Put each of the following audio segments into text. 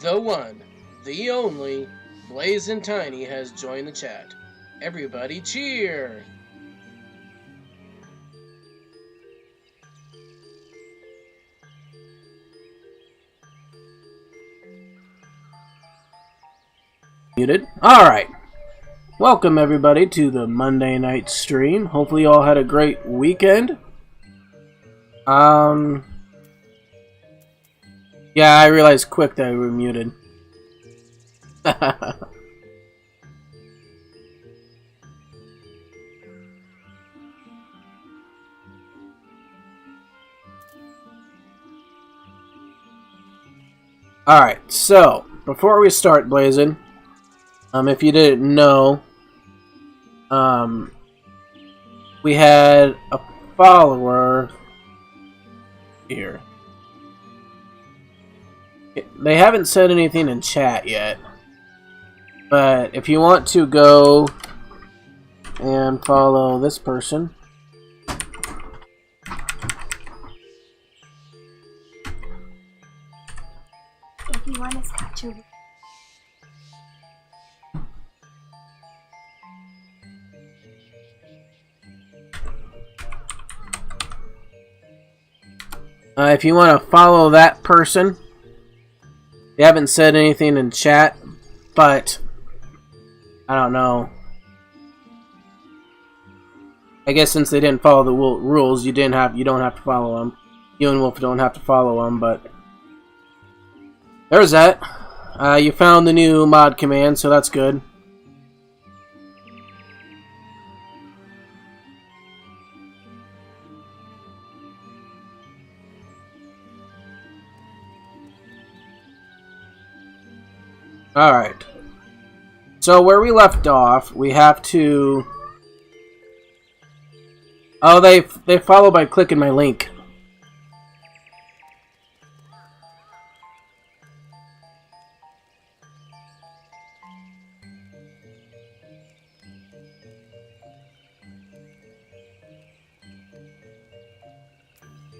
The one, the only, Blazin' Tiny has joined the chat. Everybody cheer! Muted. Alright. Welcome everybody to the Monday night stream. Hopefully you all had a great weekend. Yeah, I realized quick that we were muted. Alright, so, before we start Blazin', if you didn't know, we had a follower here. They haven't said anything in chat yet, but if you want to go and follow this person, if you want to catch a if you want to follow that person, they haven't said anything in chat, but I don't know. I guess since they didn't follow the rules, you don't have to follow them. You and Wolf don't have to follow them, but there's that. You found the new mod command, so that's good. Alright. So where we left off, we have to... Oh, they follow by clicking my link.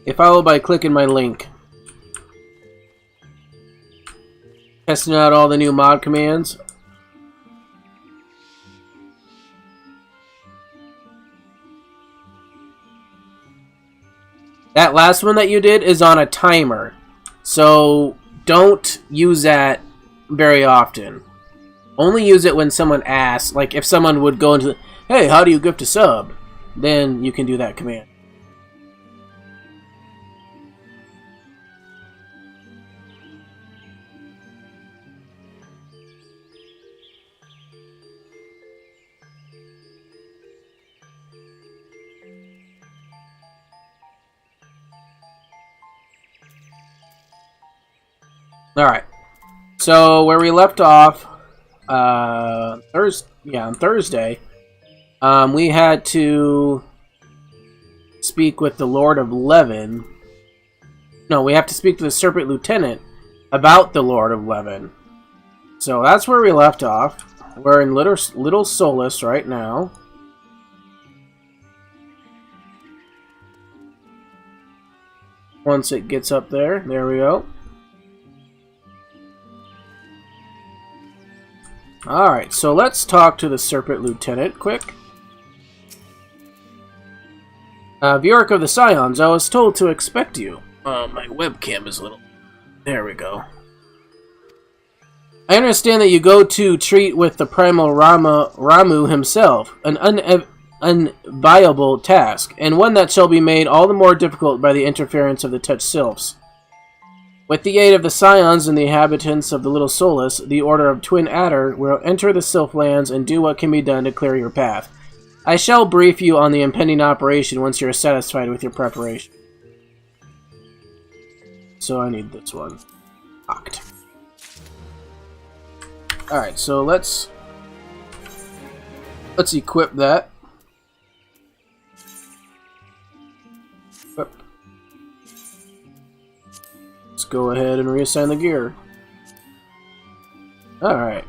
They follow by clicking my link. Testing out all the new mod commands. That last one that you did is on a timer, so don't use that very often. Only use it when someone asks, like if someone would go into, hey, how do you gift a sub? Then you can do that command. Alright, so where we left off, on Thursday, we had to speak with the Lord of Levin. No, we have to speak to the Serpent Lieutenant about the Lord of Levin. So that's where we left off. We're in Little Solace right now. Once it gets up there, there we go. Alright, so let's talk to the Serpent Lieutenant quick. Bjork of the Scions, I was told to expect you. My webcam is a little... There we go. I understand that you go to treat with the Primal Ramu himself, an unviable task, and one that shall be made all the more difficult by the interference of the Touch Sylphs. With the aid of the Scions and the inhabitants of the Little Solace, the Order of Twin Adder will enter the Sylph lands and do what can be done to clear your path. I shall brief you on the impending operation once you are satisfied with your preparation. So I need this one. Locked. Alright, so let's equip that. Equip. Let's go ahead and reassign the gear. Alright.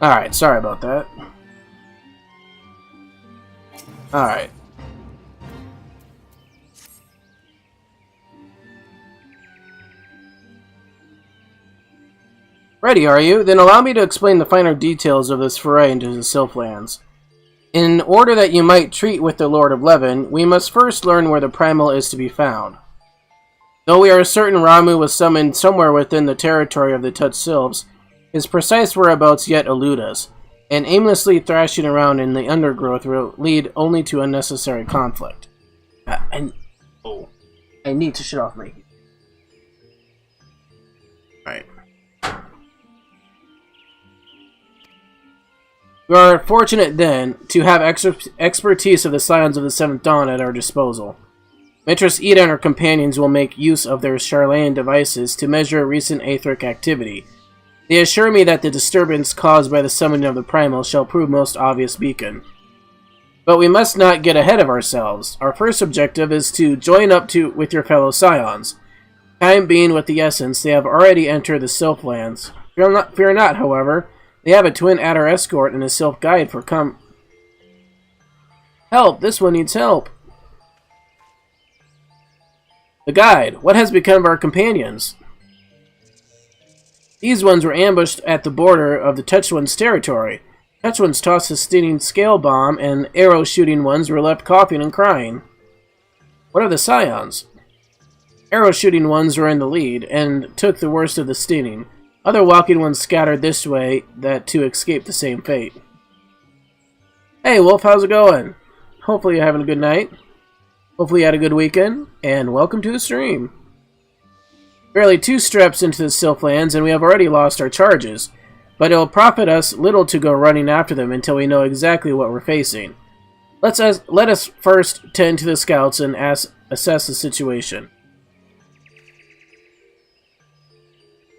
Alright, sorry about that. Alright. Ready, are you? Then allow me to explain the finer details of this foray into the Sylphlands. In order that you might treat with the Lord of Levin, we must first learn where the Primal is to be found. Though we are certain Ramuh was summoned somewhere within the territory of the Touch Sylphs, his precise whereabouts yet elude us, and aimlessly thrashing around in the undergrowth will lead only to unnecessary conflict. I need to shut off my heat. Alright. We are fortunate, then, to have expertise of the Scions of the Seventh Dawn at our disposal. Mistress Eda and her companions will make use of their Charlayan devices to measure recent aetheric activity. They assure me that the disturbance caused by the summoning of the Primal shall prove most obvious beacon. But we must not get ahead of ourselves. Our first objective is to join up with your fellow Scions. Time being with the Essence, they have already entered the Sylphlands. Fear not, however. They have a twin Adder escort and a Sylph guide for Help! This one needs help! The guide! What has become of our companions? These ones were ambushed at the border of the Touch One's territory. Touch Ones tossed a stinging scale bomb, and arrow-shooting ones were left coughing and crying. What of the Scions? Arrow-shooting ones were in the lead, and took the worst of the stinging. Other walking ones scattered this way to escape the same fate. Hey Wolf, how's it going? Hopefully you're having a good night. Hopefully you had a good weekend, and welcome to the stream. Barely 2 steps into the Sylphlands, and we have already lost our charges, but it will profit us little to go running after them until we know exactly what we're facing. Let us first tend to the scouts and assess the situation.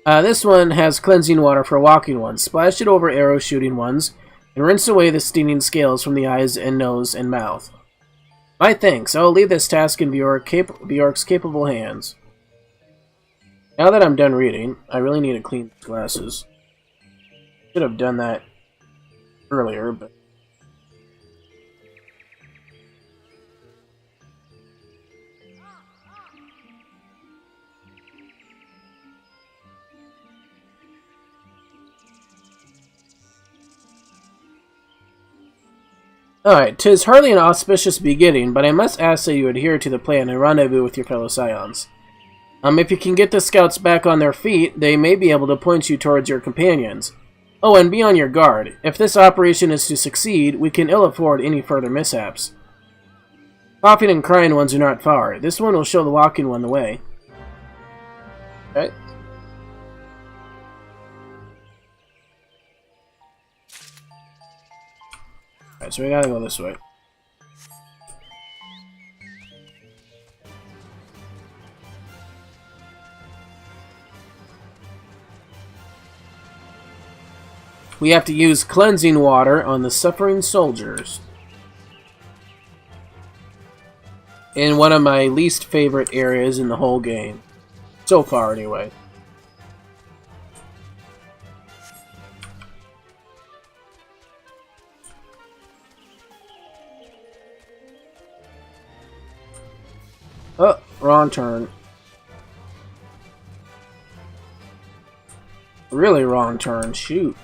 This one has cleansing water for walking ones. Splash it over arrow-shooting ones, and rinse away the stinging scales from the eyes and nose and mouth. My thanks. I will leave this task in Bjork's capable hands. Now that I'm done reading, I really need to clean these glasses. Should have done that earlier, but... Alright, 'tis hardly an auspicious beginning, but I must ask that you adhere to the plan and rendezvous with your fellow Scions. If you can get the scouts back on their feet, they may be able to point you towards your companions. Oh, and be on your guard. If this operation is to succeed, we can ill afford any further mishaps. Coughing and crying ones are not far. This one will show the walking one the way. Okay. Alright, so we gotta go this way. We have to use cleansing water on the suffering soldiers. In one of my least favorite areas in the whole game. So far, anyway. Oh, wrong turn. Really wrong turn, shoot.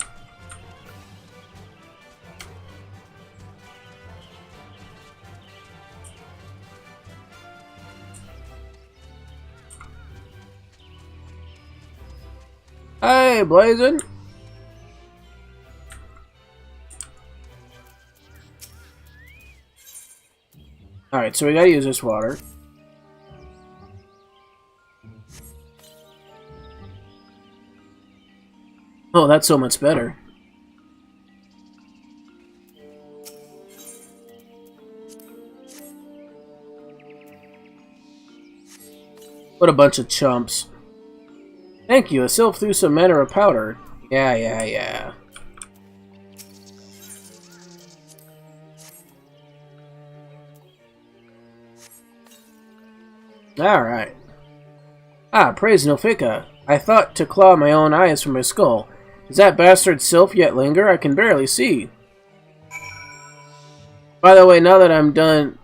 Hey, Blazin'! Alright, so we gotta use this water. Oh, that's so much better. What a bunch of chumps. Thank you, a sylph threw some matter of powder. Yeah. Alright. Ah, praise Nofika. I thought to claw my own eyes from my skull. Does that bastard Sylph yet linger? I can barely see. By the way, now that I'm done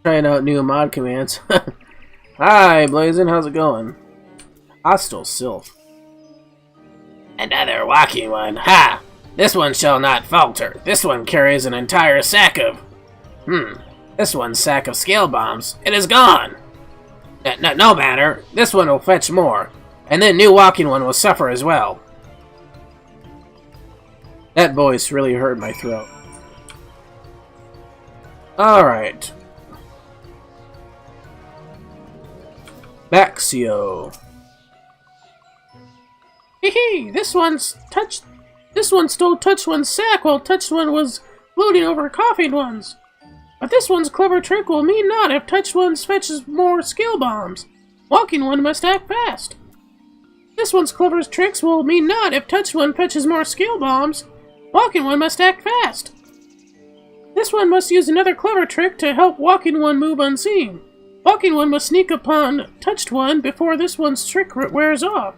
trying out new mod commands... Hi, Blazin', how's it going? Hostile Sylph. Another walking one, ha! This one shall not falter. This one carries an entire sack of... This one's sack of scale bombs. It is gone! No matter. This one will fetch more. And then new walking one will suffer as well. That voice really hurt my throat. Alright. Maxio. Hee, this one stole Touched One's sack while Touched One was looting over Coughing One's. But this one's clever trick will mean not if Touched One fetches more skill bombs. Walking One must act fast. This one's clever tricks will mean not if Touched One fetches more skill bombs. Walking One must act fast. This one must use another clever trick to help Walking One move unseen. Walking One must sneak upon Touched One before this one's trick wears off.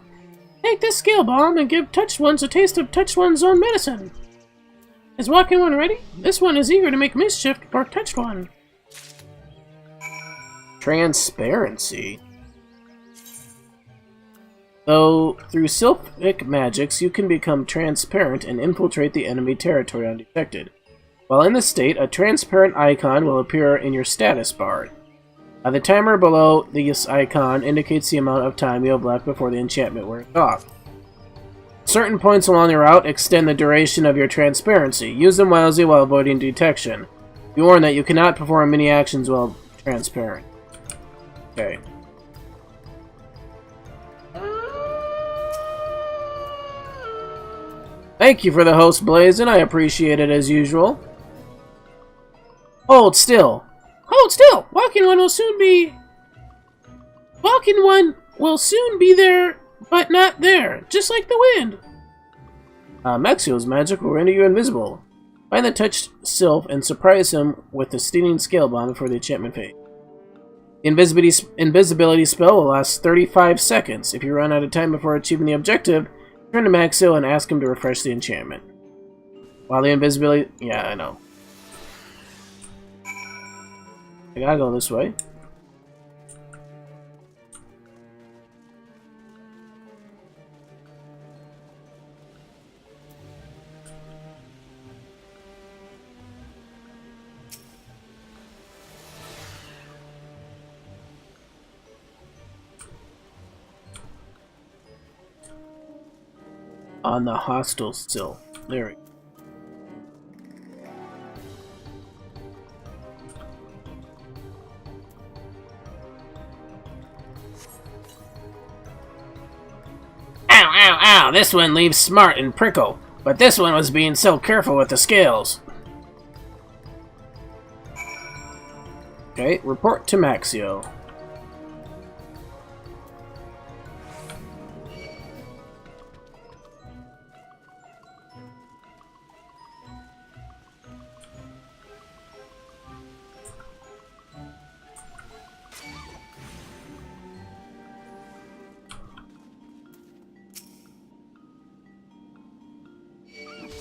Take this skill bomb and give Touched Ones a taste of Touched One's own medicine. Is Walking One ready? This one is eager to make mischief for Touched One. Transparency. Though through Sylphic magics you can become transparent and infiltrate the enemy territory undetected. While in this state, a transparent icon will appear in your status bar. The timer below this icon indicates the amount of time you have left before the enchantment wears off. Certain points along the route extend the duration of your transparency. Use them wisely while avoiding detection. Be warned that you cannot perform many actions while transparent. Okay. Thank you for the host, Blazin'. I appreciate it as usual. Hold still. Hold still! Walking One will soon be there, but not there, just like the wind. Maxio's magic will render you invisible. Find the touched Sylph and surprise him with the stinging scale bomb before the enchantment fades. The invisibility spell will last 35 seconds. If you run out of time before achieving the objective, turn to Maxio and ask him to refresh the enchantment. While the invisibility... Yeah, I know. I gotta go this way. On the hostile still. There we go. Ow, this one leaves Smart and Prickle, but this one was being so careful with the scales. Okay, report to Maxio.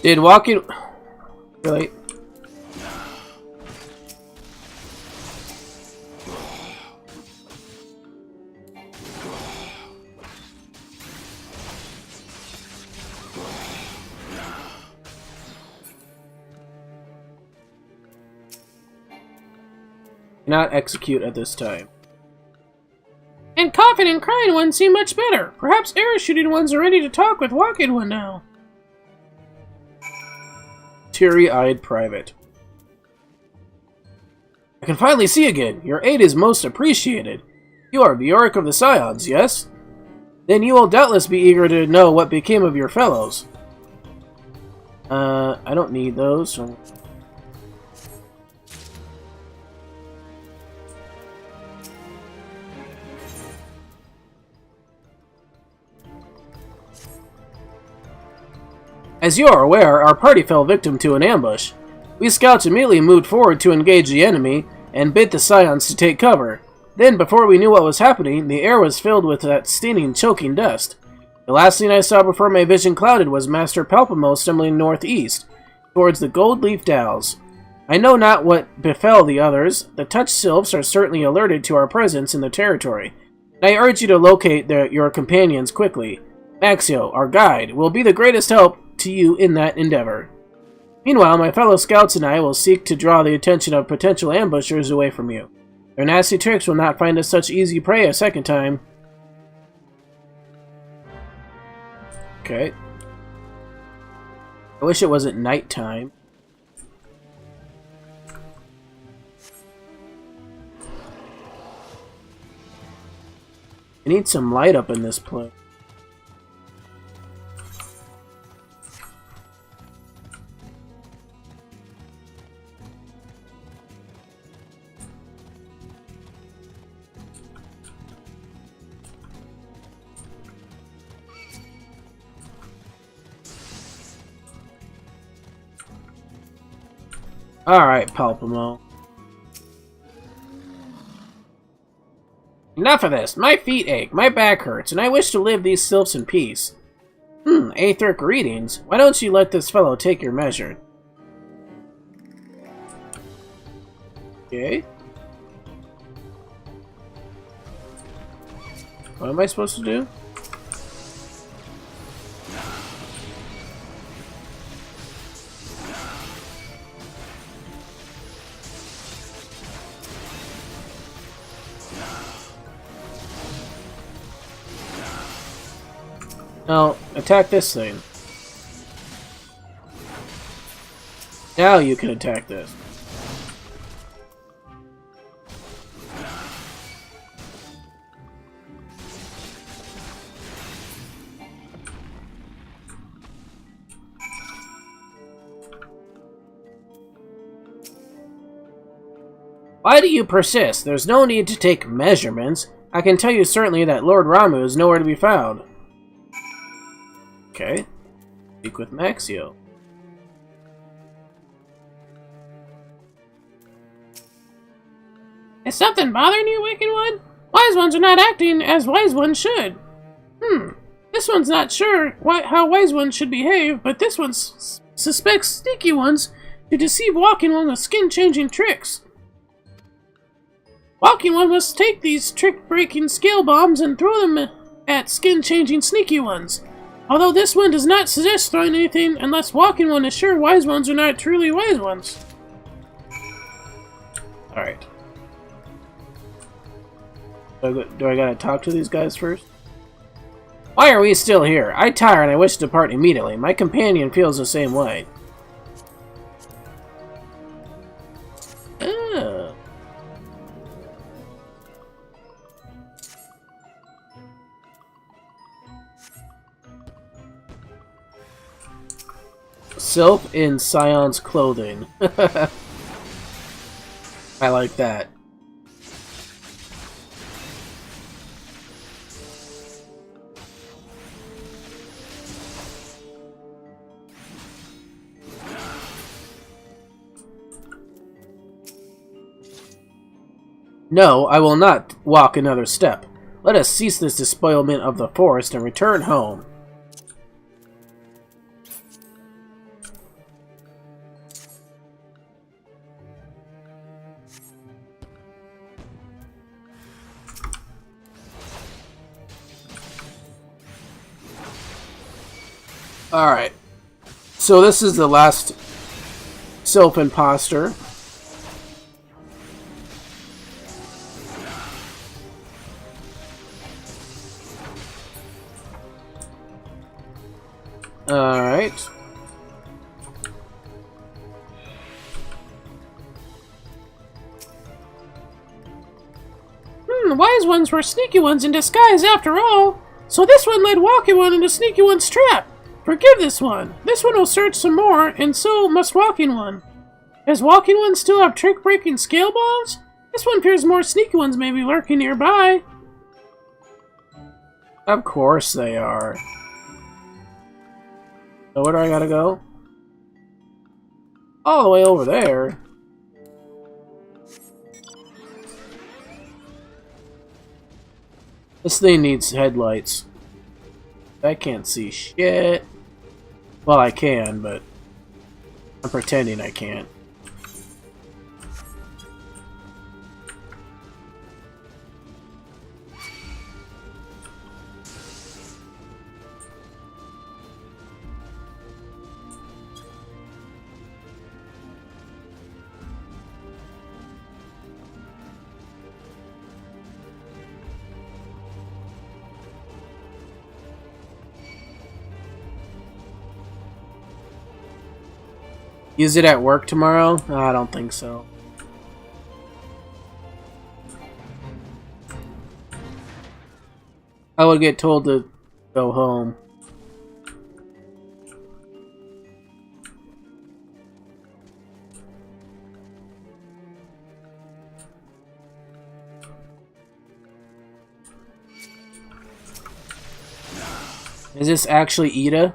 Did walking... Really? Not execute at this time. And Coughing and Crying One seem much better. Perhaps Arrow Shooting Ones are ready to talk with Walking One now. Teary-eyed Private. I can finally see again. Your aid is most appreciated. You are Bjork of the Scions, yes? Then you will doubtless be eager to know what became of your fellows. I don't need those. So... As you are aware, our party fell victim to an ambush. We scouts immediately moved forward to engage the enemy, and bid the Scions to take cover. Then, before we knew what was happening, the air was filled with that stinging, choking dust. The last thing I saw before my vision clouded was Master Palpamo stumbling northeast, towards the Gold Leaf Dales. I know not what befell the others. The Touch Sylphs are certainly alerted to our presence in the territory, and I urge you to locate your companions quickly. Maxio, our guide, will be the greatest help to you in that endeavor. Meanwhile, my fellow scouts and I will seek to draw the attention of potential ambushers away from you. Their nasty tricks will not find us such easy prey a second time. Okay. I wish it wasn't nighttime. I need some light up in this place. Alright, Palpamo. Enough of this. My feet ache, my back hurts, and I wish to live these sylphs in peace. Aether greetings. Why don't you let this fellow take your measure? Okay. What am I supposed to do? No, attack this thing. Now you can attack this. Why do you persist? There's no need to take measurements. I can tell you certainly that Lord Ramuh is nowhere to be found. Okay. Speak with Maxio. Is something bothering you, Wicked One? Wise ones are not acting as wise ones should. This one's not sure how wise ones should behave, but this one suspects sneaky ones to deceive Walking One with skin-changing tricks. Walking One must take these trick-breaking scale bombs and throw them at skin-changing sneaky ones. Although this one does not suggest throwing anything unless Walking One is sure wise ones are not truly wise ones. Alright. Do I gotta talk to these guys first? Why are we still here? I tire and I wish to depart immediately. My companion feels the same way. Oh. Sylph in Scion's clothing. I like that. No, I will not walk another step. Let us cease this despoilment of the forest and return home. Alright. So this is the last Sylph imposter. Alright. Wise ones were sneaky ones in disguise after all. So this one led Walking One into Sneaky One's trap. Forgive this one. This one will search some more, and so must Walking One. Does Walking One still have trick-breaking scale bombs? This one fears more sneaky ones may be lurking nearby. Of course they are. So where do I gotta go? All the way over there. This thing needs headlights. I can't see shit. Well, I can, but I'm pretending I can't. Use it at work tomorrow? No, I don't think so. I would get told to go home. Is this actually Ida?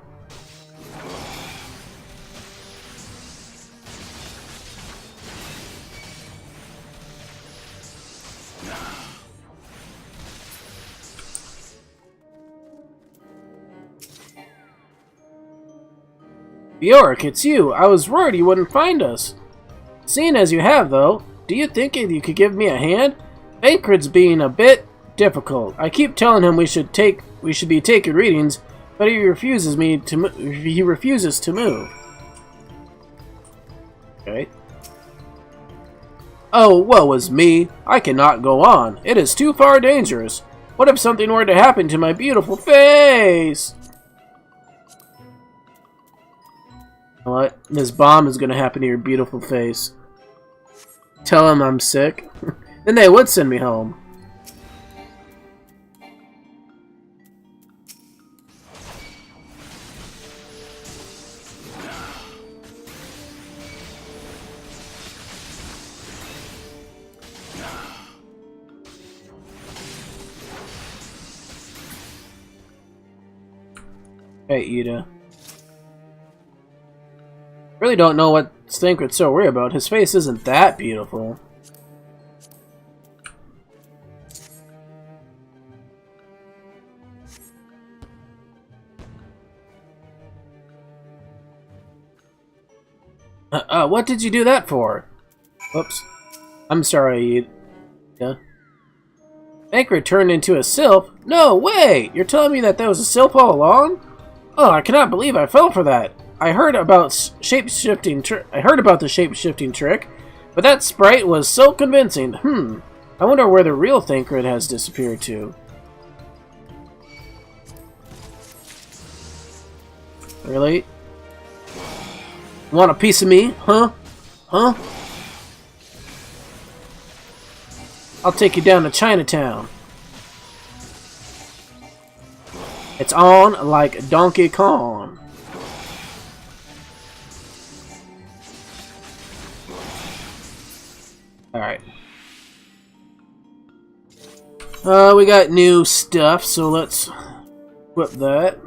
Bjork, it's you. I was worried you wouldn't find us. Seeing as you have, though, do you think you could give me a hand? Thancred's being a bit difficult. I keep telling him we should be taking readings, but he refuses to move. Okay. Oh, woe is me. I cannot go on. It is too far dangerous. What if something were to happen to my beautiful face? What? This bomb is gonna happen to your beautiful face. Tell him I'm sick. Then they would send me home. Hey, Ida. Really don't know what Thancred's so worried about. His face isn't that beautiful. What did you do that for? Whoops. I'm sorry, Ida. Thancred turned into a sylph? No way! You're telling me that was a sylph all along? Oh, I cannot believe I fell for that. I heard about the shape-shifting trick, but that sprite was so convincing. I wonder where the real Thancred has disappeared to. Really? Want a piece of me? Huh? Huh? I'll take you down to Chinatown. It's on like Donkey Kong. Alright. We got new stuff, so let's equip that.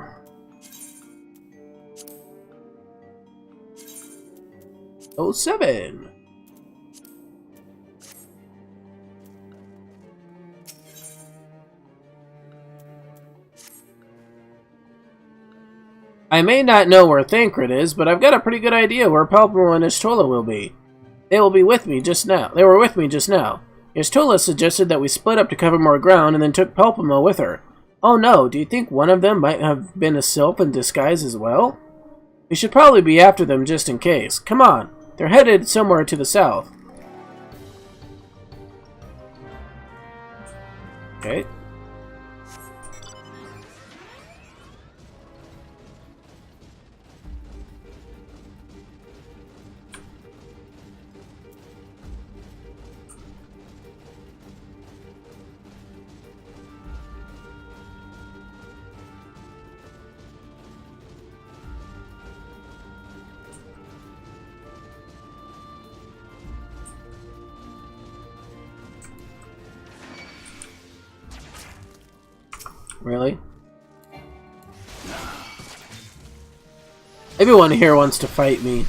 Oh, 7. I may not know where Thancred is, but I've got a pretty good idea where Palpamo and Y'shtola will be. They were with me just now. Y'shtola suggested that we split up to cover more ground and then took Palpamo with her. Oh no, do you think one of them might have been a sylph in disguise as well? We should probably be after them just in case. Come on, they're headed somewhere to the south. Okay. Really? Everyone here wants to fight me.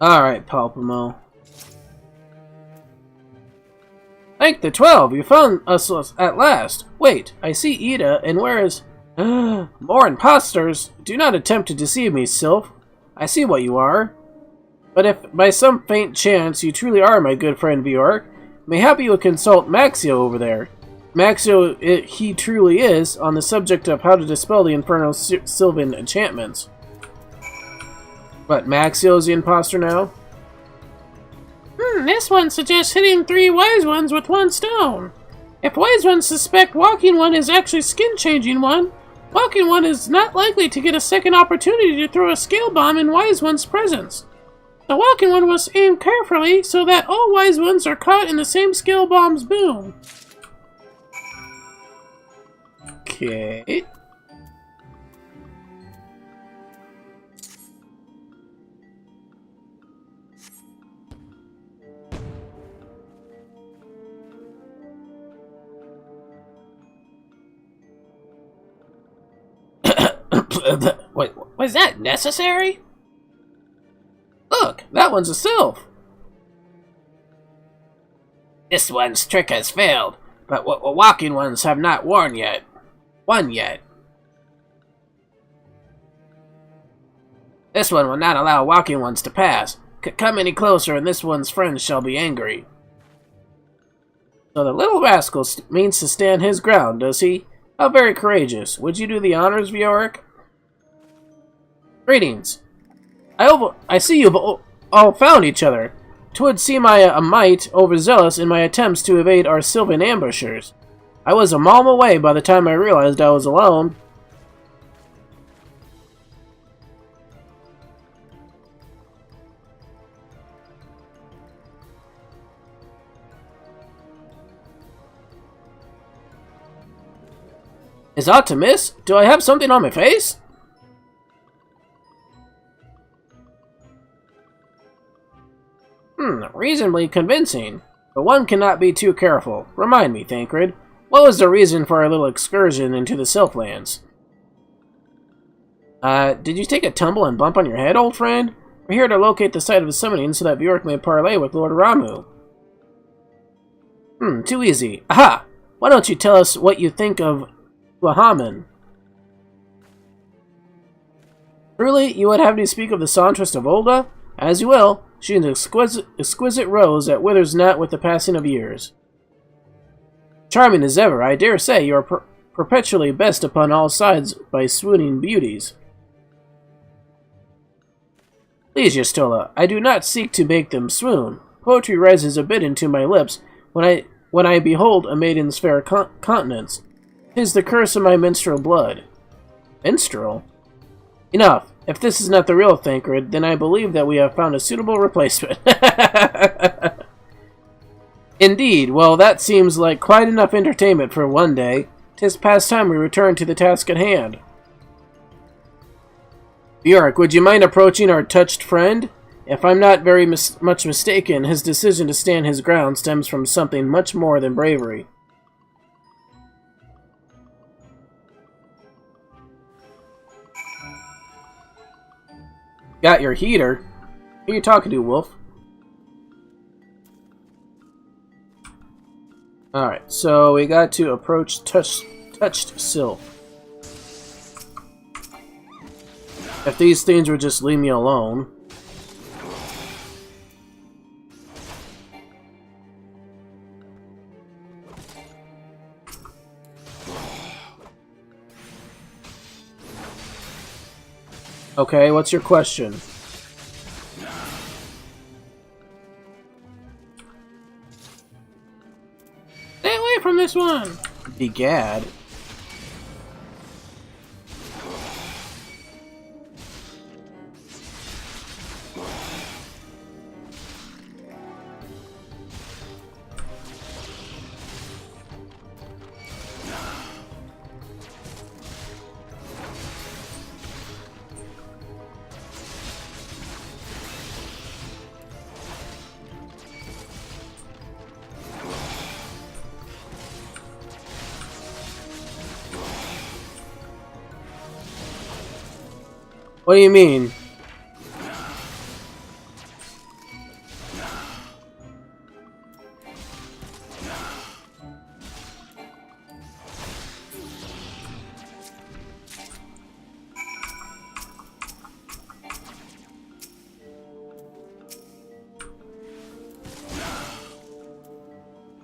Alright, Palpamo. Thank the 12, you found us at last. Wait, I see Ida, and where is... more imposters! Do not attempt to deceive me, Sylph. I see what you are. But if by some faint chance you truly are my good friend Bjork, mayhap you would consult Maxio over there. Maxio, he truly is, on the subject of how to dispel the infernal Sylvan enchantments. But Maxio's the imposter now? This one suggests hitting 3 wise ones with 1 stone. If wise ones suspect Walking One is actually Skin-Changing One, Walking One is not likely to get a second opportunity to throw a scale bomb in Wise One's presence. The Walking One must aim carefully so that all Wise Ones are caught in the same scale bomb's boom. Okay. Wait, was that necessary? Look, that one's a Sylph. This one's trick has failed, but Walking Ones have not won yet. This one will not allow Walking Ones to pass. Come any closer and this one's friends shall be angry. So the little rascal means to stand his ground, does he? How very courageous. Would you do the honors, Bjork? Greetings. I see you've all found each other. 'Twould seem I a mite overzealous in my attempts to evade our Sylvan ambushers. I was a mile away by the time I realized I was alone. Is aught to miss? Do I have something on my face? Reasonably convincing, but one cannot be too careful. Remind me, Thancred, what was the reason for our little excursion into the Sylphlands? Did you take a tumble and bump on your head, old friend? We're here to locate the site of the summoning so that Bjork may parley with Lord Ramu. Too easy. Aha! Why don't you tell us what you think of Bahamon? Truly, you would have me speak of the Songstress of Ul'dah? As you will. She is an exquisite rose that withers not with the passing of years. Charming as ever, I dare say you are perpetually best upon all sides by swooning beauties. Please, Y'shtola, I do not seek to make them swoon. Poetry rises a bit into my lips when I behold a maiden's fair countenance. 'Tis the curse of my minstrel blood. Minstrel? Enough. If this is not the real Thancred, then I believe that we have found a suitable replacement. Indeed, well, that seems like quite enough entertainment for one day. 'Tis past time we return to the task at hand. Bjork, would you mind approaching our touched friend? If I'm not very much mistaken, his decision to stand his ground stems from something much more than bravery. Got your heater? Who are you talking to, Wolf? Alright, so we got to approach touched Sylph. If these things would just leave me alone. Okay, what's your question? Stay away from this one! Begad. What do you mean?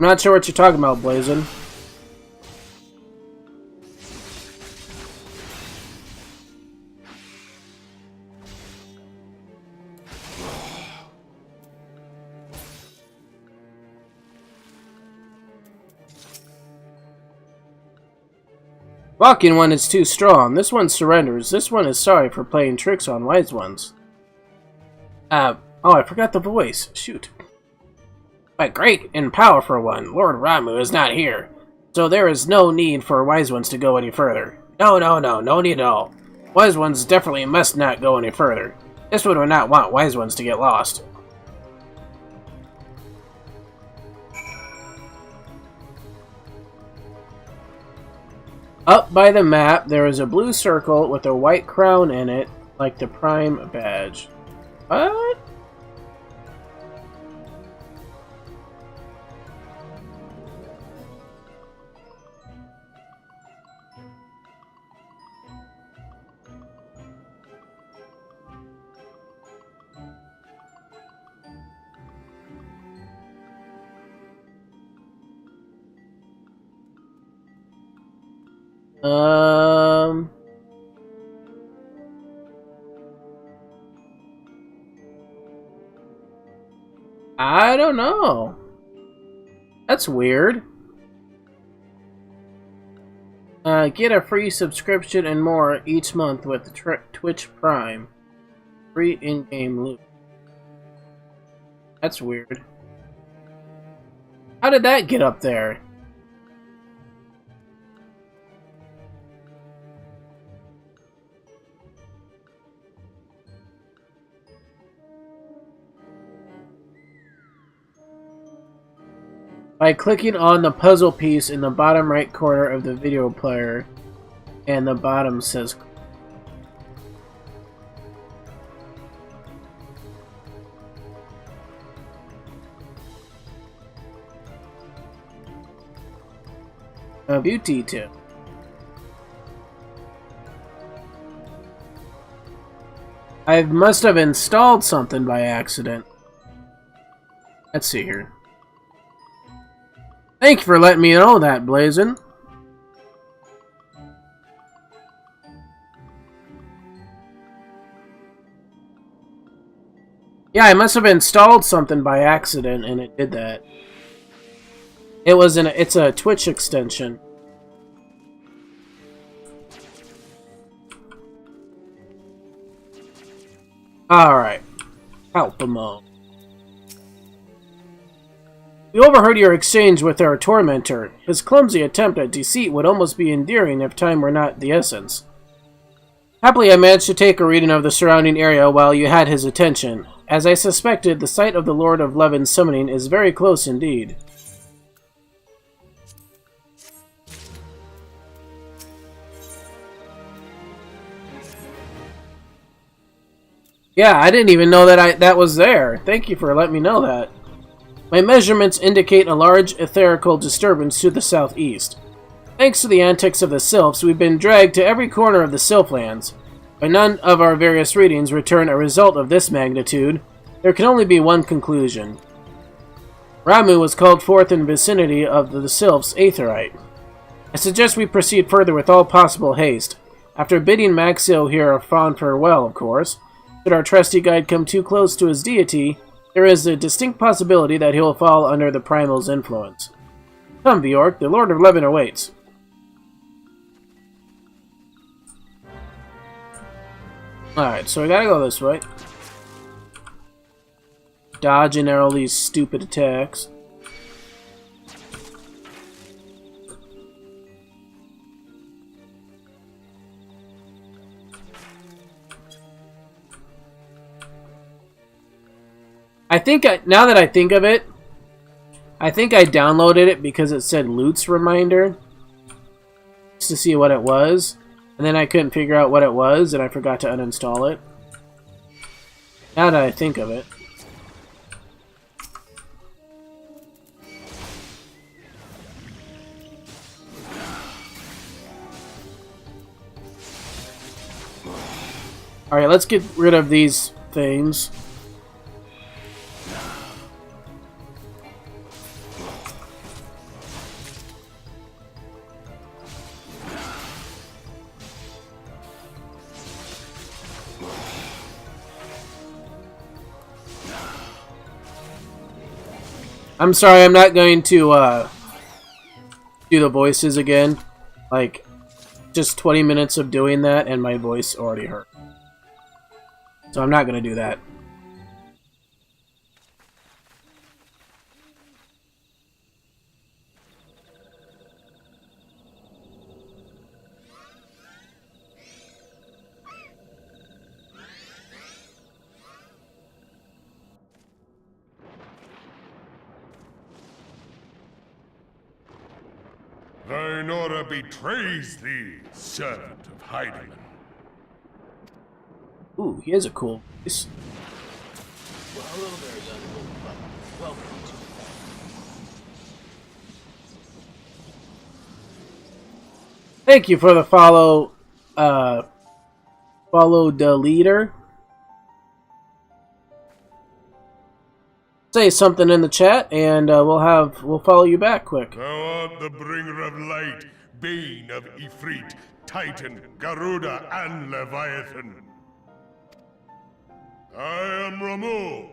I'm not sure what you're talking about, Blazin. Walking one is too strong. This one surrenders. This one is sorry for playing tricks on wise ones. Oh, I forgot the voice. Shoot. My great and powerful one, Lord Ramuh, is not here. So there is no need for wise ones to go any further. No need at all. Wise ones definitely must not go any further. This one would not want wise ones to get lost. Up by the map, there is a blue circle with a white crown in it, like the Prime badge. What? I don't know. That's weird. Get a free subscription and more each month with Twitch Prime. Free in-game loot. That's weird. How did that get up there? By clicking on the puzzle piece in the bottom right corner of the video player, and the bottom says a beauty tip. I must have installed something by accident. Let's see here. Thank you for letting me know that, Blazin. Yeah, I must have installed something by accident and it did that. It's a Twitch extension. Alright. Alpamo. We overheard your exchange with our tormentor. His clumsy attempt at deceit would almost be endearing if time were not the essence. Happily, I managed to take a reading of the surrounding area while you had his attention. As I suspected, the site of the Lord of Levin's summoning is very close indeed. Yeah, I didn't even know that was there. Thank you for letting me know that. My measurements indicate a large etherical disturbance to the southeast. Thanks to the antics of the Sylphs, we've been dragged to every corner of the Sylphlands. But none of our various readings return a result of this magnitude. There can only be one conclusion. Ramuh was called forth in the vicinity of the Sylphs' Aetheryte. I suggest we proceed further with all possible haste. After bidding Maxio here a fond farewell, of course, should our trusty guide come too close to his deity, there is a distinct possibility that he will fall under the Primal's influence. Come, Bjork, the Lord of Levin awaits. Alright, so we gotta go this way. Dodging all these stupid attacks. Now that I think of it, I think I downloaded it because it said Loot's Reminder. Just to see what it was. And then I couldn't figure out what it was, and I forgot to uninstall it. Now that I think of it. Alright, let's get rid of these things. I'm sorry, I'm not going to do the voices again. Like, just 20 minutes of doing that and my voice already hurt. So I'm not going to do that. Thine order betrays thee, servant of Heidelin. Ooh, he has a cool voice. Well, hello there, young buck. Welcome to Thank you for the follow, follow the leader. Say something in the chat, and we'll follow you back quick. Thou art the bringer of light, bane of Ifrit, Titan, Garuda, and Leviathan. I am Ramu,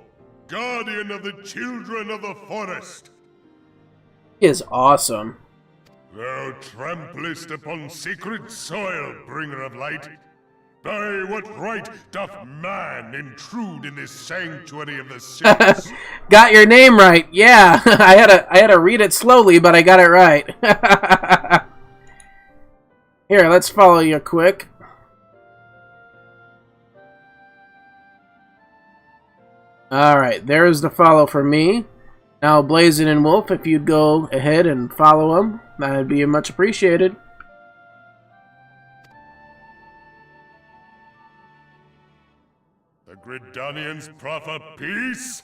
guardian of the children of the forest. He is awesome. Thou tramplest upon sacred soil, bringer of light. By what right doth man intrude in this sanctuary of the cities? Got your name right. Yeah, I had to read it slowly, but I got it right. Here, let's follow you quick. Alright, there's the follow for me. Now, Blazin' and Wolf, if you'd go ahead and follow them, that'd be much appreciated. The Gridanians proffer peace?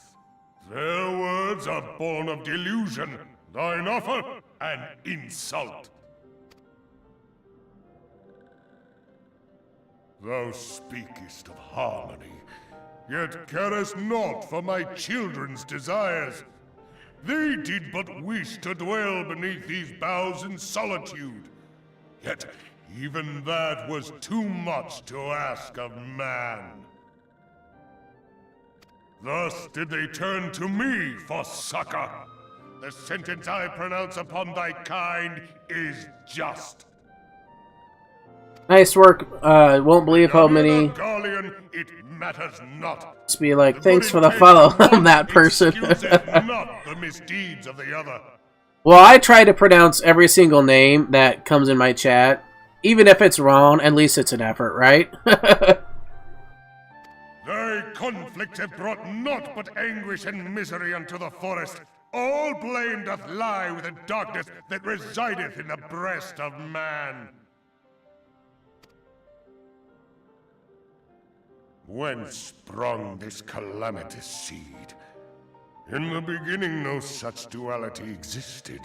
Their words are born of delusion, thine offer an insult. Thou speakest of harmony, yet carest not for my children's desires. They did but wish to dwell beneath these boughs in solitude. Yet even that was too much to ask of man. Thus did they turn to me for succor. The sentence I pronounce upon thy kind is just. Nice work. Won't believe how many. Garlean, it matters not. Just be like, thanks for the follow on that person. Excuseth not the misdeeds of the other. Well, I try to pronounce every single name that comes in my chat. Even if it's wrong, at least it's an effort, right? Thy conflicts have brought naught but anguish and misery unto the forest. All blame doth lie with the darkness that resideth in the breast of man. Whence sprung this calamitous seed? In the beginning no such duality existed.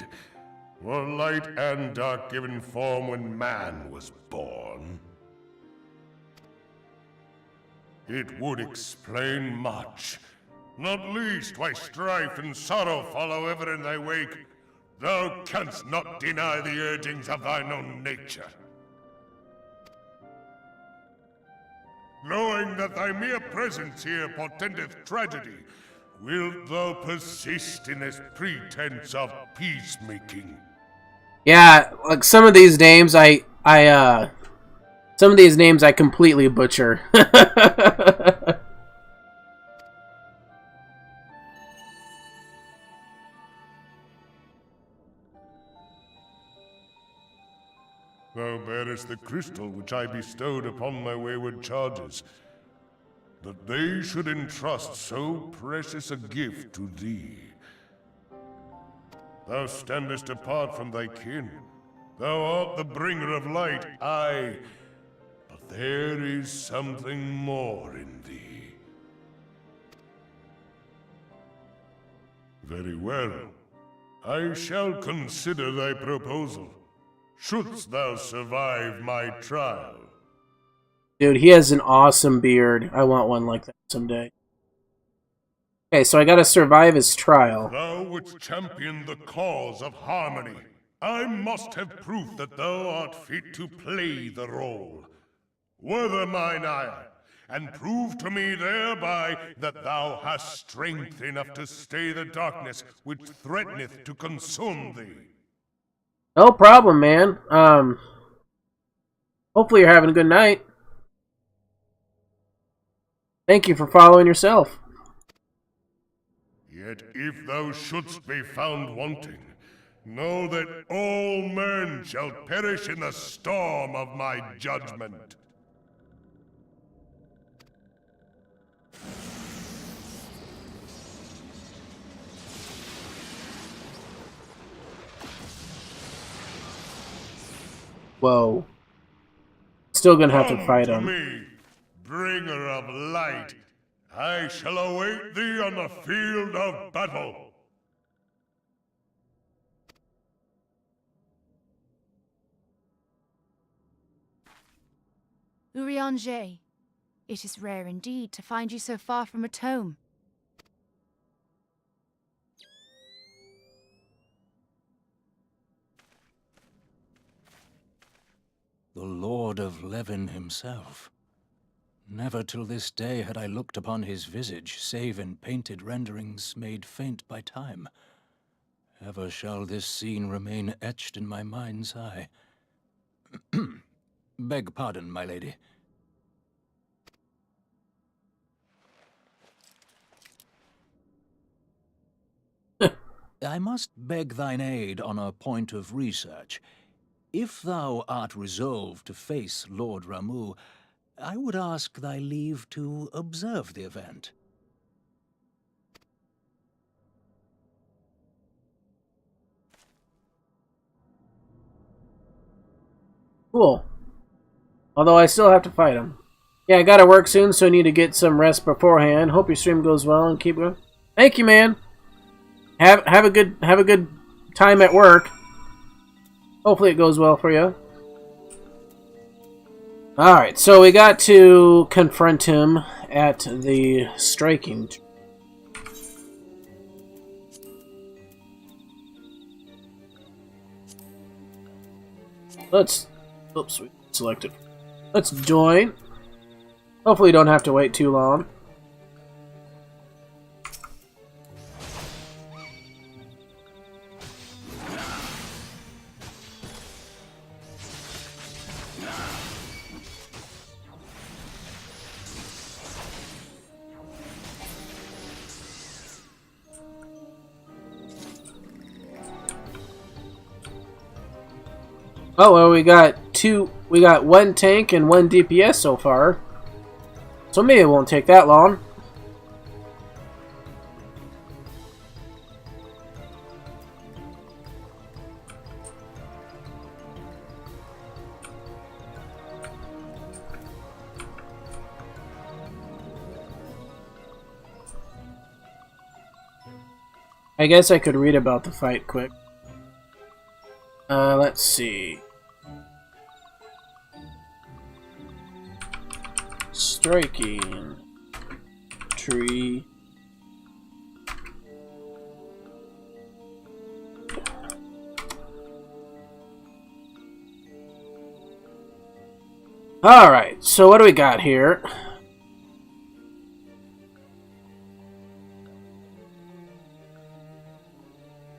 Were light and dark given form when man was born? It would explain much. Not least why strife and sorrow follow ever in thy wake. Thou canst not deny the urgings of thine own nature. Knowing that thy mere presence here portendeth tragedy, wilt thou persist in this pretense of peacemaking? Yeah, like some of these names some of these names I completely butcher. Thou bearest the crystal which I bestowed upon my wayward charges, that they should entrust so precious a gift to thee. Thou standest apart from thy kin. Thou art the bringer of light, aye, but there is something more in thee. Very well. I shall consider thy proposal. Shouldst thou survive my trial. Dude, he has an awesome beard. I want one like that someday. Okay, so I gotta survive his trial. Thou wouldst champion the cause of harmony. I must have proof that thou art fit to play the role. Whether mine ire, and prove to me thereby that thou hast strength enough to stay the darkness which threateneth to consume thee. No problem, man. Hopefully you're having a good night. Thank you for following yourself. Yet if thou shouldst be found wanting, know that all men shall perish in the storm of my judgment. Whoa. Still gonna have to fight Come him. to me, bringer of light. I shall await thee on the field of battle. Urianger, it is rare indeed to find you so far from a tome. The Lord of Levin himself. Never till this day had I looked upon his visage, save in painted renderings made faint by time. Ever shall this scene remain etched in my mind's eye. Beg pardon, my lady. I must beg thine aid on a point of research. If thou art resolved to face Lord Ramuh, I would ask thy leave to observe the event. Cool. Although I still have to fight him. Yeah, I gotta work soon, so I need to get some rest beforehand. Hope your stream goes well and keep going. Thank you, man. Have a good time at work. Hopefully it goes well for you. Alright, so we got to confront him at the striking. Let's... Oops, we selected. Let's join. Hopefully we don't have to wait too long. Oh, well, we got one tank and one DPS so far. So maybe it won't take that long. I guess I could read about the fight quick. Let's see. Striking tree. Alright, so what do we got here?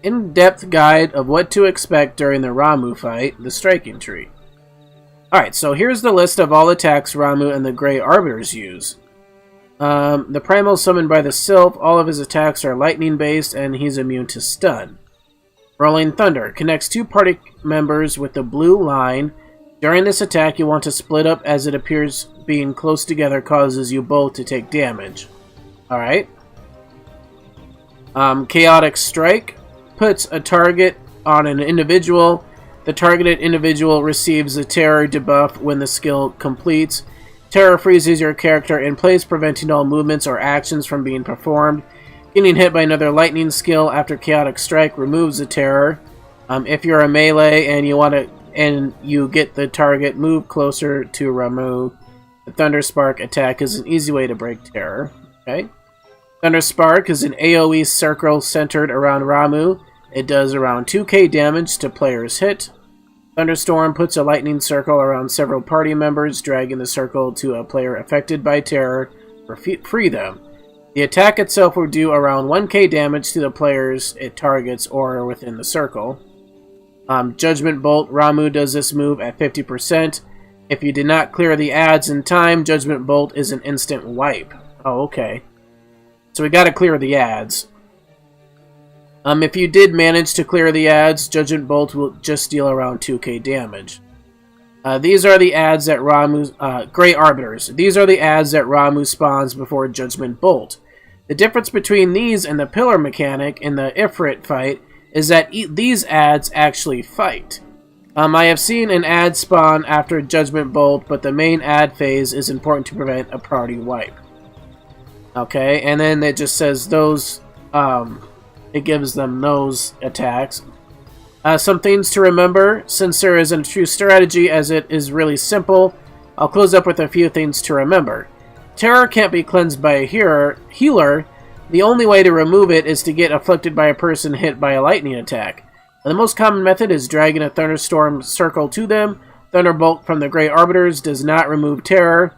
In-depth guide of what to expect during the Ramuh fight, the Striking Tree. Alright, so here's the list of all attacks Ramuh and the Grey Arbiters use. The Primal summoned by the Sylph, all of his attacks are lightning-based and he's immune to stun. Rolling Thunder connects two party members with the blue line. During this attack, you want to split up as it appears being close together causes you both to take damage. Alright. Chaotic Strike puts a target on an individual. The targeted individual receives a terror debuff when the skill completes. Terror freezes your character in place, preventing all movements or actions from being performed. Getting hit by another lightning skill after Chaotic Strike removes the terror. If you're a melee and you get the target move closer to Ramuh, the Thunder Spark attack is an easy way to break terror. Okay. Thunder Spark is an AoE circle centered around Ramuh. It does around 2k damage to players hit. Thunderstorm puts a lightning circle around several party members, dragging the circle to a player affected by terror or free them. The attack itself will do around 1k damage to the players it targets or within the circle. Judgment Bolt, Ramuh does this move at 50%. If you did not clear the ads in time, Judgment Bolt is an instant wipe. Oh, okay. So we gotta clear the ads. If you did manage to clear the ads, Judgment Bolt will just deal around 2k damage. These are the ads that Ramuh... Grey Arbiters. These are the ads that Ramuh spawns before Judgment Bolt. The difference between these and the Pillar mechanic in the Ifrit fight is that these ads actually fight. I have seen an ad spawn after Judgment Bolt, but the main ad phase is important to prevent a party wipe. Okay, and then it just says those... it gives them those attacks. Some things to remember, since there isn't a true strategy as it is really simple, I'll close up with a few things to remember. Terror can't be cleansed by a healer. The only way to remove it is to get afflicted by a person hit by a lightning attack. And the most common method is dragging a thunderstorm circle to them. Thunderbolt from the Grey Arbiters does not remove terror.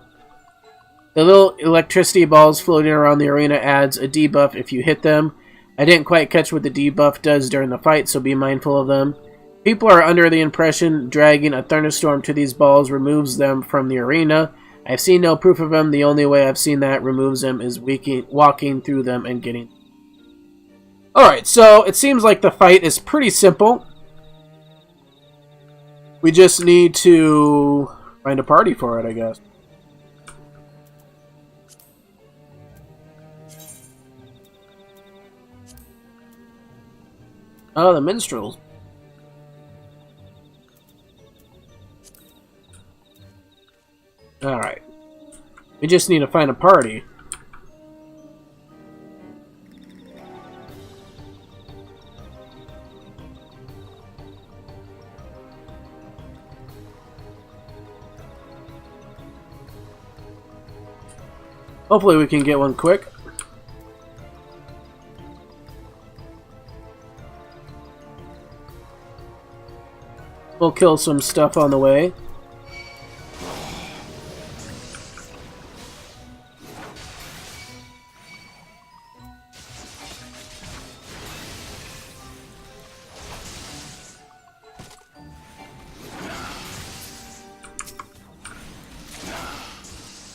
The little electricity balls floating around the arena adds a debuff if you hit them. I didn't quite catch what the debuff does during the fight, so be mindful of them. People are under the impression dragging a thunderstorm to these balls removes them from the arena. I've seen no proof of them. The only way I've seen that removes them is walking through them and getting... Alright, so it seems like the fight is pretty simple. We just need to find a party for it, I guess. Oh, the minstrels. Alright. We just need to find a party. Hopefully we can get one quick. We'll kill some stuff on the way.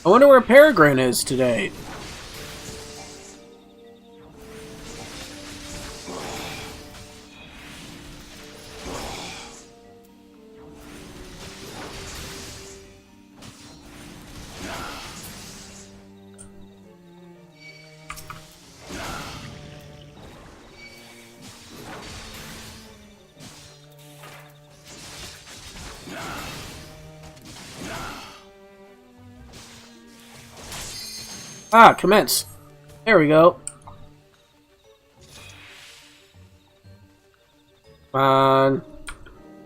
I wonder where Peregrine is today. Ah, commence. There we go. Come on.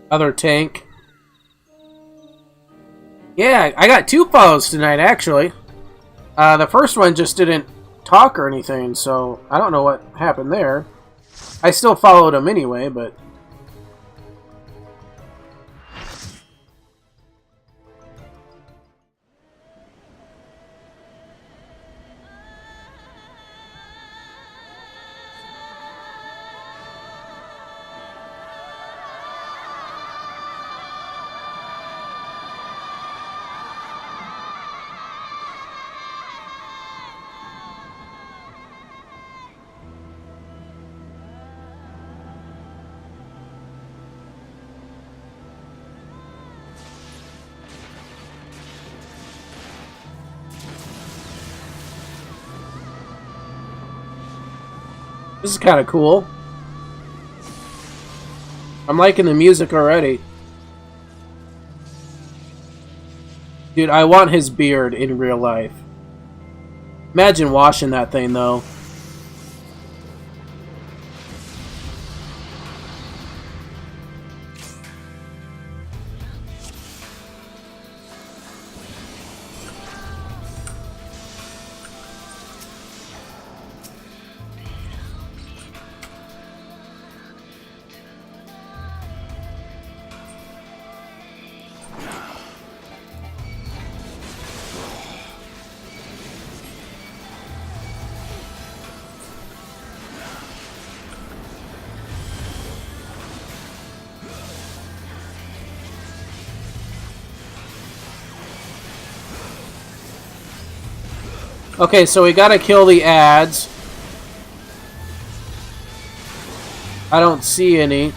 Other tank. Yeah, I got 2 follows tonight, actually. The first one just didn't talk or anything, so I don't know what happened there. I still followed him anyway, but... This is kind of cool. I'm liking the music already. Dude, I want his beard in real life. Imagine washing that thing, though. Okay, so we gotta kill the ads. I don't see any.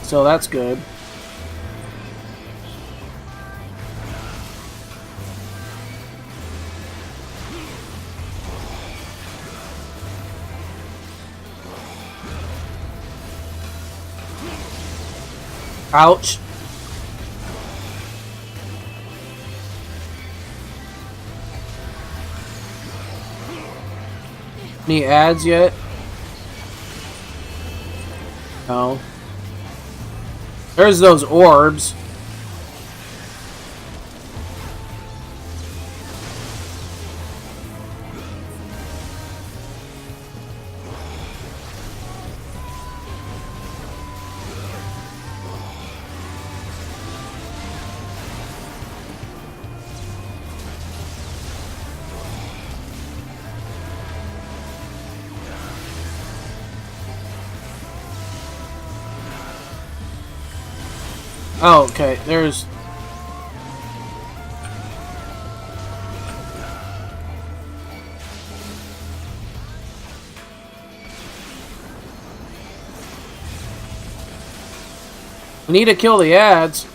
So that's good. Ouch. Any ads yet? No. There's those orbs. Oh, okay. There's... We need to kill the ads.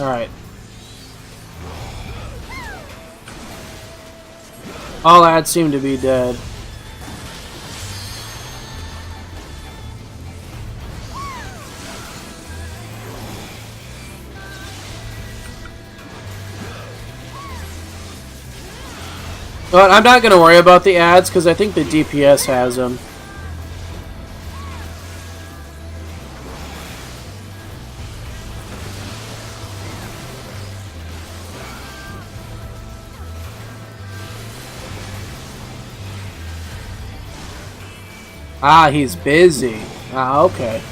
Alright. All ads seem to be dead. But I'm not going to worry about the ads because I think the DPS has them. Ah, he's busy. Ah, okay.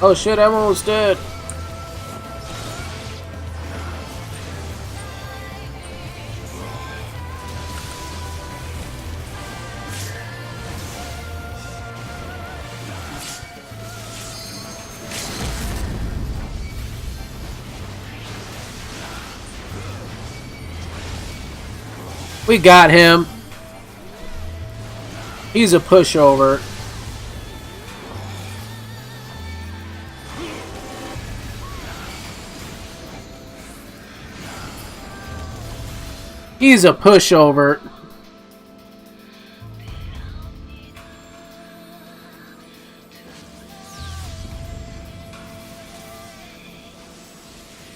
Oh shit, I'm almost dead. We got him. He's a pushover. He's a pushover.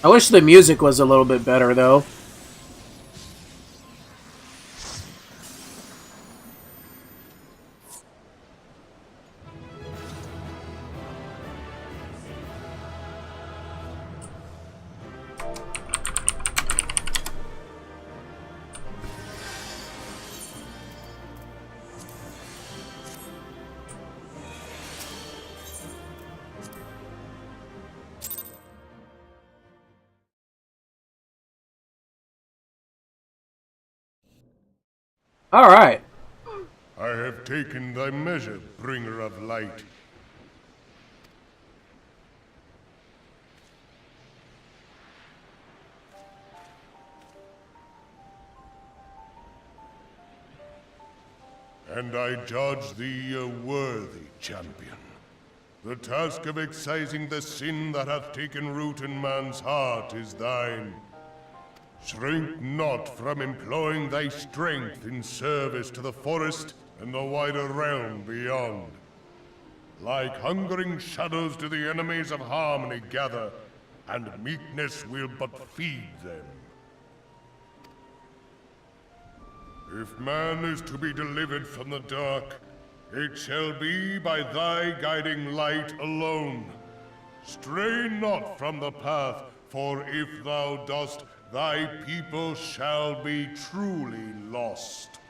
I wish the music was a little bit better, though. Alright. I have taken thy measure, bringer of light. And I judge thee a worthy champion. The task of excising the sin that hath taken root in man's heart is thine. Shrink not from employing thy strength in service to the forest and the wider realm beyond. Like hungering shadows do the enemies of harmony gather, and meekness will but feed them. If man is to be delivered from the dark, it shall be by thy guiding light alone. Stray not from the path, for if thou dost, thy people shall be truly lost.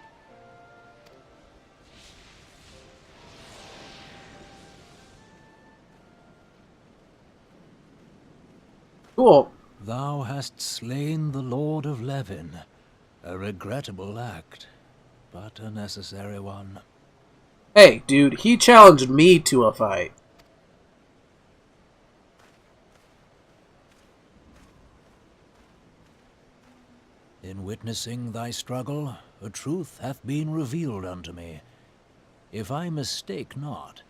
Cool. Thou hast slain the Lord of Levin. A regrettable act, but a necessary one. Hey, dude, he challenged me to a fight. In witnessing thy struggle, a truth hath been revealed unto me. If I mistake not,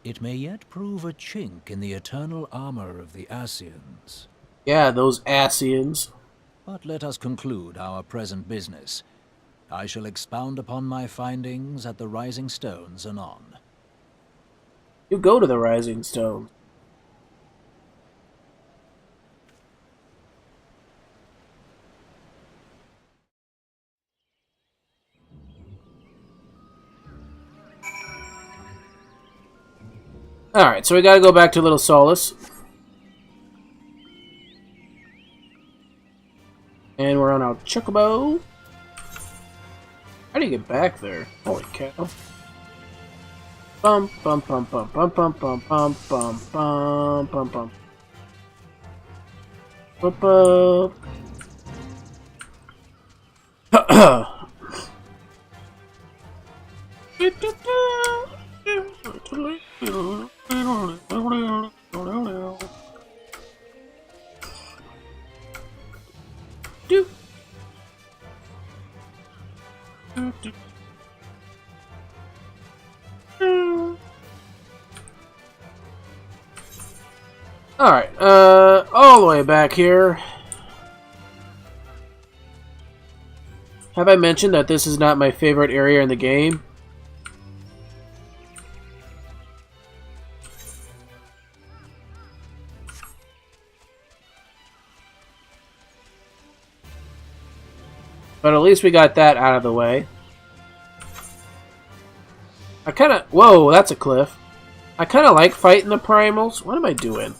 it may yet prove a chink in the eternal armor of the Ascians. Yeah, those Ascians. But let us conclude our present business. I shall expound upon my findings at the Rising Stones anon. You go to the Rising Stone. Alright, so we gotta go back to Little Solace. And we're on our Chocobo. How do you get back there? Holy cow. Bum bum bum bum bum bum bum bum bum bum bum bum. Bum bum. Do. Alright, all the way back here. Have I mentioned that this is not my favorite area in the game? But at least we got that out of the way. I kinda... Whoa, that's a cliff. I kinda like fighting the primals. What am I doing?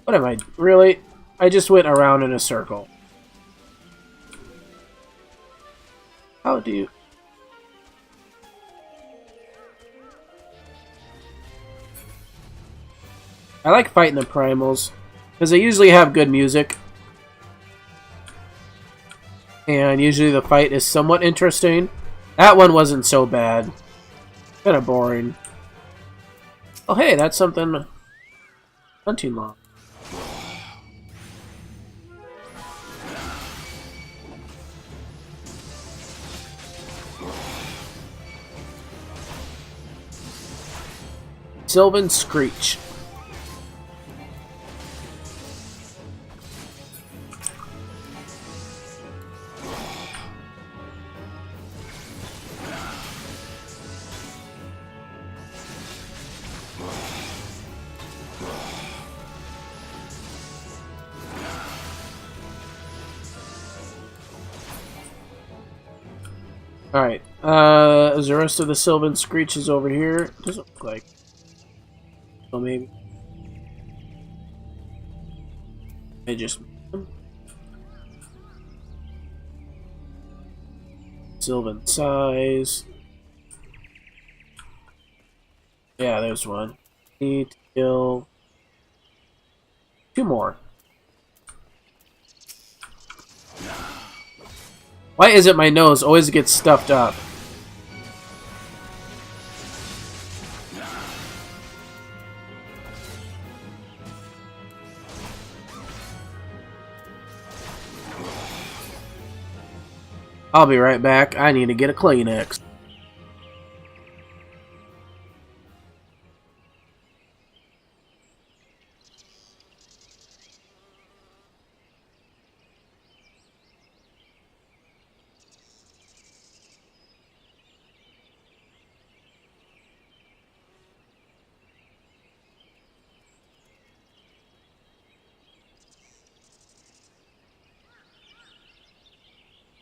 What am I... Really? I just went around in a circle. How do you... I like fighting the primals, because they usually have good music. And usually the fight is somewhat interesting. That one wasn't so bad. Kinda boring. Oh hey, that's something... Hunting log. Sylvan Screech. Alright, is the rest of the Sylvan Screeches over here? Doesn't look like. So maybe. I just. Sylvan size. Yeah, there's one. Need to kill 2 more. Why is it my nose always gets stuffed up? I'll be right back. I need to get a Kleenex.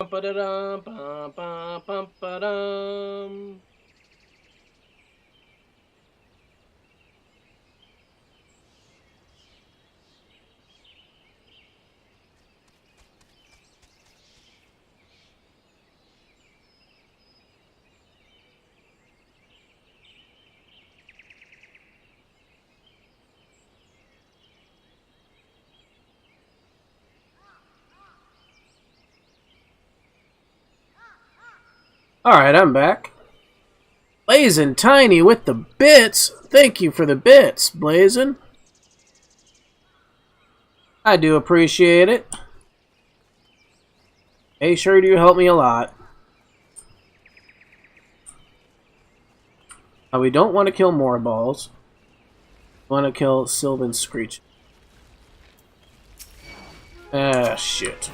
Ba-da-dum, bum, bum, bum, ba-dum. Alright, I'm back. Blazin' Tiny with the bits. Thank you for the bits, Blazin'. I do appreciate it. Hey, sure do help me a lot. Now, we don't want to kill more balls. We want to kill Sylvan Screech. Ah, shit.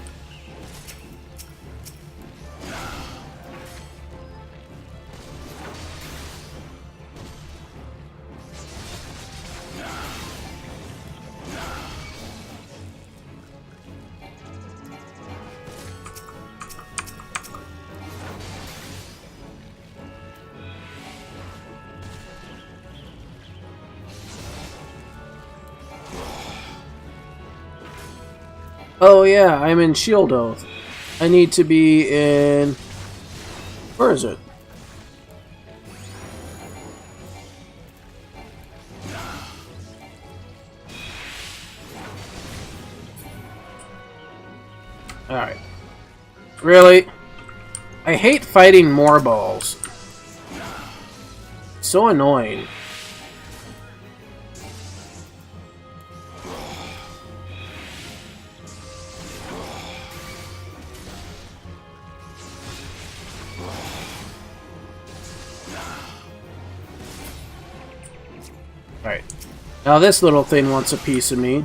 Oh yeah, I'm in Shield Oath. I need to be in... Where is it? Alright. Really? I hate fighting more balls. So annoying. Alright. Now this little thing wants a piece of me.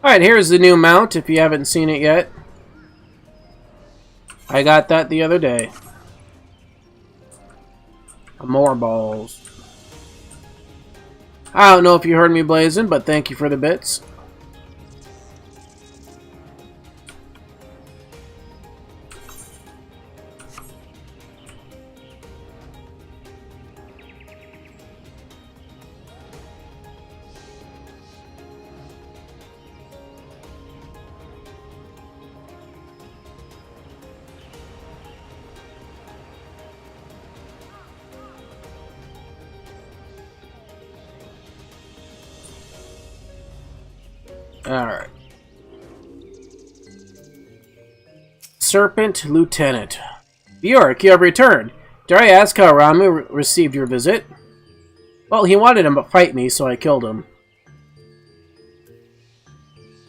Alright, here's the new mount if you haven't seen it yet. I got that the other day. More balls. I don't know if you heard me blazing, but thank you for the bits. Alright. Serpent Lieutenant. Bjork, you have returned. Dare I ask how Ramu received your visit? Well, he wanted him to fight me, so I killed him.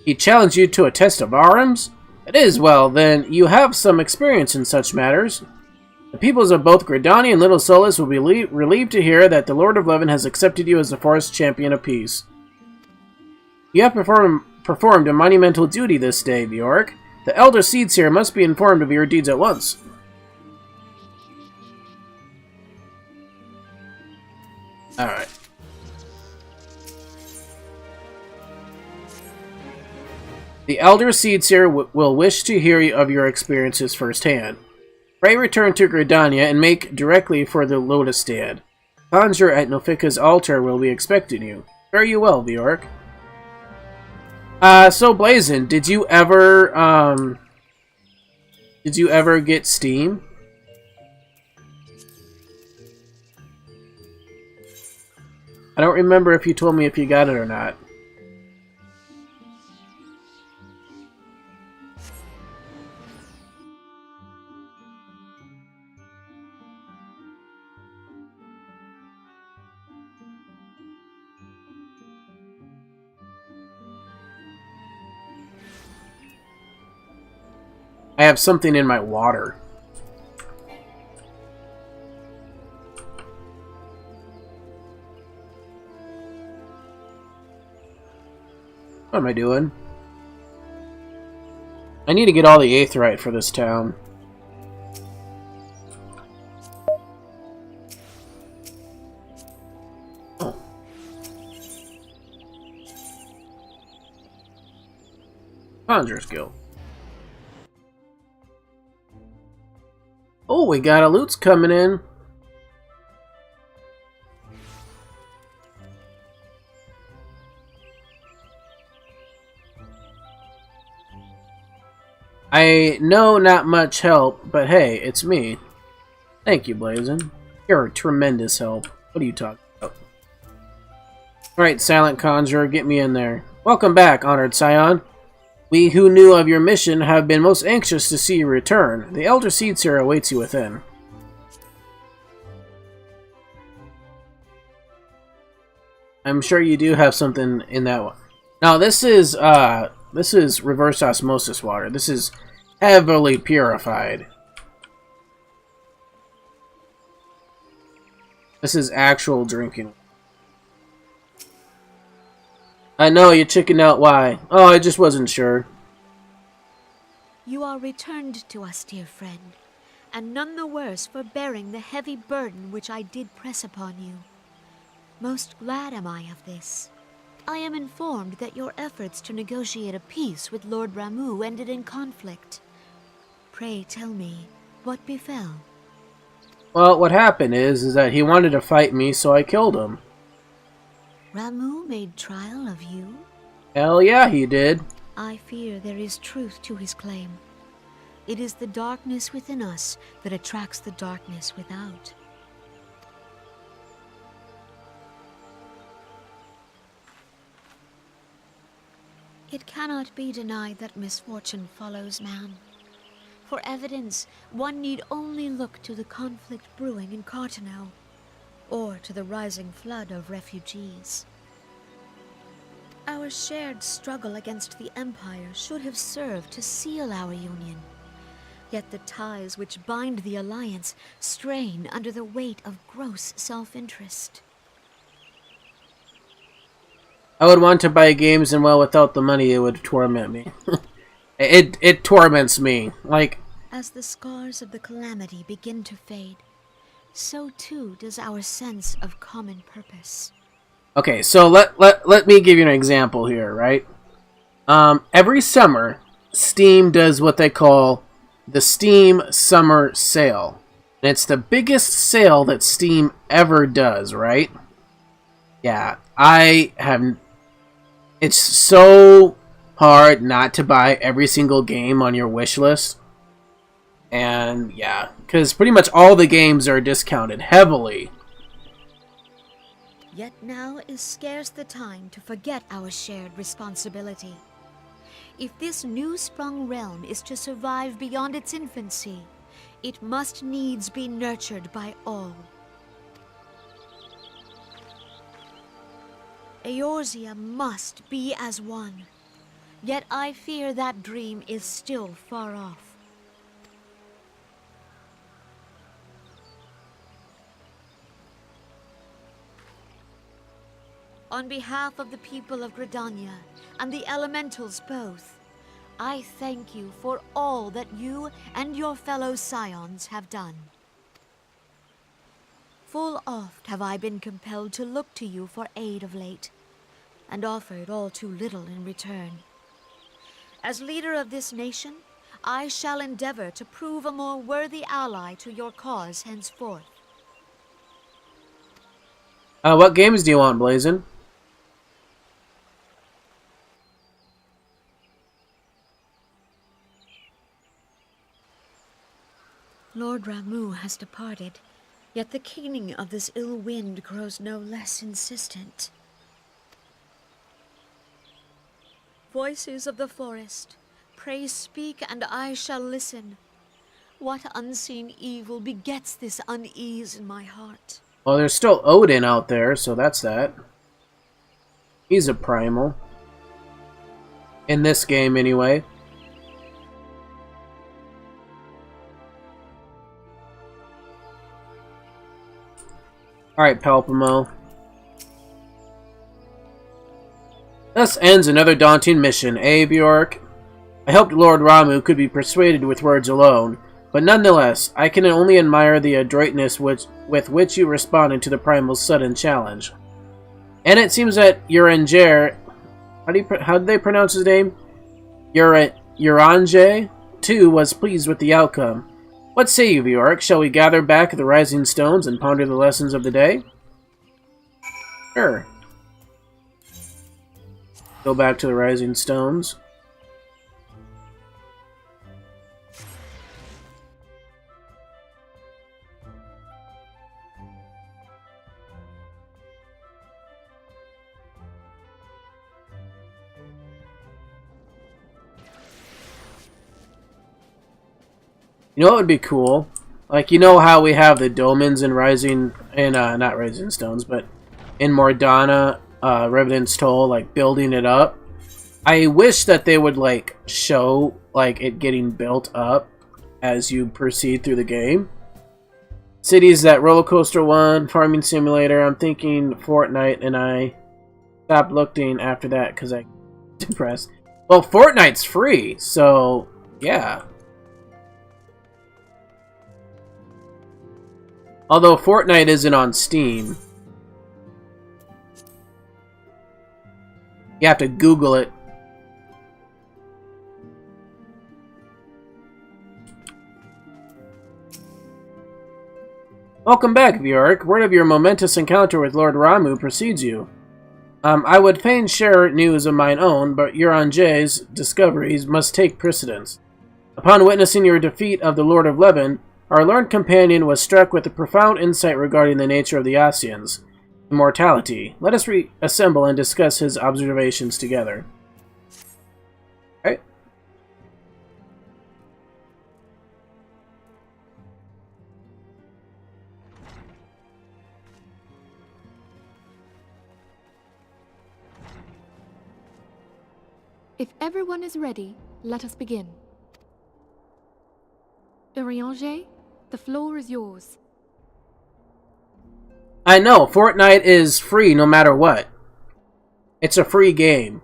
He challenged you to a test of arms? It is, well, then, you have some experience in such matters. The peoples of both Gridani and Little Solus will be relieved to hear that the Lord of Leven has accepted you as the Forest Champion of Peace. You have performed a monumental duty this day, Bjork. The Elder Seeds here must be informed of your deeds at once. Alright. The Elder Seedseer will wish to hear of your experiences firsthand. Pray return to Gridania and make directly for the Lotus Stand. Conjure at Nofika's altar will be expecting you. Fare you well, Bjork. So Blazin, did you ever get Steam? I don't remember if you told me if you got it or not. I have something in my water. What am I doing? I need to get all the aetheryte for this town. Oh. Conjurer's Guild. Oh, we got a loot's coming in. I know not much help, but hey, it's me. Thank you, Blazin. You're a tremendous help. What are you talking about? Alright, Silent Conjurer, get me in there. Welcome back, Honored Scion. We who knew of your mission have been most anxious to see you return. The Elder Seedseer awaits you within. I'm sure you do have something in that one. Now, this is reverse osmosis water. This is heavily purified. This is actual drinking. I know, you chickened out. Why? Oh, I just wasn't sure. You are returned to us, dear friend, and none the worse for bearing the heavy burden which I did press upon you. Most glad am I of this. I am informed that your efforts to negotiate a peace with Lord Ramuh ended in conflict. Pray tell me, what befell? Well, what happened is that he wanted to fight me, so I killed him. Ramuh made trial of you? Hell yeah, he did. I fear there is truth to his claim. It is the darkness within us that attracts the darkness without. It cannot be denied that misfortune follows man. For evidence, one need only look to the conflict brewing in Carteneau, or to the rising flood of refugees. Our shared struggle against the Empire should have served to seal our union. Yet the ties which bind the Alliance strain under the weight of gross self-interest. I would want to buy games, and well, without the money, it would torment me. It torments me. Like, as the scars of the calamity begin to fade, so too does our sense of common purpose. okay, so let me give you an example here, right? Every summer, Steam does what they call the Steam Summer Sale. And it's the biggest sale that Steam ever does, right? Yeah, it's so hard not to buy every single game on your wish list. And yeah, because pretty much all the games are discounted heavily. Yet now is scarce the time to forget our shared responsibility. If this new-sprung realm is to survive beyond its infancy, it must needs be nurtured by all. Eorzea must be as one, yet I fear that dream is still far off. On behalf of the people of Gridania and the elementals both, I thank you for all that you and your fellow scions have done. Full oft have I been compelled to look to you for aid of late, and offered all too little in return. As leader of this nation, I shall endeavor to prove a more worthy ally to your cause henceforth. What games do you want, Blazin? Lord Ramuh has departed, yet the keening of this ill wind grows no less insistent. Voices of the forest, pray speak and I shall listen. What unseen evil begets this unease in my heart? Well, there's still Odin out there, so that's that. He's a primal. In this game, anyway. Alright, Palpamo. Thus ends another daunting mission, eh, Bjork? I hoped Lord Ramuh could be persuaded with words alone, but nonetheless, I can only admire the adroitness with which you responded to the Primal's sudden challenge. And it seems that Uranger, how did they pronounce his name? Uranger, too, was pleased with the outcome. What say you, Bjork? Shall we gather back at the Rising Stones and ponder the lessons of the day? Sure. Go back to the Rising Stones. You know what would be cool? Like, you know how we have the dolmens in Rising, in, not Rising Stones, but in Mordana, Revenant's Toll, like, building it up? I wish that they would, like, show, like, it getting built up as you proceed through the game. Cities that Roller Coaster 1, Farming Simulator, I'm thinking Fortnite, and I stopped looking after that because I depressed. Well, Fortnite's free, so, yeah. Although Fortnite isn't on Steam. You have to Google it. Welcome back, Bjork. Word of your momentous encounter with Lord Ramuh precedes you. I would fain share news of mine own, but Uranger's discoveries must take precedence. Upon witnessing your defeat of the Lord of Leven, our learned companion was struck with a profound insight regarding the nature of the Ascians' immortality. Let us reassemble and discuss his observations together. Alright. If everyone is ready, let us begin. Urianger, the floor is yours. I know, Fortnite is free no matter what. It's a free game.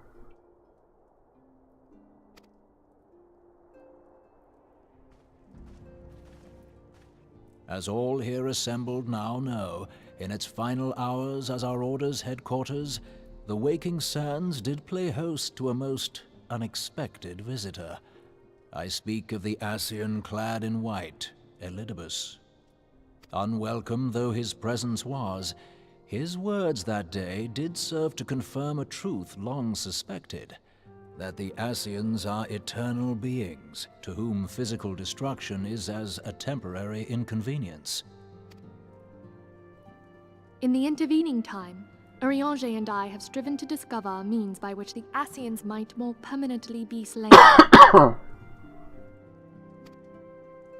As all here assembled now know, in its final hours as our Order's headquarters, the Waking Sands did play host to a most unexpected visitor. I speak of the Ascian clad in white, Elidibus. Unwelcome though his presence was, his words that day did serve to confirm a truth long suspected, that the Ascians are eternal beings, to whom physical destruction is as a temporary inconvenience. In the intervening time, Urianger and I have striven to discover a means by which the Ascians might more permanently be slain.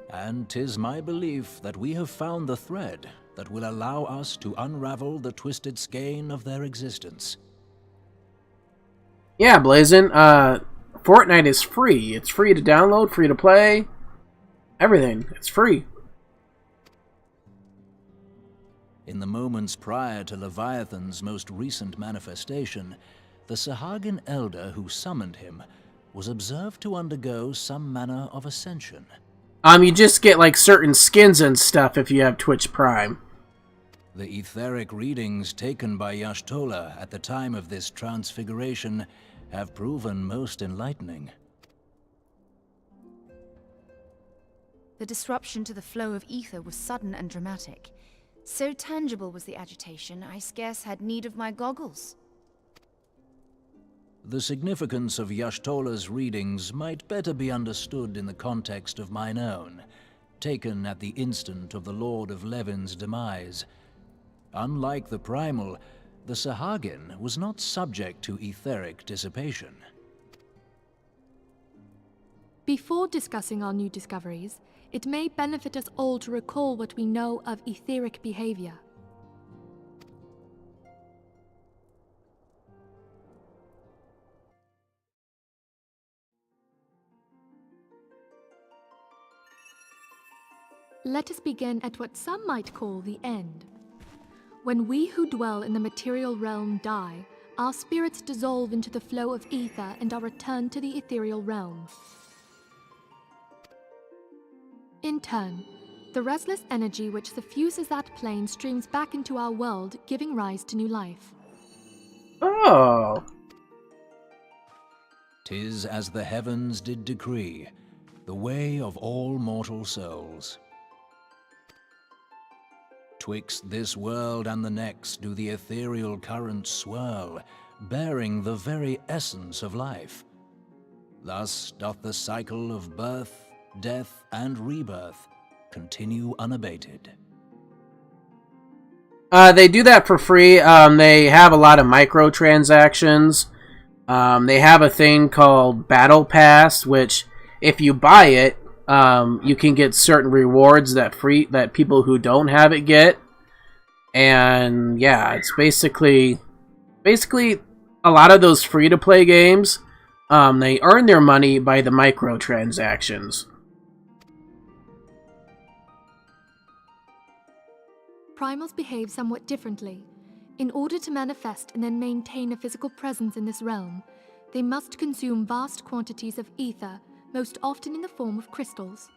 And 'tis my belief that we have found the thread that will allow us to unravel the twisted skein of their existence. Yeah, Blazin, Fortnite is free. It's free to download, free to play. Everything. It's free. In the moments prior to Leviathan's most recent manifestation, the Sahagin elder who summoned him was observed to undergo some manner of ascension. You just get, like, certain skins and stuff if you have Twitch Prime. The etheric readings taken by Y'shtola at the time of this transfiguration have proven most enlightening. The disruption to the flow of ether was sudden and dramatic. So tangible was the agitation, I scarce had need of my goggles. The significance of Y'shtola's readings might better be understood in the context of mine own, taken at the instant of the Lord of Levin's demise. Unlike the Primal, the Sahagin was not subject to etheric dissipation. Before discussing our new discoveries, it may benefit us all to recall what we know of etheric behavior. Let us begin at what some might call the end. When we who dwell in the material realm die, our spirits dissolve into the flow of ether and are returned to the ethereal realm. In turn, the restless energy which suffuses that plane streams back into our world, giving rise to new life. Oh. 'Tis as the heavens did decree, the way of all mortal souls. Twixt this world and the next do the ethereal currents swirl, bearing the very essence of life. Thus doth the cycle of birth, death, and rebirth continue unabated. They do that for free. They have a lot of microtransactions. They have a thing called Battle Pass, which, if you buy it, you can get certain rewards that people who don't have it get. And yeah, it's basically a lot of those free-to-play games, they earn their money by the microtransactions. Primals behave somewhat differently. In order to manifest and then maintain a physical presence in this realm, they must consume vast quantities of ether, most often in the form of crystals.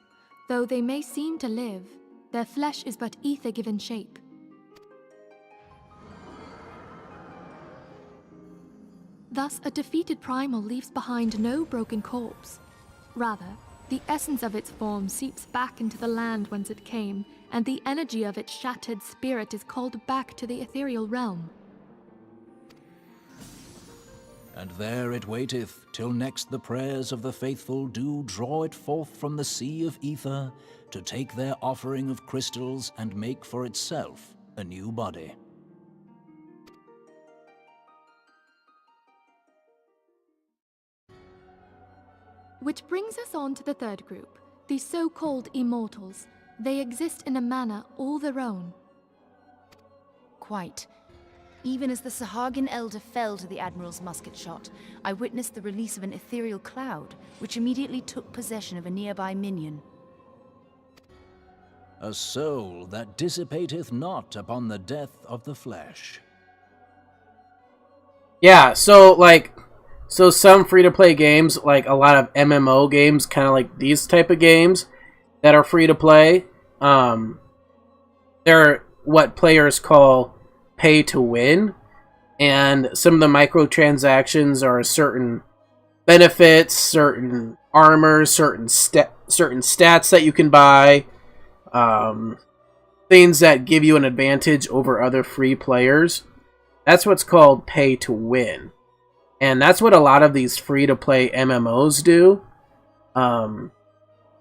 Though they may seem to live, their flesh is but ether given shape. Thus, a defeated primal leaves behind no broken corpse. Rather, the essence of its form seeps back into the land whence it came, and the energy of its shattered spirit is called back to the ethereal realm. And there it waiteth, till next the prayers of the faithful do draw it forth from the sea of ether, to take their offering of crystals and make for itself a new body. Which brings us on to the third group, the so-called immortals. They exist in a manner all their own. Quite. Even as the Sahagin Elder fell to the Admiral's musket shot, I witnessed the release of an ethereal cloud, which immediately took possession of a nearby minion. A soul that dissipateth not upon the death of the flesh. Yeah, so some free-to-play games, like a lot of MMO games, kind of like these type of games that are free-to-play, they're what players call pay-to-win, and some of the microtransactions are certain benefits, certain armor, certain stats that you can buy, things that give you an advantage over other free players. That's what's called pay-to-win. And that's what a lot of these free-to-play MMOs do.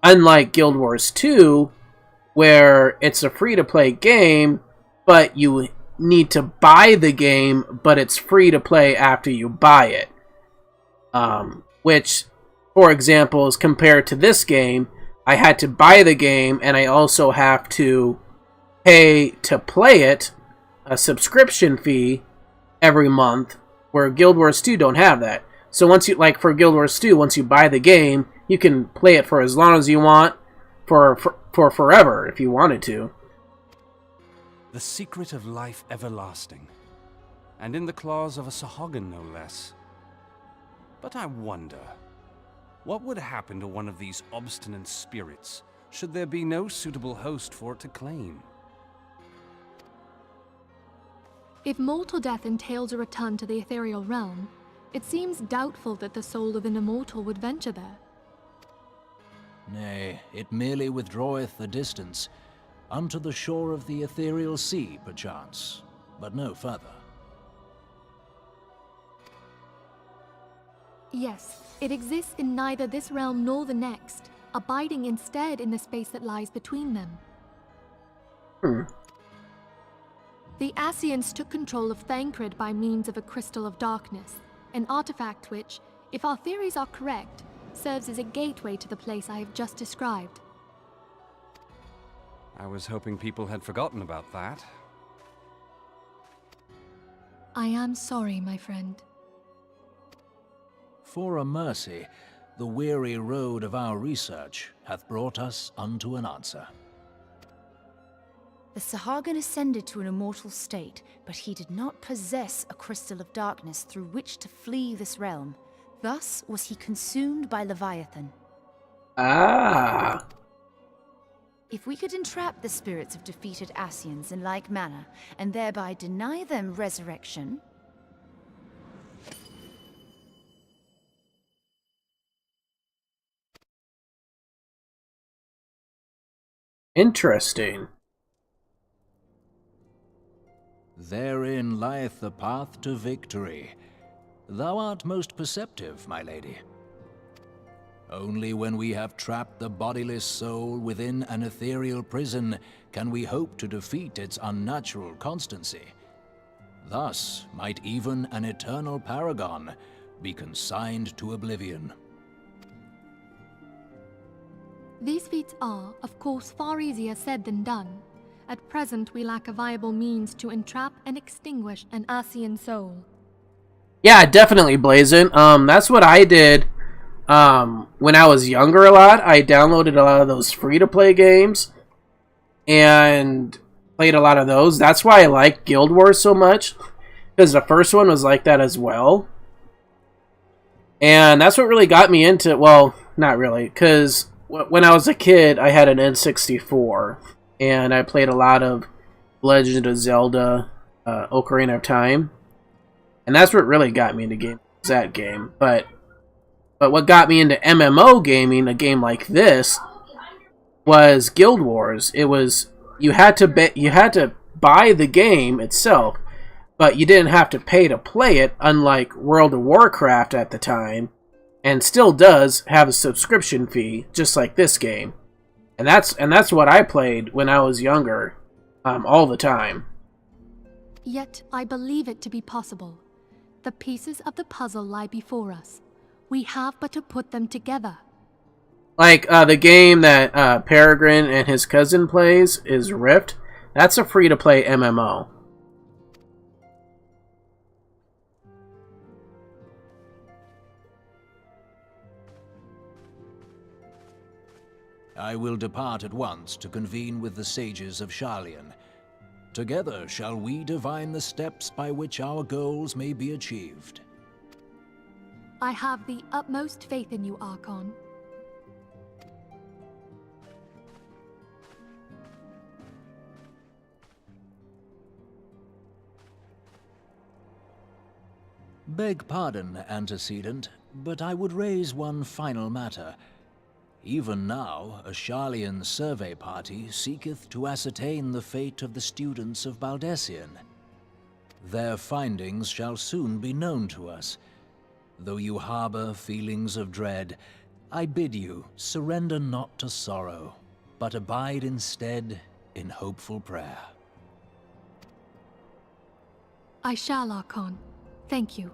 Unlike Guild Wars 2, where it's a free-to-play game, but you need to buy the game, but it's free-to-play after you buy it. Which, for example, is compared to this game, I had to buy the game, and I also have to pay to play it, a subscription fee, every month, where Guild Wars 2 don't have that. So once you, like for Guild Wars 2, once you buy the game, you can play it for as long as you want, for forever, if you wanted to. The secret of life everlasting, and in the claws of a Sahagin no less. But I wonder, what would happen to one of these obstinate spirits, should there be no suitable host for it to claim? If mortal death entails a return to the ethereal realm, it seems doubtful that the soul of an immortal would venture there. Nay, it merely withdraweth the distance, unto the shore of the ethereal sea, perchance, but no further. Yes, it exists in neither this realm nor the next, abiding instead in the space that lies between them. The Ascians took control of Thancred by means of a Crystal of Darkness, an artifact which, if our theories are correct, serves as a gateway to the place I have just described. I was hoping people had forgotten about that. I am sorry, my friend. For a mercy, the weary road of our research hath brought us unto an answer. The Sahagin ascended to an immortal state, but he did not possess a crystal of darkness through which to flee this realm. Thus was he consumed by Leviathan. Ah. If we could entrap the spirits of defeated Ascians in like manner, and thereby deny them resurrection... Interesting. Therein lieth the path to victory. Thou art most perceptive, my lady. Only when we have trapped the bodiless soul within an ethereal prison can we hope to defeat its unnatural constancy. Thus might even an eternal paragon be consigned to oblivion. These feats are, of course, far easier said than done. At present, we lack a viable means to entrap and extinguish an Ascian soul. Yeah, definitely, Blazin. That's what I did when I was younger a lot. I downloaded a lot of those free-to-play games and played a lot of those. That's why I like Guild Wars so much, because the first one was like that as well. And that's what really got me into, well, not really, because when I was a kid, I had an N64, and I played a lot of Legend of Zelda, Ocarina of Time. And that's what really got me into that game. But what got me into MMO gaming, a game like this, was Guild Wars. It was you had to buy the game itself, but you didn't have to pay to play it, unlike World of Warcraft at the time, and still does have a subscription fee, just like this game. And that's what I played when I was younger, all the time. Yet I believe it to be possible. The pieces of the puzzle lie before us. We have but to put them together. Like the game that Peregrine and his cousin plays is Rift. That's a free-to-play MMO. I will depart at once to convene with the sages of Sharlayan. Together shall we divine the steps by which our goals may be achieved. I have the utmost faith in you, Archon. Beg pardon, antecedent, but I would raise one final matter. Even now, a Sharlayan survey party seeketh to ascertain the fate of the students of Baldesion. Their findings shall soon be known to us. Though you harbor feelings of dread, I bid you surrender not to sorrow, but abide instead in hopeful prayer. I shall, Archon. Thank you.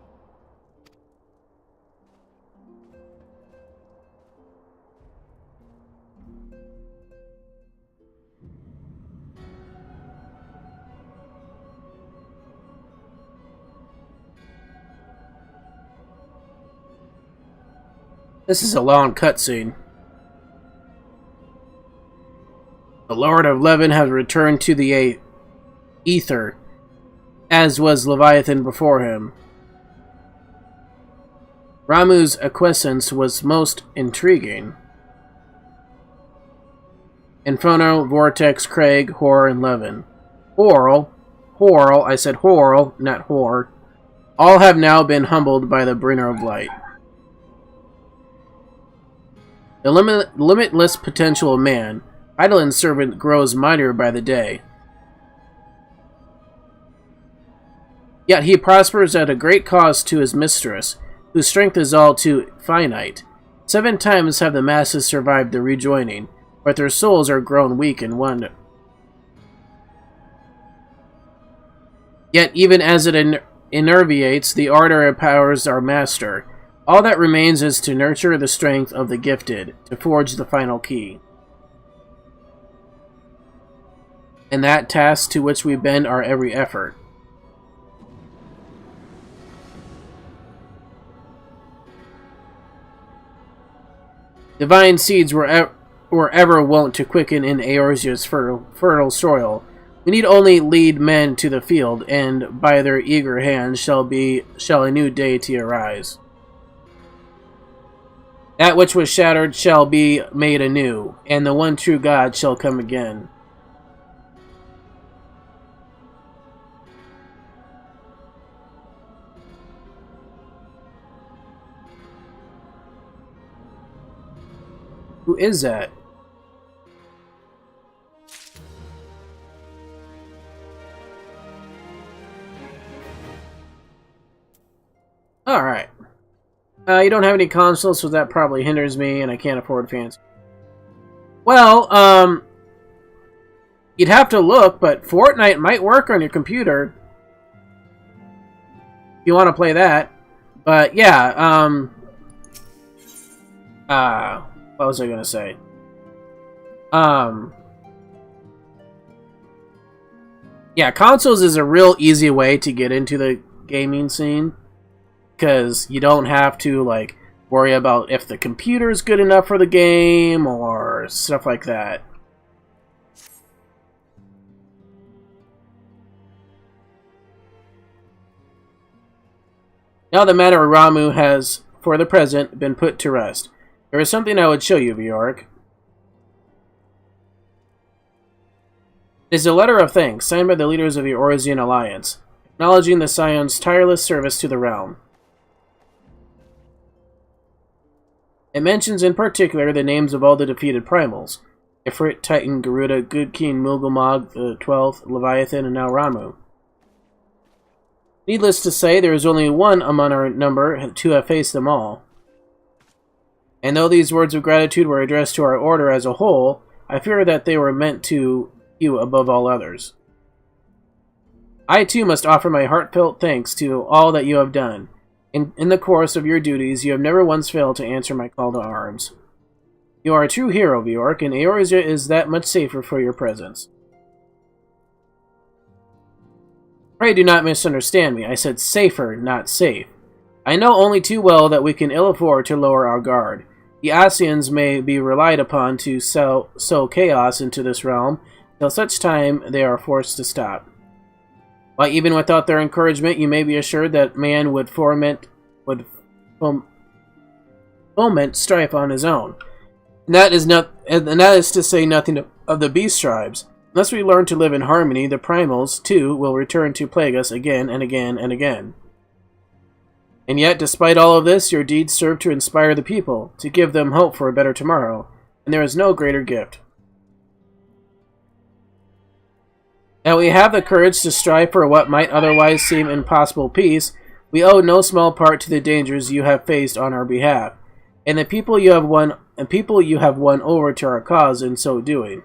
This is a long cutscene. The Lord of Levin has returned to the Aether, as was Leviathan before him. Ramuh's acquiescence was most intriguing. Inferno, Vortex, Craig, Horror, and Levin. Horror, I said Horror, not Horror. All have now been humbled by the Bringer of Light. The limitless potential of man, Eidolon's servant, grows mightier by the day. Yet he prospers at a great cost to his mistress, whose strength is all too finite. 7 times have the masses survived the rejoining, but their souls are grown weak and wonder. Yet even as it enervates, the ardor empowers our master. All that remains is to nurture the strength of the gifted, to forge the final key. And that task to which we bend our every effort. Divine seeds were ever wont to quicken in Eorzea's fertile soil. We need only lead men to the field, and by their eager hands shall a new deity arise. That which was shattered shall be made anew, and the one true God shall come again. Who is that? Alright. You don't have any consoles, so that probably hinders me, and I can't afford fancy. Well, you'd have to look, but Fortnite might work on your computer. If you want to play that. But, yeah, what was I going to say? Yeah, consoles is a real easy way to get into the gaming scene. Because you don't have to, like, worry about if the computer is good enough for the game or stuff like that. Now the matter of Ramuh has, for the present, been put to rest. There is something I would show you, Vioric. It is a letter of thanks, signed by the leaders of the Eorzean Alliance, acknowledging the Scion's tireless service to the realm. It mentions in particular the names of all the defeated primals: Ifrit, Titan, Garuda, Good King, Mulgumog, the 12th, Leviathan, and now Ramuh. Needless to say, there is only one among our number to have faced them all. And though these words of gratitude were addressed to our order as a whole, I fear that they were meant to you above all others. I too must offer my heartfelt thanks to all that you have done. In the course of your duties, you have never once failed to answer my call to arms. You are a true hero, Vioric, and Eorzea is that much safer for your presence. Pray do not misunderstand me. I said safer, not safe. I know only too well that we can ill afford to lower our guard. The Ascians may be relied upon to sow chaos into this realm, till such time they are forced to stop. Why, even without their encouragement, you may be assured that man would foment strife on his own. And that is to say nothing of the beast tribes. Unless we learn to live in harmony, the primals, too, will return to plague us again and again and again. And yet, despite all of this, your deeds serve to inspire the people, to give them hope for a better tomorrow, and there is no greater gift. Now we have the courage to strive for what might otherwise seem impossible peace. We owe no small part to the dangers you have faced on our behalf, and the people you have won over to our cause in so doing.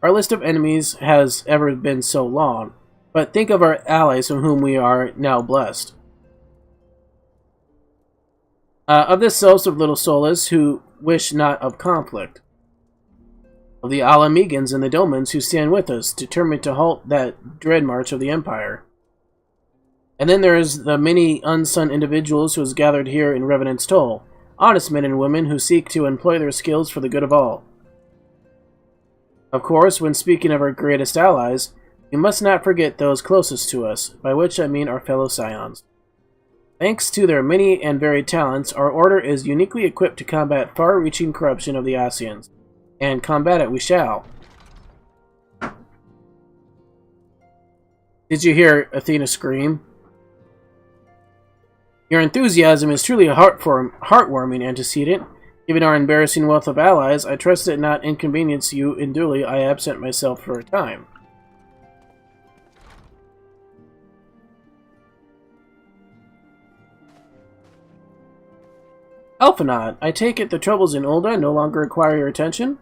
Our list of enemies has ever been so long, but think of our allies from whom we are now blessed. Of the selves of little Solas who wish not of conflict. Of the Ala Mhiggans and the Domans who stand with us, determined to halt that dread march of the Empire. And then there is the many unsung individuals who has gathered here in Revenant's Toll, honest men and women who seek to employ their skills for the good of all. Of course, when speaking of our greatest allies, we must not forget those closest to us, by which I mean our fellow Scions. Thanks to their many and varied talents, our order is uniquely equipped to combat far-reaching corruption of the Ascians. And combat it we shall. Did you hear Athena scream? Your enthusiasm is truly a heartwarming antecedent. Given our embarrassing wealth of allies, I trust it not inconvenience you unduly. I absent myself for a time. Elphanod, I take it the troubles in Ul'dah no longer require your attention?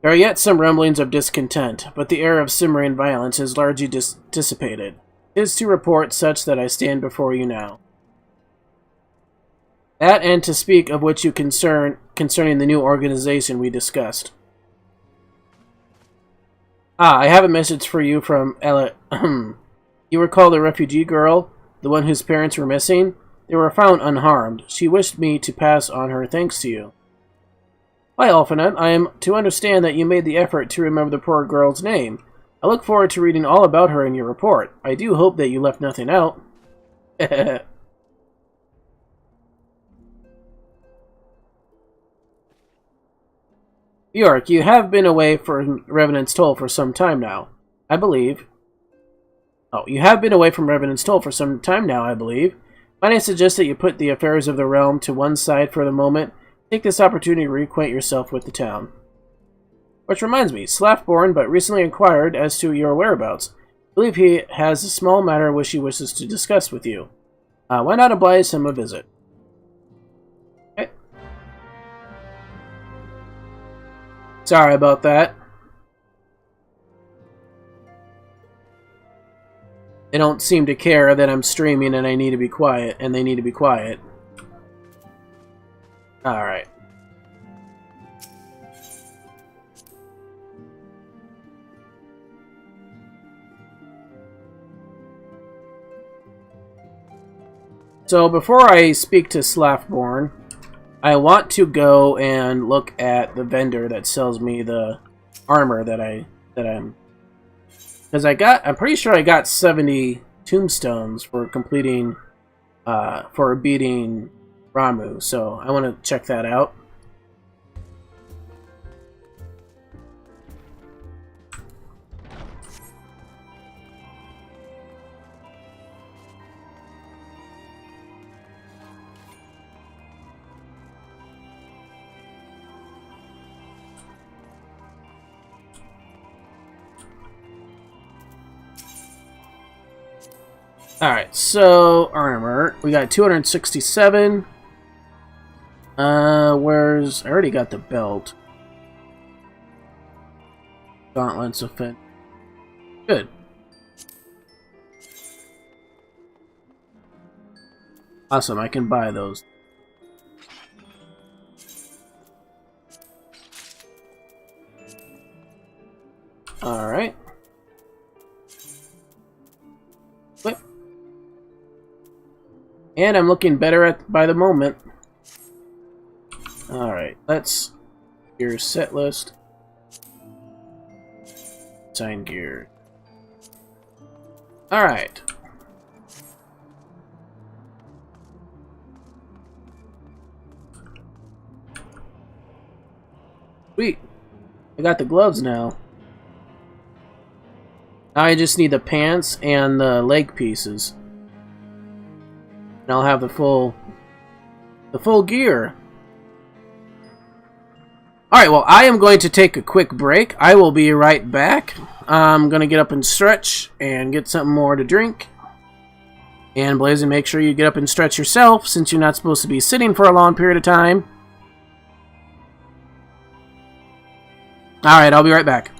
There are yet some rumblings of discontent, but the air of Cimmerian violence has largely dissipated. It is to report such that I stand before you now. That and to speak of which you concerning the new organization we discussed. I have a message for you from Ella. You recall the refugee girl, the one whose parents were missing? They were found unharmed. She wished me to pass on her thanks to you. Why, Elphanod, I am to understand that you made the effort to remember the poor girl's name. I look forward to reading all about her in your report. I do hope that you left nothing out. Bjork, you have been away from Revenant's Toll for some time now, I believe. Oh, you have been away from Revenant's Toll for some time now, I believe. Might I suggest that you put the affairs of the realm to one side for the moment? Take this opportunity to reacquaint yourself with the town. Which reminds me, Slafborn but recently inquired as to your whereabouts. I believe he has a small matter which he wishes to discuss with you. Why not oblige him a visit? Okay. Sorry about that. They don't seem to care that I'm streaming and I need to be quiet, and they need to be quiet. Alright. So before I speak to Slafborn, I want to go and look at the vendor that sells me the armor that I'm... Because I'm pretty sure I got 70 tombstones for completing, for beating Ramuh, so I want to check that out. Alright, so armor. We got 267. I already got the belt. Gauntlets of Fin. Good. Awesome, I can buy those. Alright. Flip. And I'm looking better by the moment. Alright, let's... Gear set list. Sign gear. Alright. Sweet. I got the gloves now. Now I just need the pants and the leg pieces. And I'll have the full gear. Alright, well, I am going to take a quick break. I will be right back. I'm going to get up and stretch and get something more to drink. And Blazing, make sure you get up and stretch yourself, since you're not supposed to be sitting for a long period of time. Alright, I'll be right back.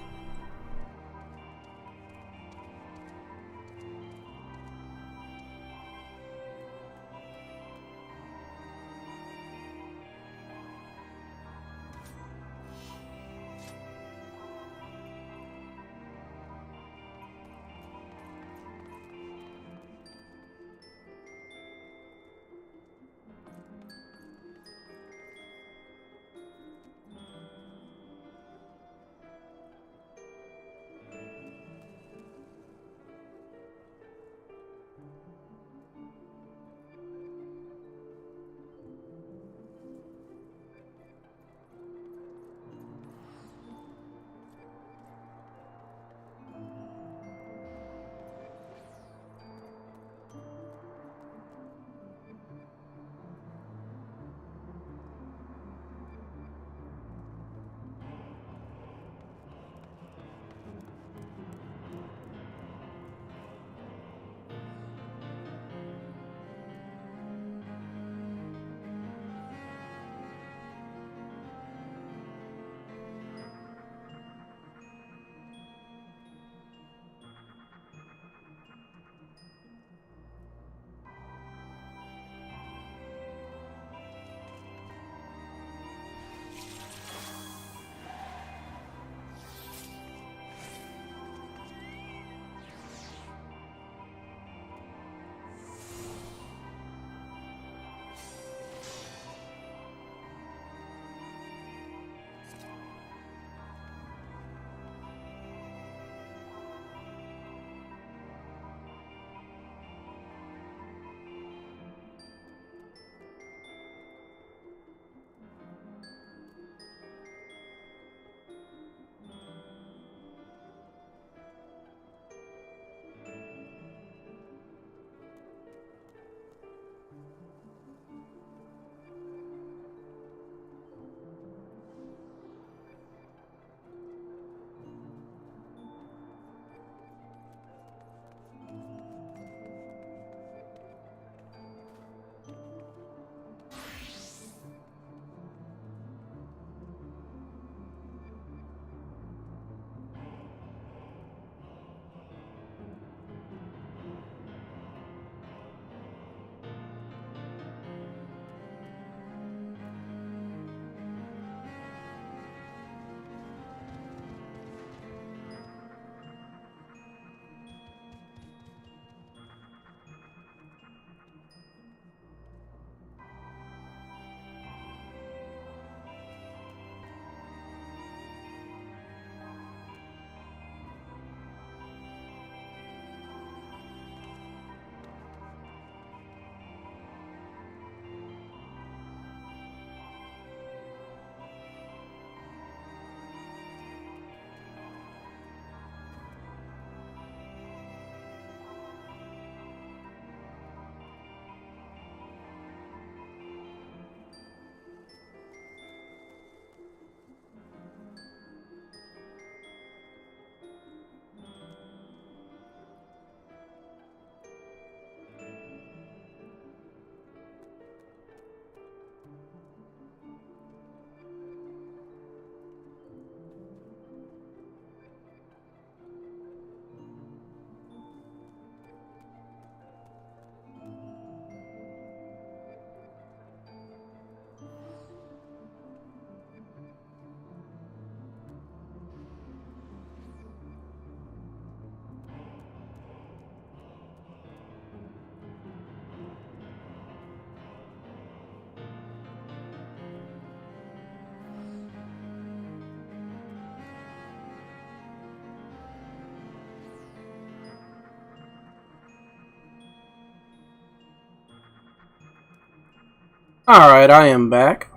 Alright, I am back.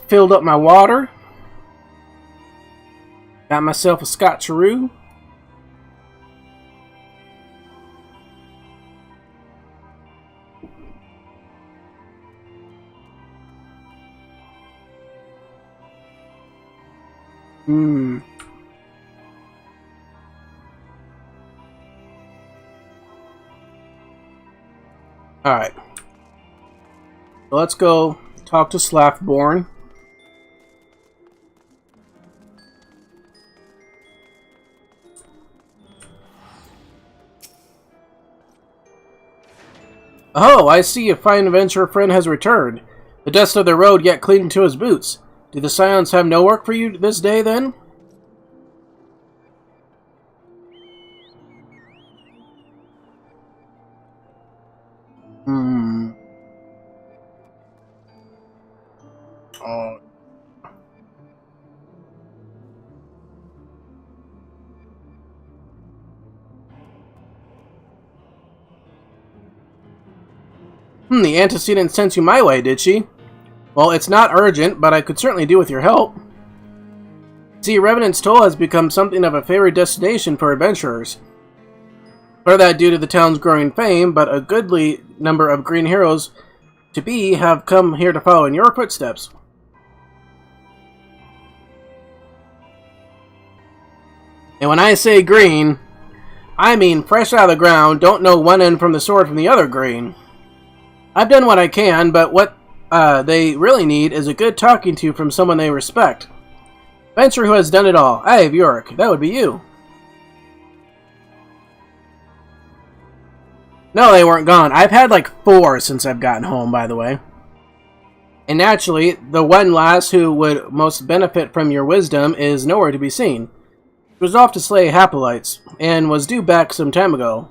Filled up my water. Got myself a scotcheroo. Alright. So let's go talk to Slathborn. Oh, I see a fine adventurer friend has returned. The dust of the road yet cleaving to his boots. Do the Scions have no work for you this day, then? The antecedent sent you my way, did she? Well, it's not urgent, but I could certainly do with your help. See, Revenant's Toll has become something of a favored destination for adventurers. Part of that due to the town's growing fame, but a goodly number of green heroes to be have come here to follow in your footsteps. And when I say green, I mean fresh out of the ground, don't know one end from the sword from the other green. I've done what I can, but what they really need is a good talking to from someone they respect. Venture who has done it all. Aye, Bjork, that would be you. No, they weren't gone. I've had like 4 since I've gotten home, by the way. And naturally, the one lass who would most benefit from your wisdom is nowhere to be seen. She was off to slay Hapolites, and was due back some time ago.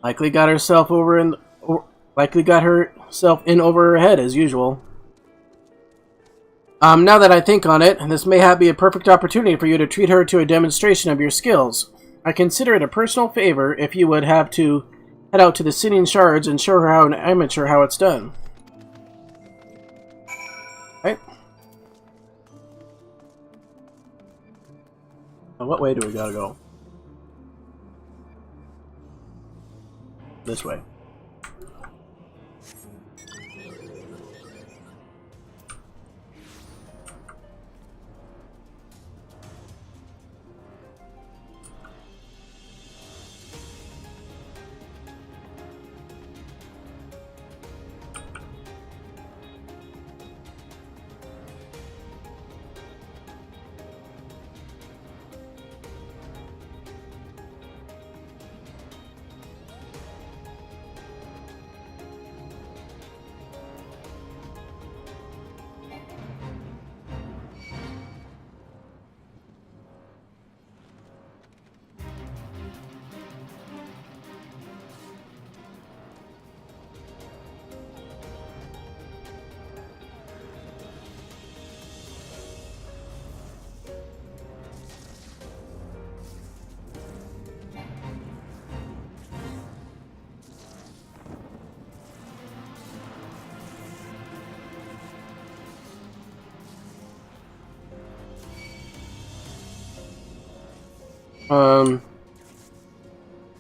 Likely got herself in over her head, as usual. Now that I think on it, this may be a perfect opportunity for you to treat her to a demonstration of your skills. I consider it a personal favor if you would have to head out to the Singing Shards and show her how an amateur how it's done. Right? Now, what way do we gotta go? This way.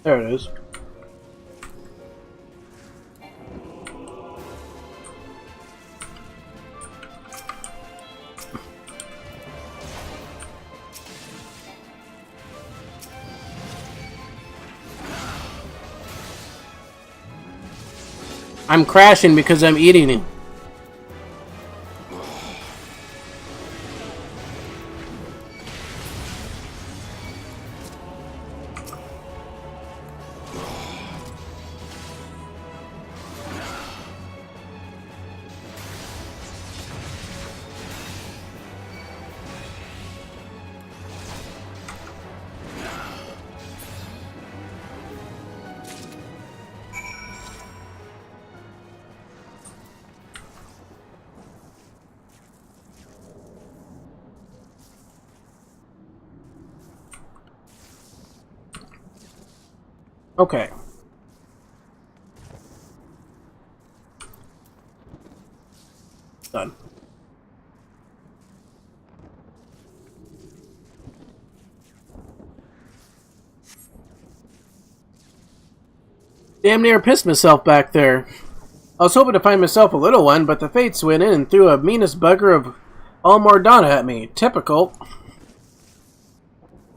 There it is. I'm crashing because I'm eating it. Okay. Done. Damn near pissed myself back there. I was hoping to find myself a little one, but the fates went in and threw a meanest bugger of all Mordana at me. Typical.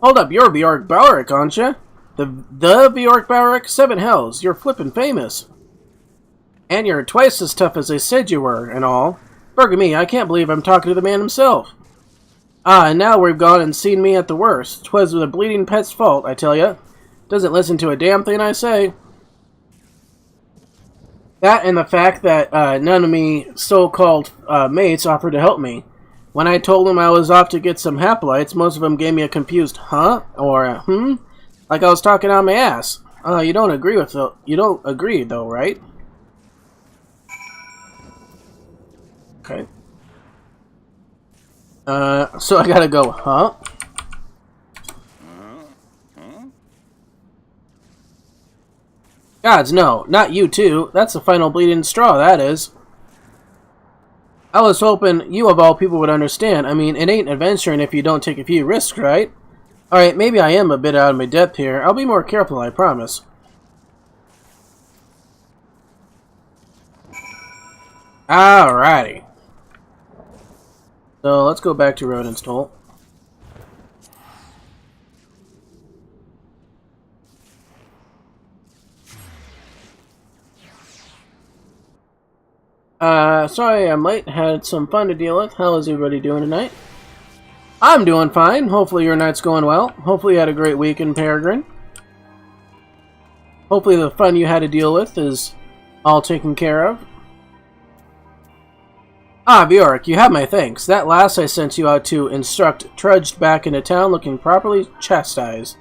Hold up, you're Bjork Bowrick, aren't you? The Bjork Bowrick? 7 hells, you're flippin' famous. And you're twice as tough as they said you were, and all. Burger me, I can't believe I'm talking to the man himself. Ah, and now we've gone and seen me at the worst. 'Twas the bleeding pet's fault, I tell ya. Doesn't listen to a damn thing I say. That and the fact that none of me so-called mates offered to help me. When I told them I was off to get some Hapolites, most of them gave me a confused huh or like I was talking on my ass. You don't agree though, right? Okay. So I gotta go, huh? Gods, no. Not you too. That's the final bleeding straw, that is. I was hoping you of all people would understand. I mean, it ain't adventuring if you don't take a few risks, right? Alright, maybe I am a bit out of my depth here. I'll be more careful, I promise. Alrighty. So, let's go back to Rodent's Toll. Sorry I'm late. Had some fun to deal with. How is everybody doing tonight? I'm doing fine. Hopefully your night's going well. Hopefully you had a great week in Peregrine. Hopefully the fun you had to deal with is all taken care of. Ah, Bjork, you have my thanks. That lass I sent you out to instruct trudged back into town looking properly chastised.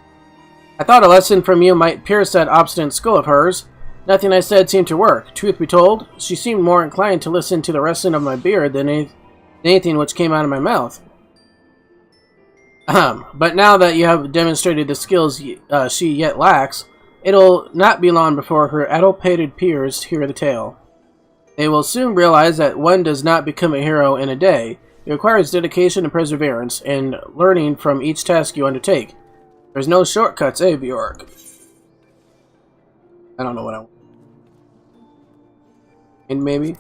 I thought a lesson from you might pierce that obstinate skull of hers. Nothing I said seemed to work. Truth be told, she seemed more inclined to listen to the rustling of my beard than anything which came out of my mouth. But now that you have demonstrated the skills she yet lacks, it'll not be long before her addle-pated peers hear the tale. They will soon realize that one does not become a hero in a day. It requires dedication and perseverance, and learning from each task you undertake. There's no shortcuts, eh, Bjork? I don't know what I want. And maybe?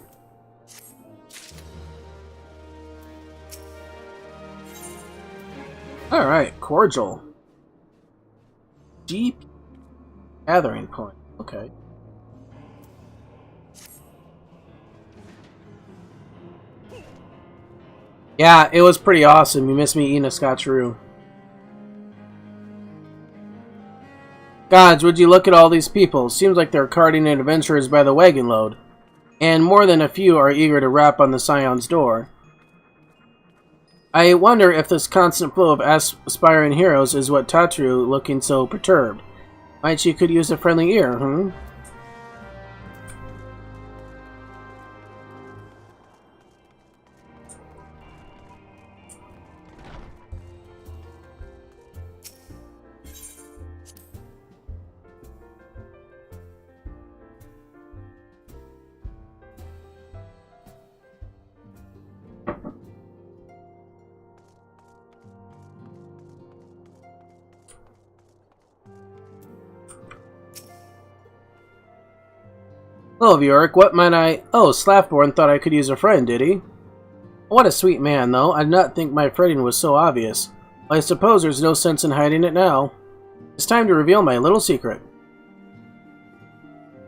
Alright, cordial. Deep gathering point. Okay. Yeah, it was pretty awesome. You missed me eating a scotcheroo. Gods, would you look at all these people? Seems like they're carting in adventurers by the wagon load. And more than a few are eager to rap on the Scion's door. I wonder if this constant flow of aspiring heroes is what Tatru looking so perturbed. Might she could use a friendly ear, Hello, Bjork. What might I... Oh, Slafborn thought I could use a friend, did he? What a sweet man, though. I did not think my fretting was so obvious. I suppose there's no sense in hiding it now. It's time to reveal my little secret.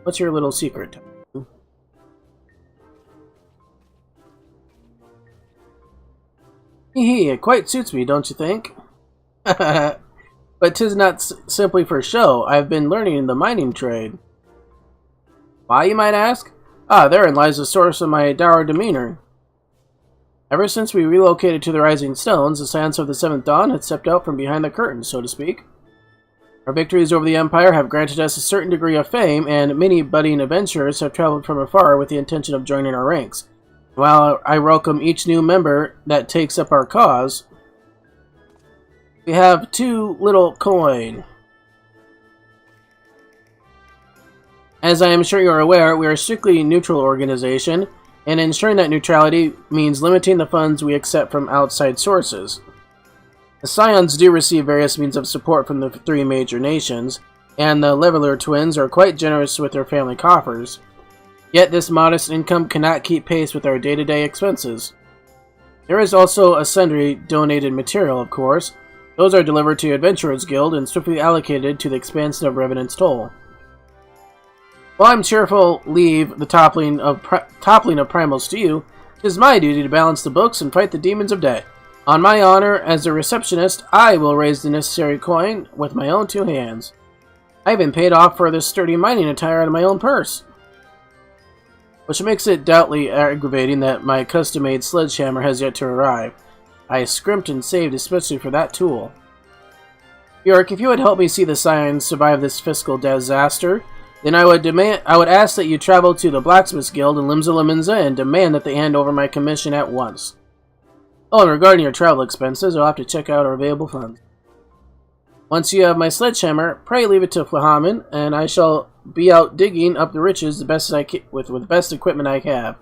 What's your little secret? Hee, it quite suits me, don't you think? But 'tis not simply for show. I've been learning the mining trade. Why, you might ask? Ah, therein lies the source of my dour demeanor. Ever since we relocated to the Rising Stones, the Scions of the Seventh Dawn had stepped out from behind the curtain, so to speak. Our victories over the Empire have granted us a certain degree of fame, and many budding adventurers have traveled from afar with the intention of joining our ranks. While I welcome each new member that takes up our cause, we have too little coin. As I am sure you are aware, we are a strictly neutral organization, and ensuring that neutrality means limiting the funds we accept from outside sources. The Scions do receive various means of support from the three major nations, and the Leveler twins are quite generous with their family coffers. Yet this modest income cannot keep pace with our day-to-day expenses. There is also a sundry donated material, of course. Those are delivered to Adventurers Guild and swiftly allocated to the expansion of Revenant's Toll. While I'm cheerful leave the toppling of Primal Stew, it is my duty to balance the books and fight the demons of debt. On my honor as a receptionist, I will raise the necessary coin with my own two hands. I have been paid off for this sturdy mining attire out of my own purse. Which makes it doubly aggravating that my custom-made sledgehammer has yet to arrive. I scrimped and saved especially for that tool. York, if you would help me see the Scions survive this fiscal disaster, then I would ask that you travel to the Blacksmiths Guild in Limsa Lominsa and demand that they hand over my commission at once. Oh, and regarding your travel expenses, I'll have to check out our available funds. Once you have my sledgehammer, pray leave it to Flahaman, and I shall be out digging up the riches with the best equipment I have.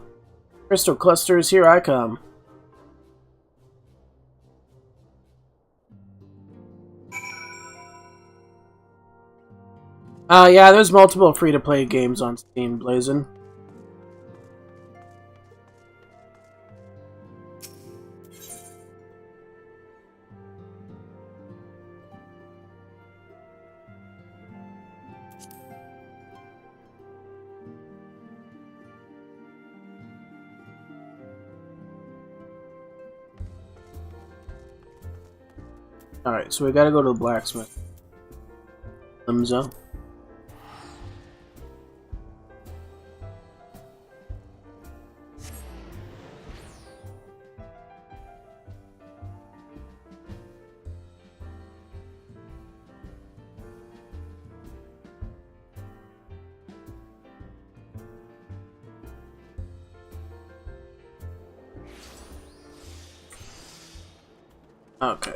Crystal clusters, here I come. Yeah, there's multiple free-to-play games on Steam, Blazin'. Alright, so we gotta go to the blacksmith. Limsa. Okay.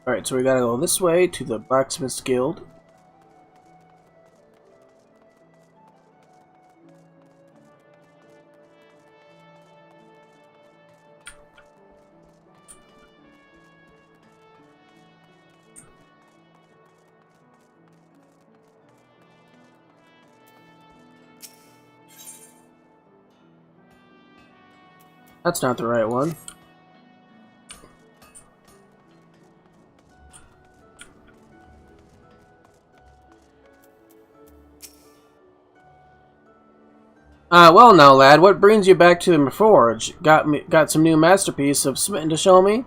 Alright, so we gotta go this way to the Blacksmiths Guild. That's not the right one. Well now, lad, what brings you back to the Forge? Got some new masterpiece of smitten to show me?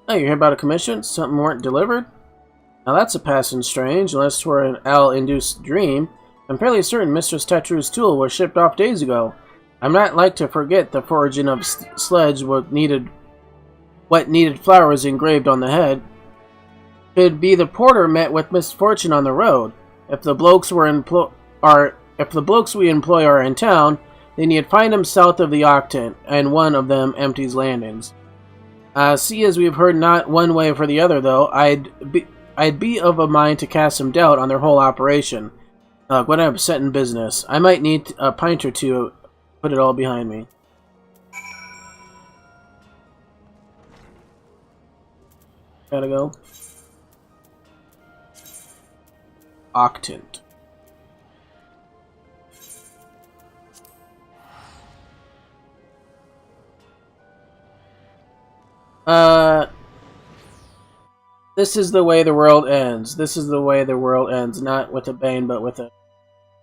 Oh, you hear about a commission? Something weren't delivered? Now that's a passing strange, unless 'twere an owl-induced dream. I'm fairly certain Mistress Tetru's tool was shipped off days ago. I'm not like to forget the foraging of sledge what needed flowers engraved on the head. Could be the porter met with misfortune on the road. If the blokes we employ are in town, then you'd find them south of the Octant, and one of them empties landings. See, as we've heard not one way for the other, though, I'd be of a mind to cast some doubt on their whole operation. When I'm set in business, I might need a pint or two to put it all behind me. Gotta go. Octant. This is the way the world ends. This is the way the world ends. Not with a bang, but with a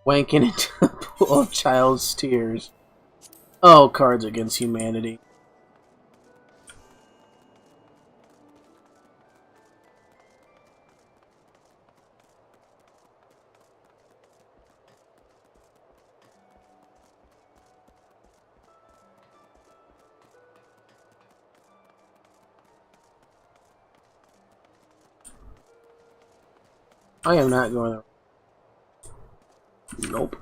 wanking into a pool of child's tears. Oh, Cards Against Humanity. I am not going there. Nope.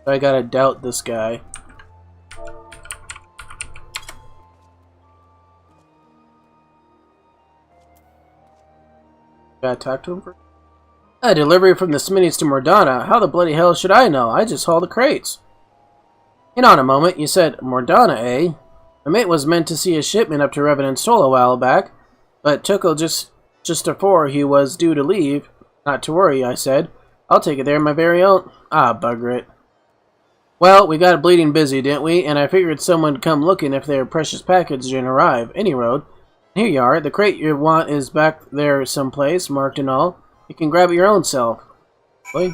I gotta doubt this guy. Gotta talk to him first. A delivery from the Smitties to Mordana. How the bloody hell should I know? I just hauled the crates. Hang on a moment. You said Mordana, eh? My mate was meant to see a shipment up to Revenant's Toll a while back, but took just before he was due to leave. Not to worry, I said. I'll take it there, my very own. Ah, bugger it. Well, we got bleeding busy, didn't we? And I figured someone would come looking if their precious package didn't arrive. Any road. Here you are. The crate you want is back there someplace, marked and all. You can grab it your own self. Boy.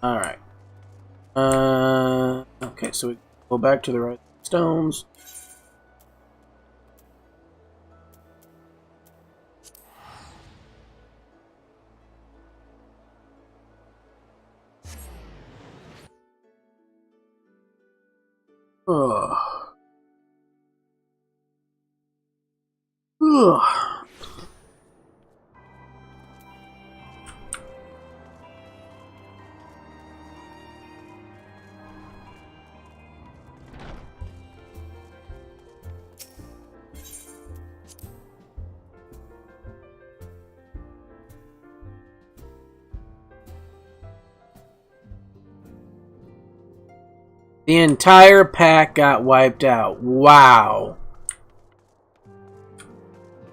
Alright. Okay, so we go back to the right stones. Ugh. Ugh. The entire pack got wiped out. Wow.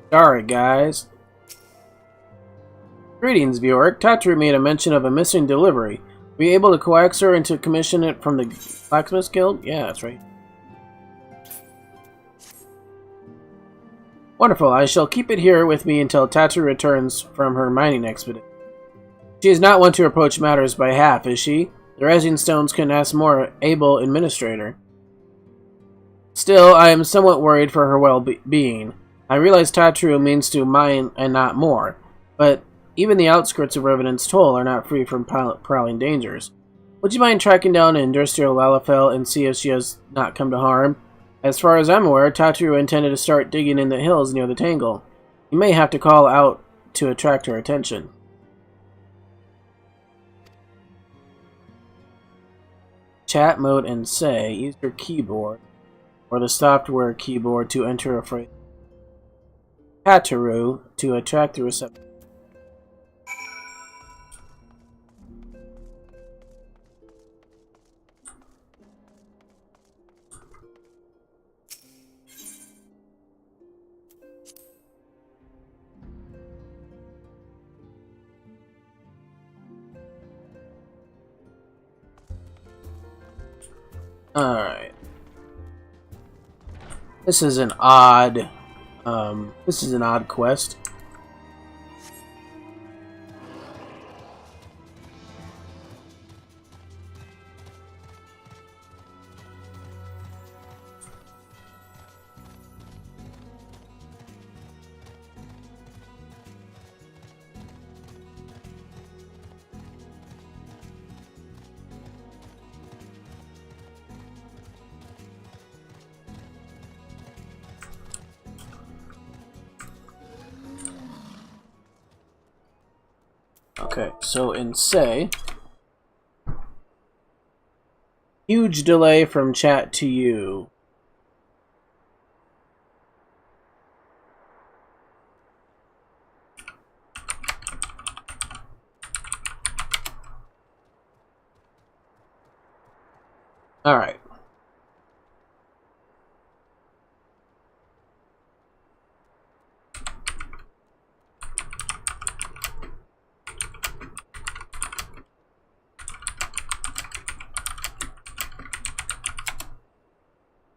Sorry, guys. Greetings, viewer. Tatru made a mention of a missing delivery. Were you able to coax her into commission it from the Blacksmiths Guild? Yeah, that's right. Wonderful. I shall keep it here with me until Tatru returns from her mining expedition. She is not one to approach matters by half, is she? The Rising Stones can ask more able administrator. Still, I am somewhat worried for her well-being. I realize Tatru means to mine and not more, but even the outskirts of Revenant's Toll are not free from prowling dangers. Would you mind tracking down Industrial Lalafell and see if she has not come to harm? As far as I'm aware, Tatru intended to start digging in the hills near the Tangle. You may have to call out to attract her attention. Chat mode and say, use your keyboard or the software keyboard to enter a phrase. Tatru to attract the receptor. Alright. This is an odd quest. Okay, so in say, huge delay from chat to you. All right.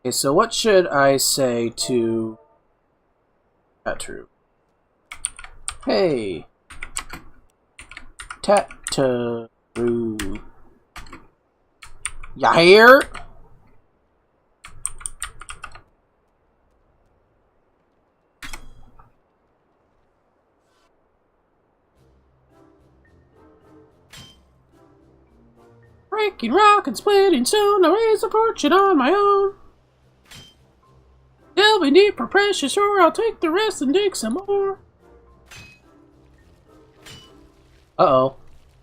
Okay, so what should I say to Tatru? Hey, Tattoo. Ya hear? Breaking rock and splitting stone, I raise a fortune on my own. Delving deep for precious ore, I'll take the rest and dig some more. Uh-oh.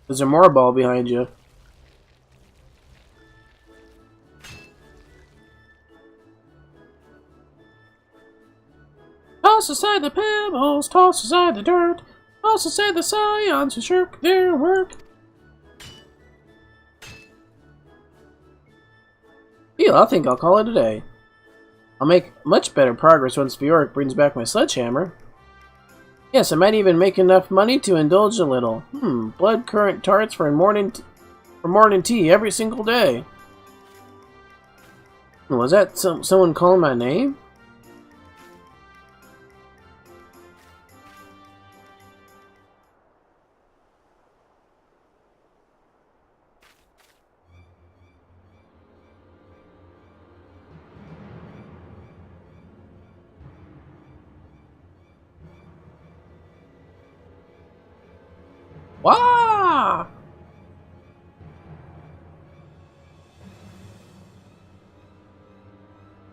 There's a more ball behind you. Toss aside the pebbles, toss aside the dirt, toss aside the scions who shirk their work. I think I'll call it a day. I'll make much better progress once Bjork brings back my sledgehammer. Yes, I might even make enough money to indulge a little. Blood currant tarts for morning tea every single day. Was that someone calling my name? Wah!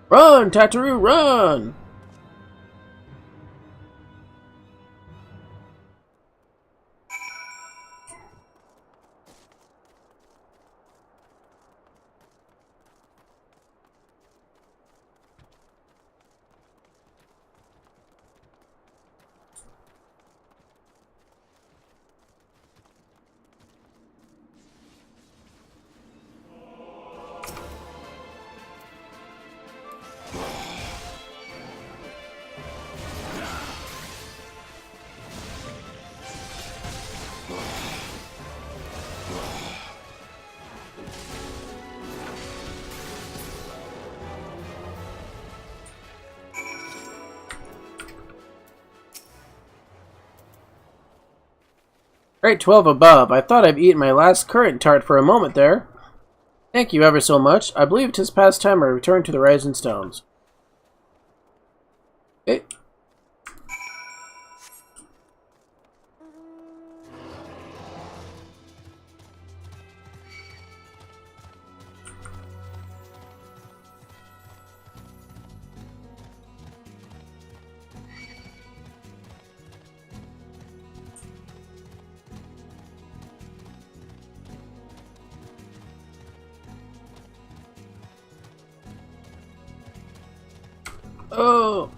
Run, Tataroo, run! Grade 12 above. I thought I'd eaten my last currant tart for a moment there. Thank you ever so much. I believe 'tis past time I return to the Rising Stones. Okay. Oh!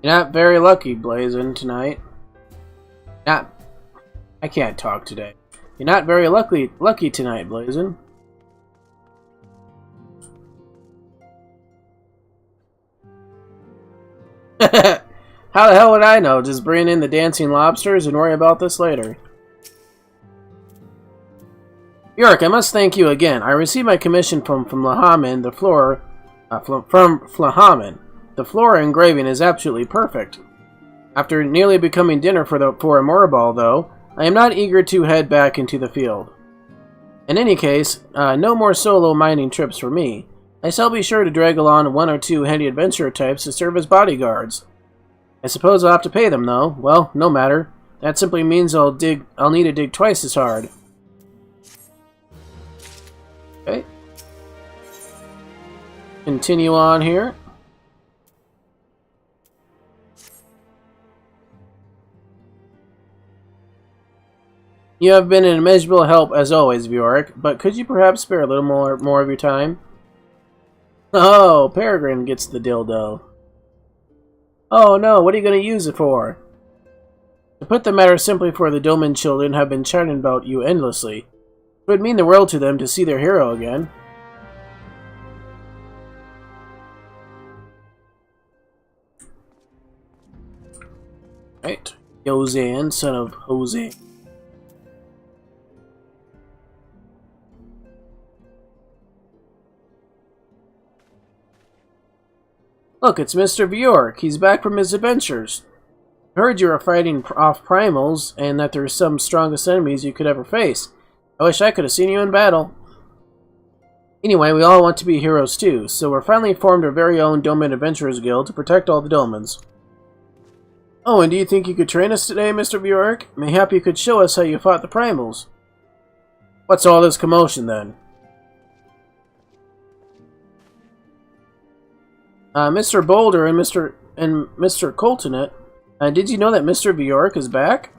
You're not very lucky, Blazin, tonight. I can't talk today. You're not very lucky tonight, Blazin. How the hell would I know? Just bring in the dancing lobsters and worry about this later. Bjork, I must thank you again. I received my commission from Flahaman, the floor, from Flahaman. The floor engraving is absolutely perfect. After nearly becoming dinner for a Morball, though, I am not eager to head back into the field. In any case, no more solo mining trips for me. I shall be sure to drag along one or two handy adventurer types to serve as bodyguards. I suppose I'll have to pay them, though. Well, no matter. That simply means I'll need to dig twice as hard. Okay. Continue on here. You have been an immeasurable help as always, Bjork, but could you perhaps spare a little more of your time? Oh, Peregrine gets the dildo. Oh no, what are you going to use it for? To put the matter simply, for the Doman children have been chatting about you endlessly. It would mean the world to them to see their hero again. Right. Yozan, son of Jose. Look, it's Mr. Bjork. He's back from his adventures. I heard you were fighting off primals, and that there's some strongest enemies you could ever face. I wish I could have seen you in battle. Anyway, we all want to be heroes too, so we're finally formed our very own Dolmen Adventurers Guild to protect all the Dolmens. Oh, and do you think you could train us today, Mr. Bjork? Mayhap you could show us how you fought the primals. What's all this commotion, then? Mr. Boulder and Mr. Coltonet, did you know that Mr. Bjork is back?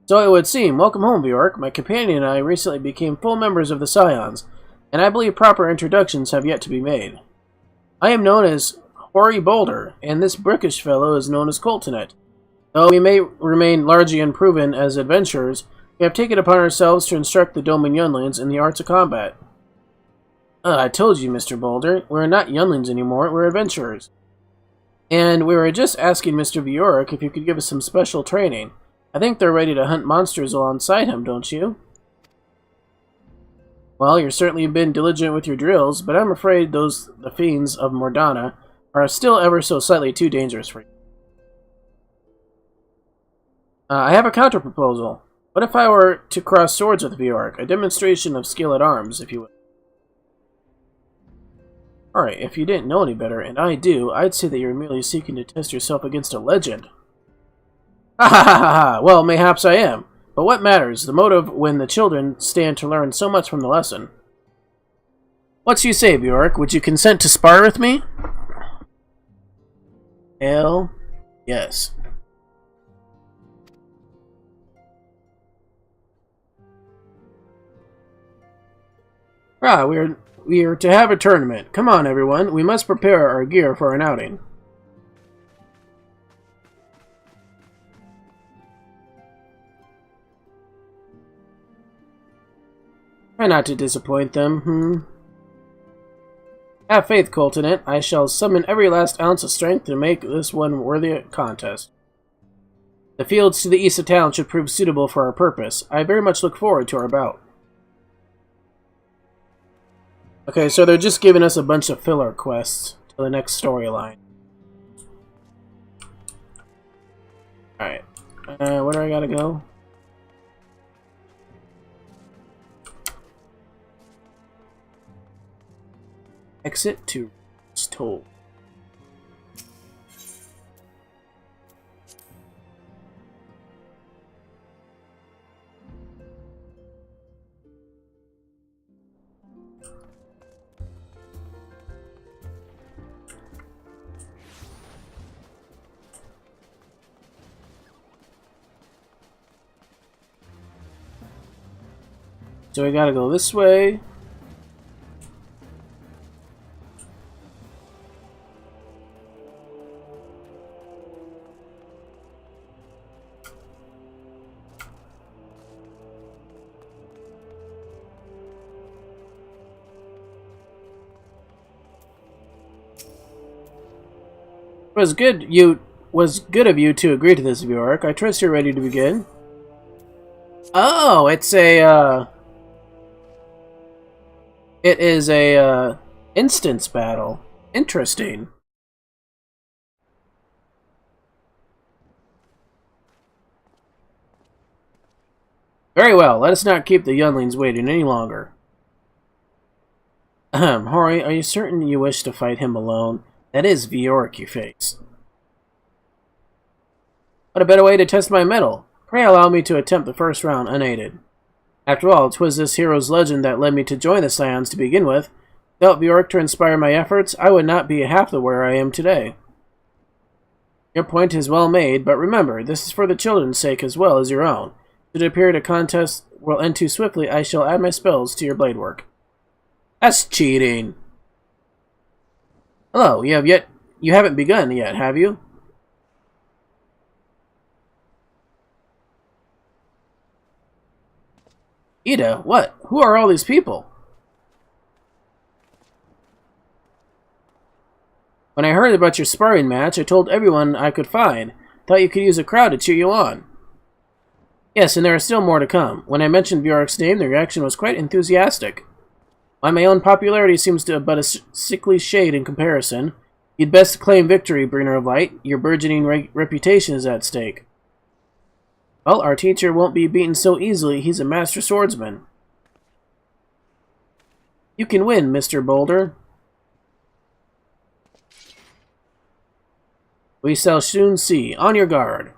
So it would seem. Welcome home, Bjork. My companion and I recently became full members of the Scions, and I believe proper introductions have yet to be made. I am known as Hoary Boulder, and this brickish fellow is known as Coltonet. Though we may remain largely unproven as adventurers, we have taken upon ourselves to instruct the Dolmen younglings in the arts of combat. I told you, Mr. Boulder, we're not younglings anymore, we're adventurers. And we were just asking Mr. Bjork if you could give us some special training. I think they're ready to hunt monsters alongside him, don't you? Well, you've certainly been diligent with your drills, but I'm afraid the fiends of Mordana are still ever so slightly too dangerous for you. I have a counter-proposal. What if I were to cross swords with Bjork? A demonstration of skill at arms, if you would. Alright, if you didn't know any better, and I do, I'd say that you're merely seeking to test yourself against a legend. Ha ha ha ha! Well, mayhaps I am. But what matters? The motive when the children stand to learn so much from the lesson. What you say, Bjork? Would you consent to spar with me? Hell yes. We are to have a tournament. Come on, everyone. We must prepare our gear for an outing. Try not to disappoint them, Have faith, Coltonet. I shall summon every last ounce of strength to make this one worthy a contest. The fields to the east of town should prove suitable for our purpose. I very much look forward to our bout. Okay, so they're just giving us a bunch of filler quests to the next storyline. Alright. Where do I gotta go? Exit to Toll. So we gotta go this way. It was good of you to agree to this, Bjork. I trust you're ready to begin. Oh, it's a it is a instance battle. Interesting. Very well, let us not keep the younglings waiting any longer. Hoary, are you certain you wish to fight him alone? That is Bjork you face. What a better way to test my mettle? Pray allow me to attempt the first round unaided. After all, 'twas this hero's legend that led me to join the Scions to begin with. Without Bjork to inspire my efforts, I would not be half the where I am today. Your point is well made, but remember, this is for the children's sake as well as your own. Should it appear the contest will end too swiftly, I shall add my spells to your blade work. That's cheating. Hello, you haven't begun yet, have you? Ida, what? Who are all these people? When I heard about your sparring match, I told everyone I could find. Thought you could use a crowd to cheer you on. Yes, and there are still more to come. When I mentioned Bjork's name, the reaction was quite enthusiastic. While my own popularity seems to but a sickly shade in comparison, you'd best claim victory, Bringer of Light. Your burgeoning reputation is at stake. Well, our teacher won't be beaten so easily. He's a master swordsman. You can win, Mr. Boulder. We shall soon see. On your guard.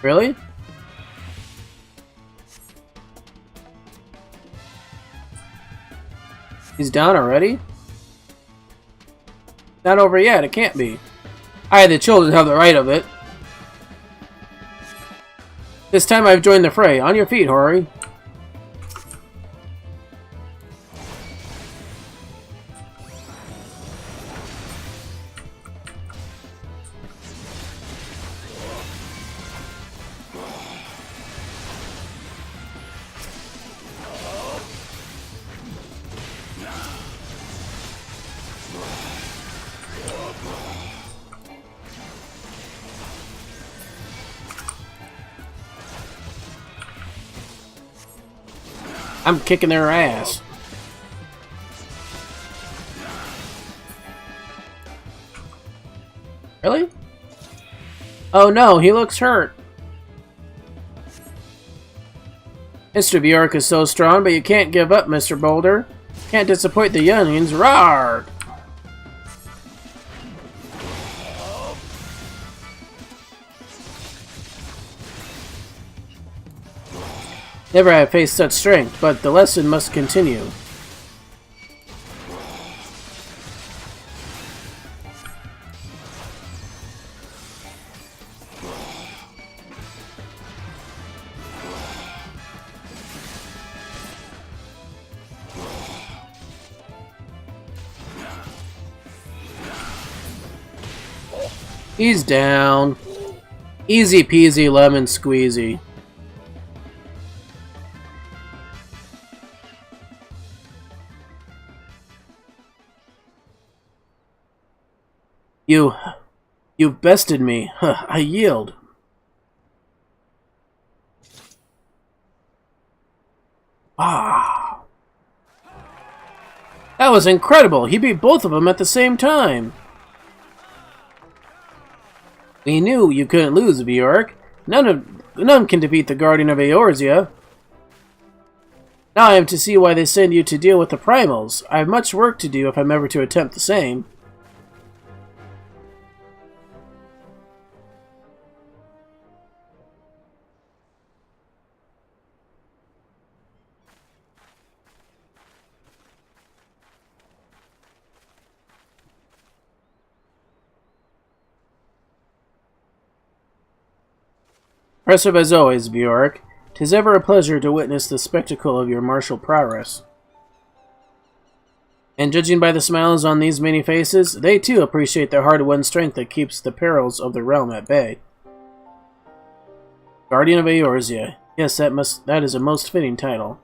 Really? He's down already? Not over yet, it can't be. The children have the right of it. This time I've joined the fray. On your feet, Hori. I'm kicking their ass. Really? Oh no, he looks hurt. Mr. Bjork is so strong, but you can't give up, Mr. Boulder. Can't disappoint the youngins. Rawr! Never have faced such strength, but the lesson must continue. He's down. Easy peasy lemon squeezy. You've bested me. I yield. Ah. That was incredible. He beat both of them at the same time. We knew you couldn't lose, Bjork. None can defeat the Guardian of Eorzea. Now I am to see why they send you to deal with the Primals. I have much work to do if I'm ever to attempt the same. Impressive as always, Bjork. 'Tis ever a pleasure to witness the spectacle of your martial prowess. And judging by the smiles on these many faces, they too appreciate the hard-won strength that keeps the perils of the realm at bay. Guardian of Eorzea. Yes, that is a most fitting title.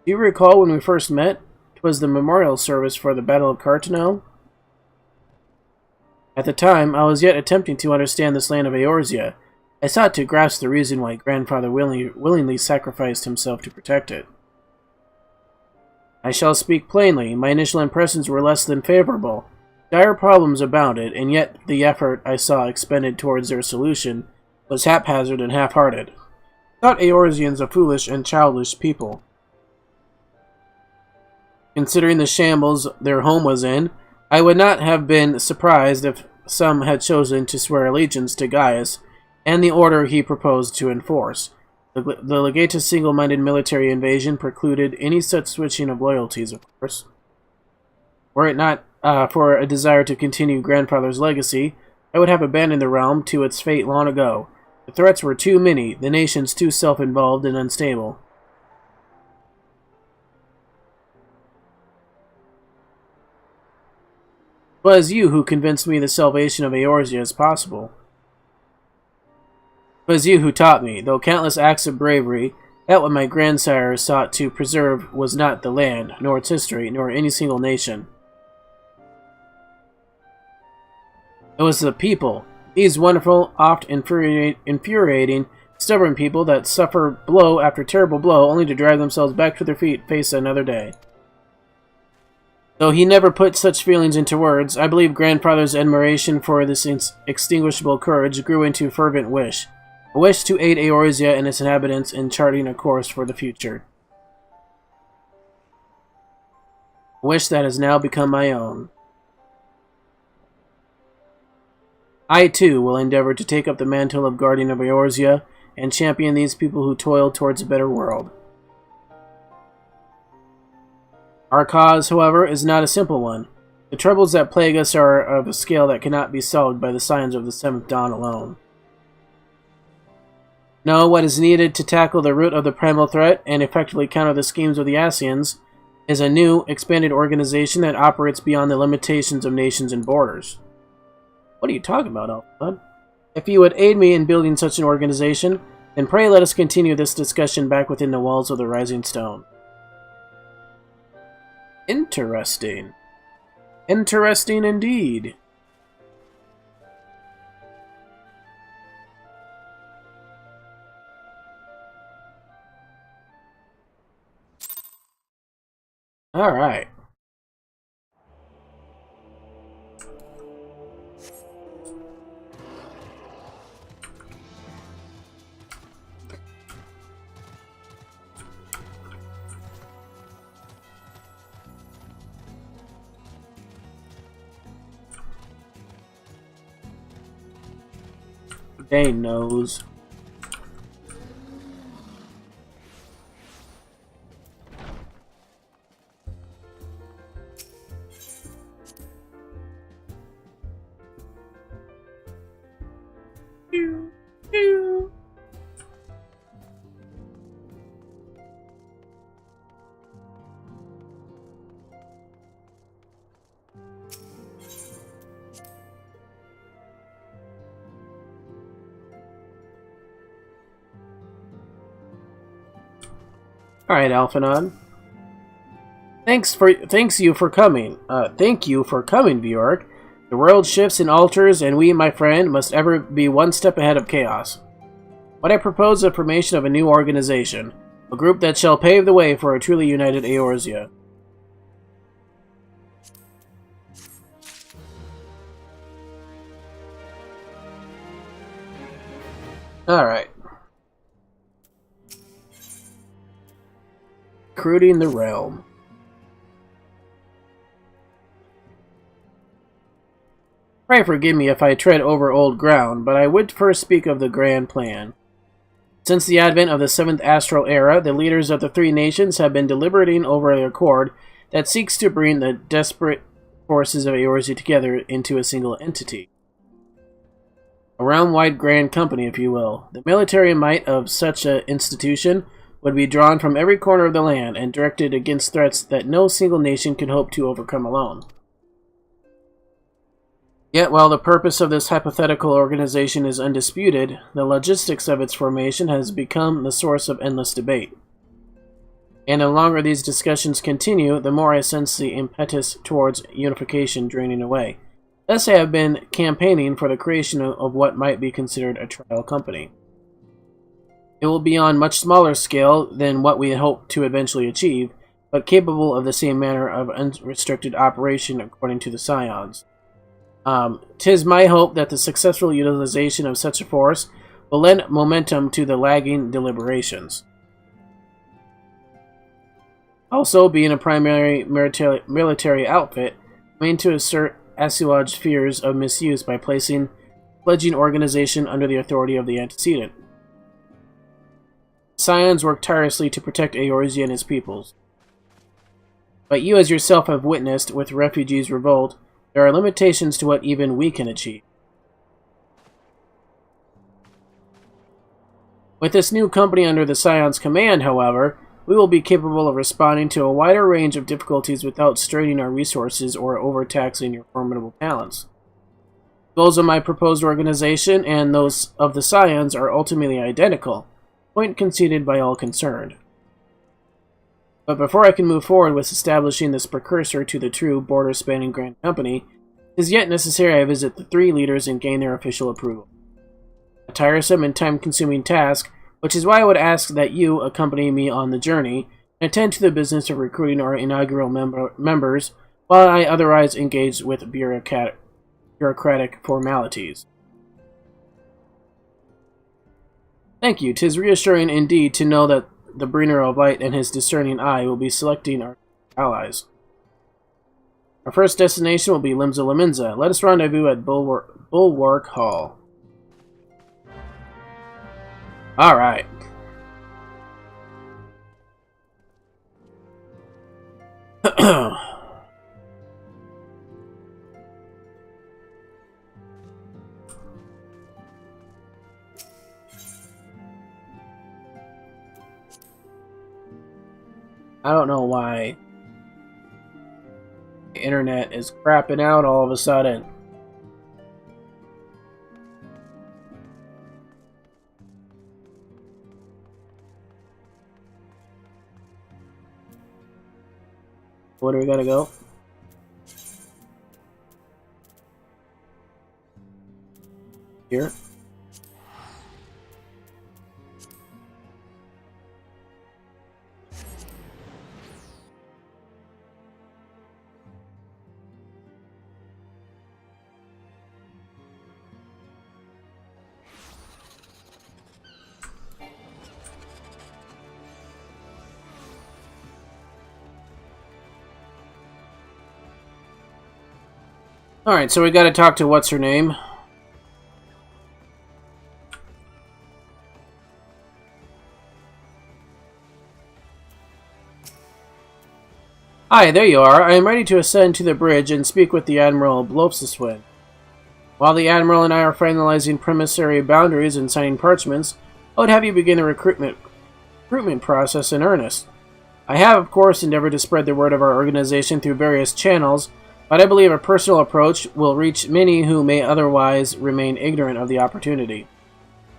Do you recall when we first met? 'Twas the memorial service for the Battle of Carteneau. At the time, I was yet attempting to understand this land of Eorzea. I sought to grasp the reason why Grandfather willingly sacrificed himself to protect it. I shall speak plainly. My initial impressions were less than favorable. Dire problems abounded, and yet the effort I saw expended towards their solution was haphazard and half-hearted. I thought Eorzeans a foolish and childish people. Considering the shambles their home was in, I would not have been surprised if some had chosen to swear allegiance to Gaius and the order he proposed to enforce. The Legatus' single-minded military invasion precluded any such switching of loyalties, of course. Were it not for a desire to continue Grandfather's legacy, I would have abandoned the realm to its fate long ago. The threats were too many, the nations too self-involved and unstable. It was you who convinced me the salvation of Eorzea is possible. It was you who taught me, though countless acts of bravery, that what my grandsires sought to preserve was not the land, nor its history, nor any single nation. It was the people, these wonderful, oft infuriating, stubborn people that suffer blow after terrible blow only to drag themselves back to their feet and face another day. Though he never put such feelings into words, I believe Grandfather's admiration for this extinguishable courage grew into a fervent wish. A wish to aid Eorzea and its inhabitants in charting a course for the future. A wish that has now become my own. I, too, will endeavor to take up the mantle of Guardian of Eorzea and champion these people who toil towards a better world. Our cause, however, is not a simple one. The troubles that plague us are of a scale that cannot be solved by the signs of the Seventh Dawn alone. No, what is needed to tackle the root of the primal threat and effectively counter the schemes of the Ascians is a new, expanded organization that operates beyond the limitations of nations and borders. What are you talking about, Alphabet? If you would aid me in building such an organization, then pray let us continue this discussion back within the walls of the Rising Stone. Interesting. Interesting indeed. All right. Dane knows. Alright, Alphanon. Thank you for coming, Bjork. The world shifts and alters, and we, my friend, must ever be one step ahead of chaos. But I propose the formation of a new organization, a group that shall pave the way for a truly united Eorzea. Alright. Recruiting the realm. Pray forgive me if I tread over old ground, but I would first speak of the grand plan. Since the advent of the 7th Astral Era, the leaders of the three nations have been deliberating over an accord that seeks to bring the disparate forces of Eorzea together into a single entity. A realm-wide grand company, if you will. The military might of such an institution would be drawn from every corner of the land and directed against threats that no single nation could hope to overcome alone. Yet, while the purpose of this hypothetical organization is undisputed, the logistics of its formation has become the source of endless debate. And the longer these discussions continue, the more I sense the impetus towards unification draining away. Thus I have been campaigning for the creation of what might be considered a trial company. It will be on much smaller scale than what we hope to eventually achieve, but capable of the same manner of unrestricted operation according to the Scions. 'Tis my hope that the successful utilization of such a force will lend momentum to the lagging deliberations. Also, being a primary military outfit, I mean to assert assuage fears of misuse by placing pledging organization under the authority of the antecedent. Scions work tirelessly to protect Eorzea and his peoples. But you as yourself have witnessed, with refugees' revolt, there are limitations to what even we can achieve. With this new company under the Scion's command, however, we will be capable of responding to a wider range of difficulties without straining our resources or overtaxing your formidable talents. The goals of my proposed organization and those of the Scions are ultimately identical, point conceded by all concerned. But before I can move forward with establishing this precursor to the true border-spanning Grand Company, it is yet necessary I visit the three leaders and gain their official approval. A tiresome and time-consuming task, which is why I would ask that you accompany me on the journey and attend to the business of recruiting our inaugural members while I otherwise engage with bureaucratic formalities. Thank you. 'Tis reassuring indeed to know that the Bringer of Light and his discerning eye will be selecting our allies. Our first destination will be Limsa Lominsa. Let us rendezvous at Bulwark Hall. Alright. I don't know why the internet is crapping out all of a sudden. Where do we gotta go? Here. Alright, so we gotta talk to what's her name. Hi, there you are. I am ready to ascend to the bridge and speak with the Admiral Blofsiswin. While the Admiral and I are finalizing promissory boundaries and signing parchments, I would have you begin the recruitment process in earnest. I have, of course, endeavored to spread the word of our organization through various channels, but I believe a personal approach will reach many who may otherwise remain ignorant of the opportunity.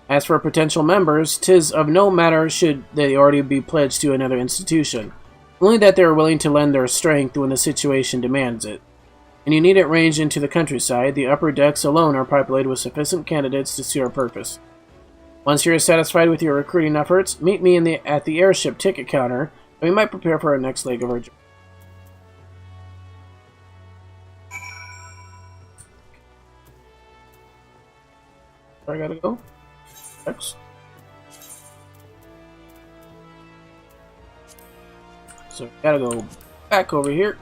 As for potential members, 'tis of no matter should they already be pledged to another institution, only that they are willing to lend their strength when the situation demands it. And you needn't range into the countryside. The upper decks alone are populated with sufficient candidates to suit our purpose. Once you are satisfied with your recruiting efforts, meet me at the airship ticket counter, and we might prepare for our next leg of our journey. Where I gotta go? X. So gotta go back over here.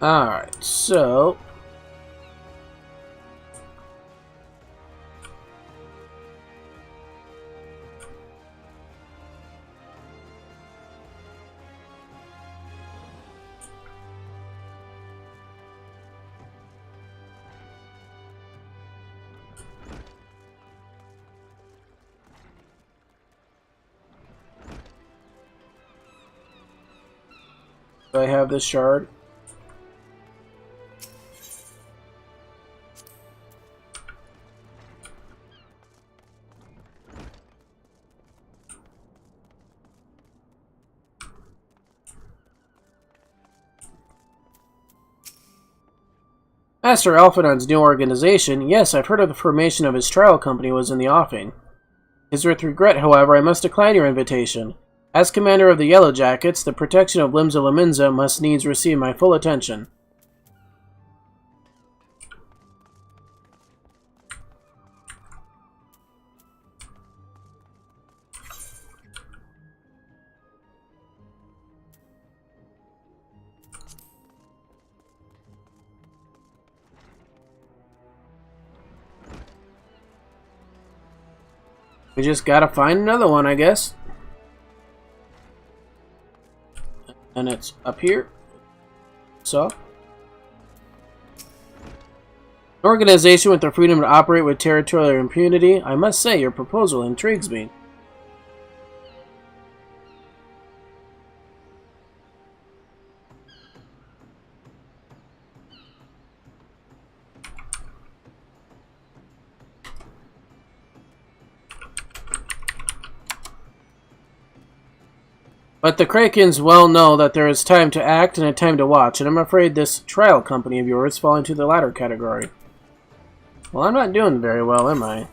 Alright, so I have this shard. Master Alphinaud's new organization, yes, I've heard of the formation of his trial company was in the offing. It is with regret, however, I must decline your invitation. As commander of the Yellow Jackets, the protection of Limsa Lominsa must needs receive my full attention. We just gotta find another one, I guess. And it's up here. So. An organization with the freedom to operate with territorial impunity. I must say, your proposal intrigues me. But the Krakens well know that there is time to act and a time to watch, and I'm afraid this trial company of yours falls into the latter category. Well, I'm not doing very well, am I?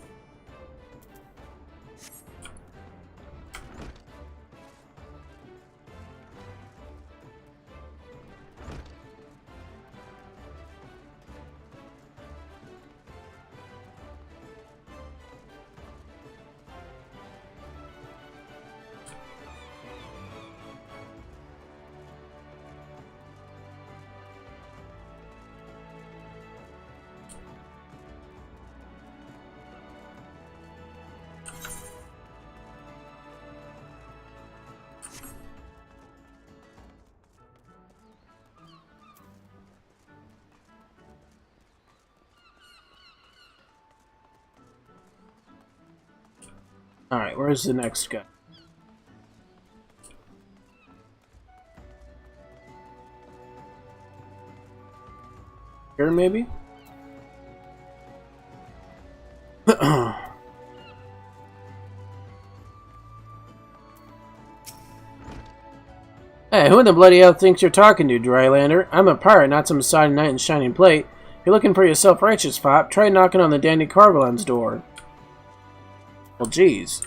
Alright, where's the next guy? Here, maybe? Hey, who in the bloody hell thinks you're talking to, Drylander? I'm a pirate, not some side knight in shining plate. If you're looking for your self-righteous fop, try knocking on the Dandy Cargoland's door. Well, geez.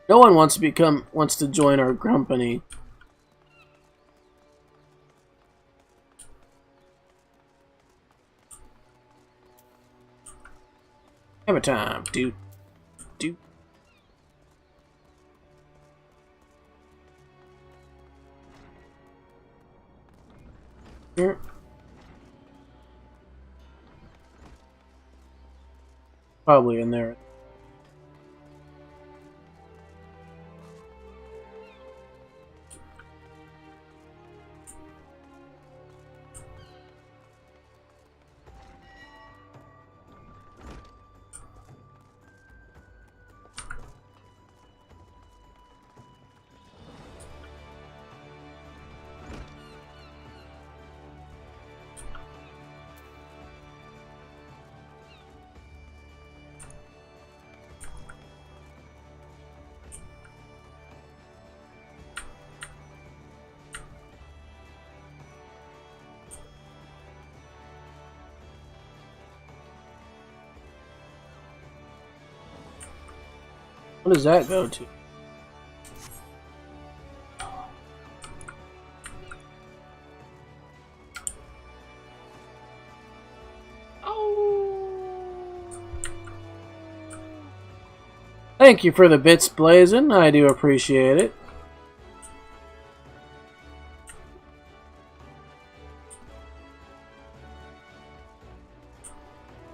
No one wants to join our company. Hammer time, dude. Here. Probably in there. What does that go to? Thank you for the bits, Blazin'. I do appreciate it.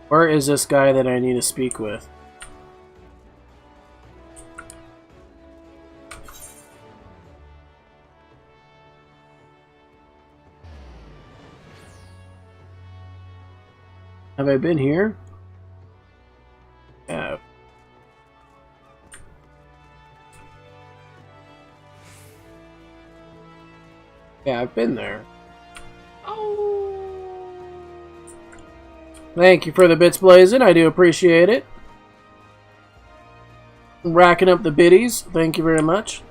Where is this guy that I need to speak with? Have I been here? Yeah. Yeah, I've been there. Thank you for the bits, Blazin'. I do appreciate it. Racking up the biddies. Thank you very much.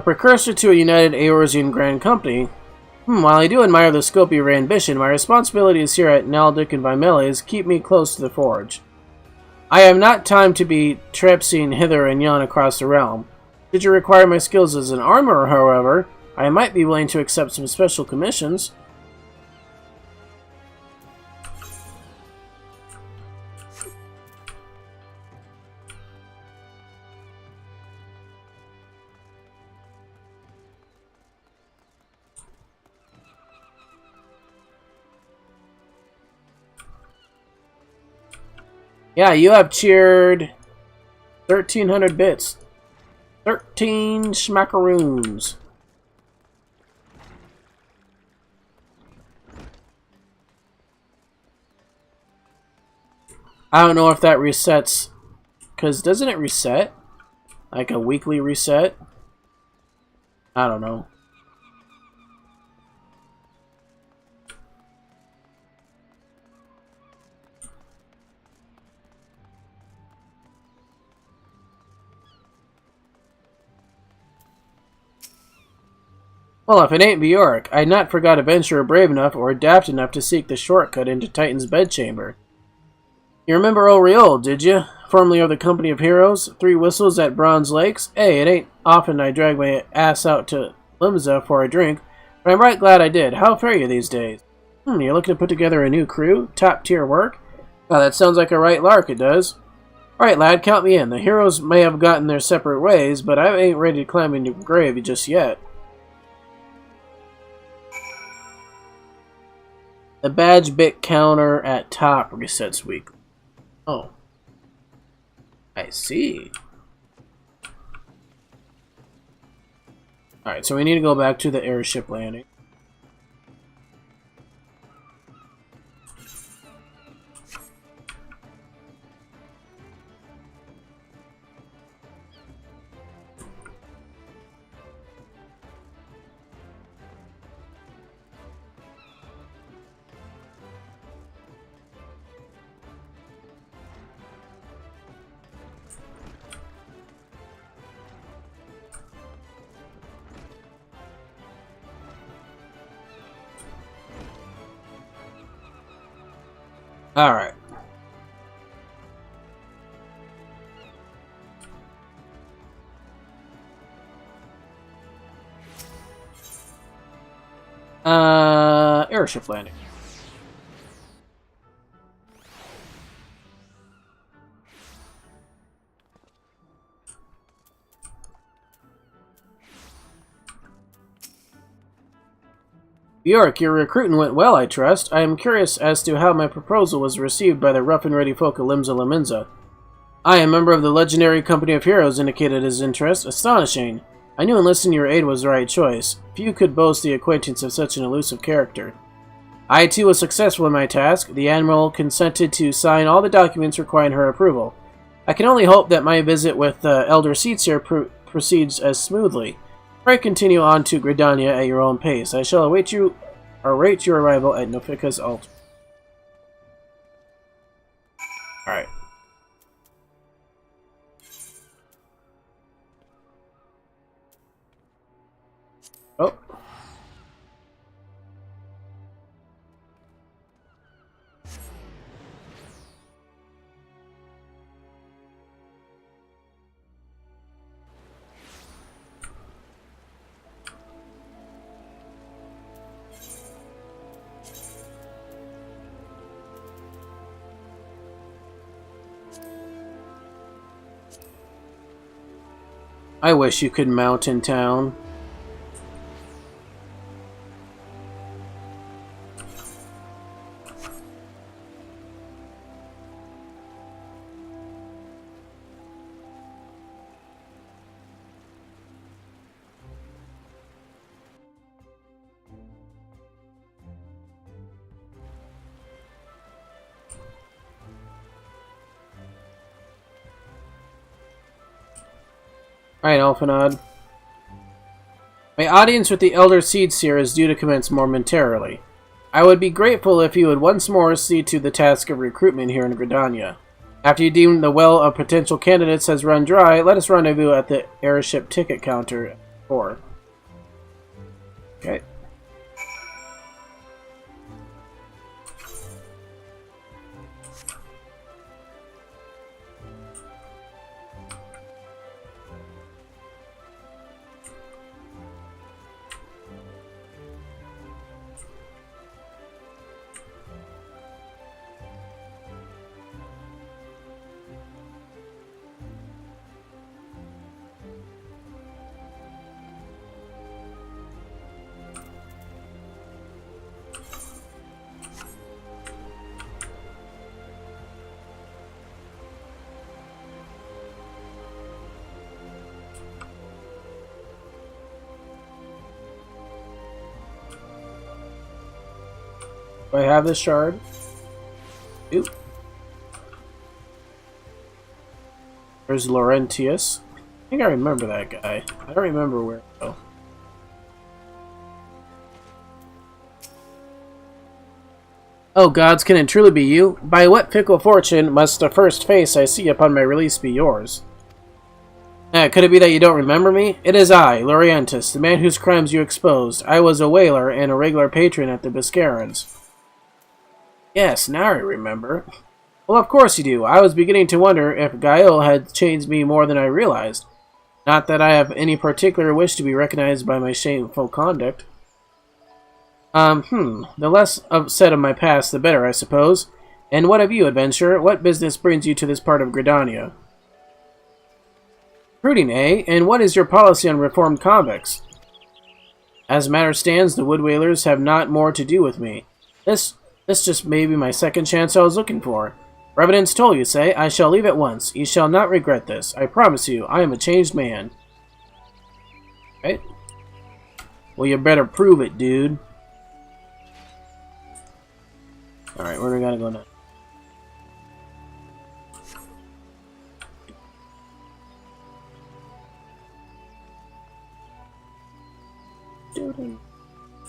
precursor to a united Eorzean Grand Company. While I do admire the scope of your ambition, my responsibilities here at Naldic and Vimeles keep me close to the forge. I have not time to be traipsing hither and yon across the realm. Should you require my skills as an armorer, however, I might be willing to accept some special commissions. Yeah, you have cheered 1,300 bits. 13 schmackaroons. I don't know if that resets, because doesn't it reset? Like a weekly reset? I don't know. Well, if it ain't Bjork, I'd not forgot a venturer brave enough or adept enough to seek the shortcut into Titan's bedchamber. You remember Oriol, did you? Formerly of the Company of Heroes, 3 Whistles at Bronze Lakes? Hey, it ain't often I drag my ass out to Limsa for a drink, but I'm right glad I did. How fare you these days? You looking to put together a new crew? Top-tier work? Oh, that sounds like a right lark, it does. Alright, lad, count me in. The heroes may have gotten their separate ways, but I ain't ready to climb into the grave just yet. The badge bit counter at top resets weekly. Oh. I see. Alright, so we need to go back to the airship landing. Alright. Airship landing. Bjork, your recruiting went well, I trust. I am curious as to how my proposal was received by the rough-and-ready folk of Limsa Lominsa. I, a member of the legendary Company of Heroes, indicated his interest. Astonishing. I knew enlisting your aid was the right choice. Few could boast the acquaintance of such an elusive character. I, too, was successful in my task. The Admiral consented to sign all the documents requiring her approval. I can only hope that my visit with the Elder Seedseer proceeds as smoothly. Pray continue on to Gridania at your own pace. I shall await your arrival at Nofika's altar. Alright. Oh. I wish you could mount in town. Alright, Alphanod. My audience with the Elder Seedseer is due to commence momentarily. I would be grateful if you would once more see to the task of recruitment here in Gridania. After you deem the well of potential candidates has run dry, let us rendezvous at the airship ticket counter 4. Okay. Do I have this shard? Oop. There's Laurentius. I think I remember that guy. I don't remember where though. Oh gods, can it truly be you? By what fickle fortune must the first face I see upon my release be yours? Could it be that you don't remember me? It is I, Laurentius, the man whose crimes you exposed. I was a whaler and a regular patron at the Biscarans. Yes, now I remember. Well, of course you do. I was beginning to wonder if Gael had changed me more than I realized. Not that I have any particular wish to be recognized by my shameful conduct. The less said of my past, the better, I suppose. And what of you, adventurer? What business brings you to this part of Gridania? Recruiting, eh? And what is your policy on reformed convicts? As matters stands, the Wood Whalers have not more to do with me. This just may be my second chance I was looking for. Revenant's toll, you say? I shall leave at once. You shall not regret this. I promise you, I am a changed man. Right? Well, you better prove it, dude. Alright, where do we gotta go now?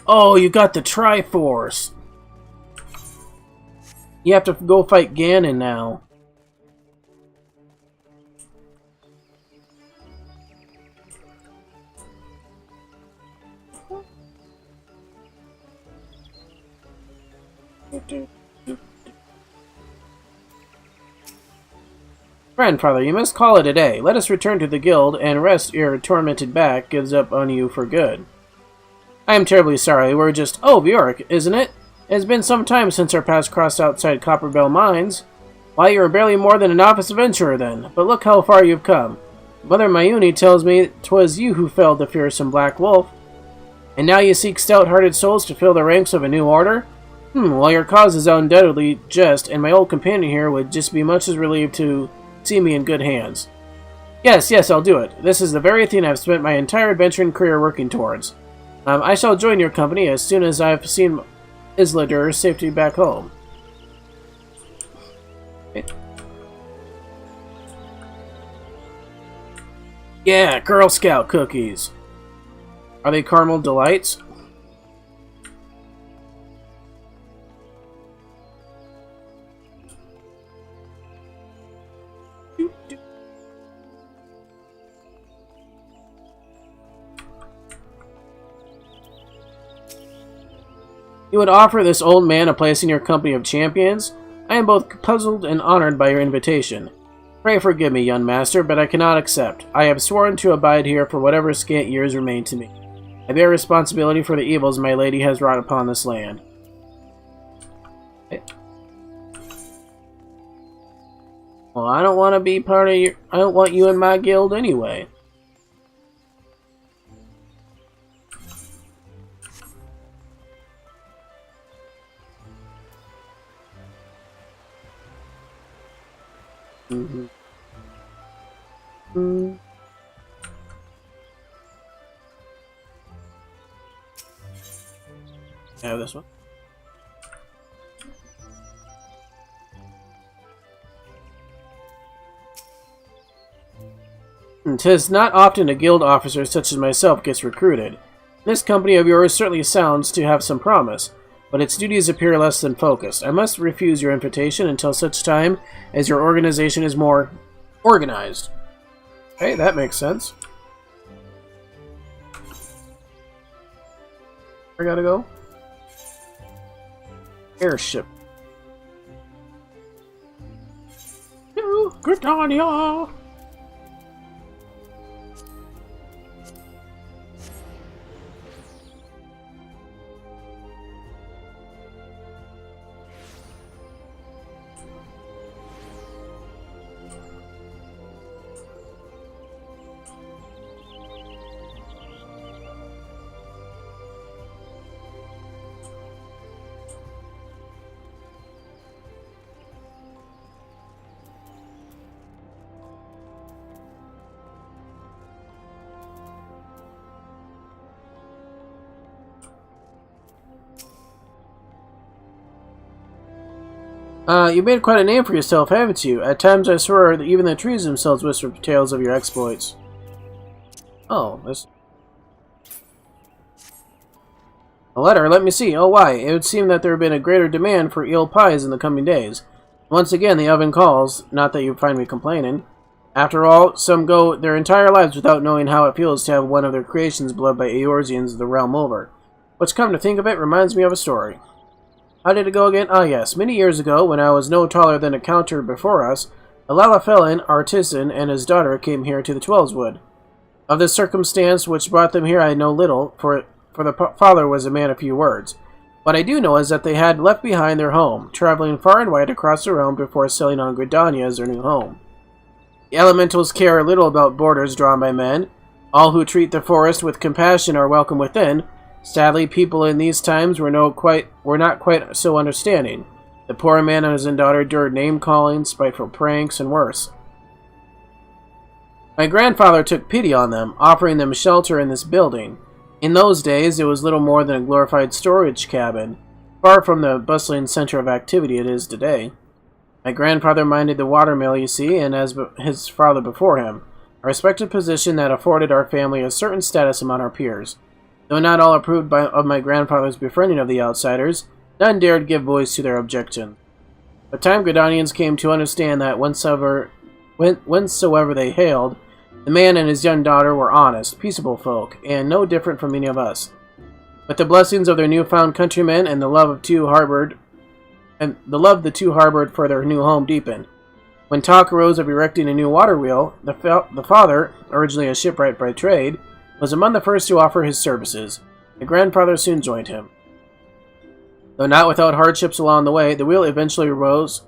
Oh, you got the Triforce! You have to go fight Ganon now. Grandfather, you must call it a day. Let us return to the guild and rest your tormented back gives up on you for good. I am terribly sorry. We're just... Oh, Bjork, isn't it? It has been some time since our paths crossed outside Copperbell Mines. Why, you are barely more than a novice adventurer then. But look how far you've come. Mother Mayuni tells me 'twas you who felled the fearsome Black Wolf. And now you seek stout-hearted souls to fill the ranks of a new order? Well, your cause is undoubtedly just, and my old companion here would just be much as relieved to see me in good hands. Yes, I'll do it. This is the very thing I've spent my entire adventuring career working towards. I shall join your company as soon as I've seen Isladur's safety back home. Okay. Yeah, Girl Scout cookies. Are they caramel delights? You would offer this old man a place in your company of champions? I am both puzzled and honored by your invitation. Pray forgive me, young master, but I cannot accept. I have sworn to abide here for whatever scant years remain to me. I bear responsibility for the evils my lady has wrought upon this land. Well, I don't want to be part of your... I don't want you in my guild anyway. I have this one. Tis not often a guild officer such as myself gets recruited. This company of yours certainly sounds to have some promise, but its duties appear less than focused. I must refuse your invitation until such time as your organization is more organized. Okay, that makes sense. I gotta go. Airship. To Gridania! You made quite a name for yourself, haven't you? At times I swear that even the trees themselves whisper tales of your exploits. Oh, this... A letter, let me see. Oh, why? It would seem that there had been a greater demand for eel pies in the coming days. Once again, the oven calls. Not that you find me complaining. After all, some go their entire lives without knowing how it feels to have one of their creations beloved by Eorzeans the realm over. Which, come to think of it, reminds me of a story. How did it go again? Ah, yes. Many years ago, when I was no taller than a counter before us, a Lalafellan artisan and his daughter came here to the Twelveswood. Of this circumstance which brought them here I know little, for the father was a man of few words. What I do know is that they had left behind their home, traveling far and wide across the realm before settling on Gridania as their new home. The elementals care little about borders drawn by men. All who treat the forest with compassion are welcome within. Sadly, people in these times were not quite so understanding. The poor man and his daughter endured name-calling, spiteful pranks, and worse. My grandfather took pity on them, offering them shelter in this building. In those days, it was little more than a glorified storage cabin, far from the bustling center of activity it is today. My grandfather minded the watermill, you see, and as his father before him, a respected position that afforded our family a certain status among our peers. Though not all approved of my grandfather's befriending of the outsiders, none dared give voice to their objection. By the time Gridanians came to understand that whensoever they hailed, the man and his young daughter were honest, peaceable folk, and no different from any of us. With the blessings of their newfound countrymen and the love the two harbored for their new home deepened. When talk arose of erecting a new water wheel, the father, originally a shipwright by trade, was among the first to offer his services. The grandfather soon joined him. Though not without hardships along the way, the wheel eventually rose,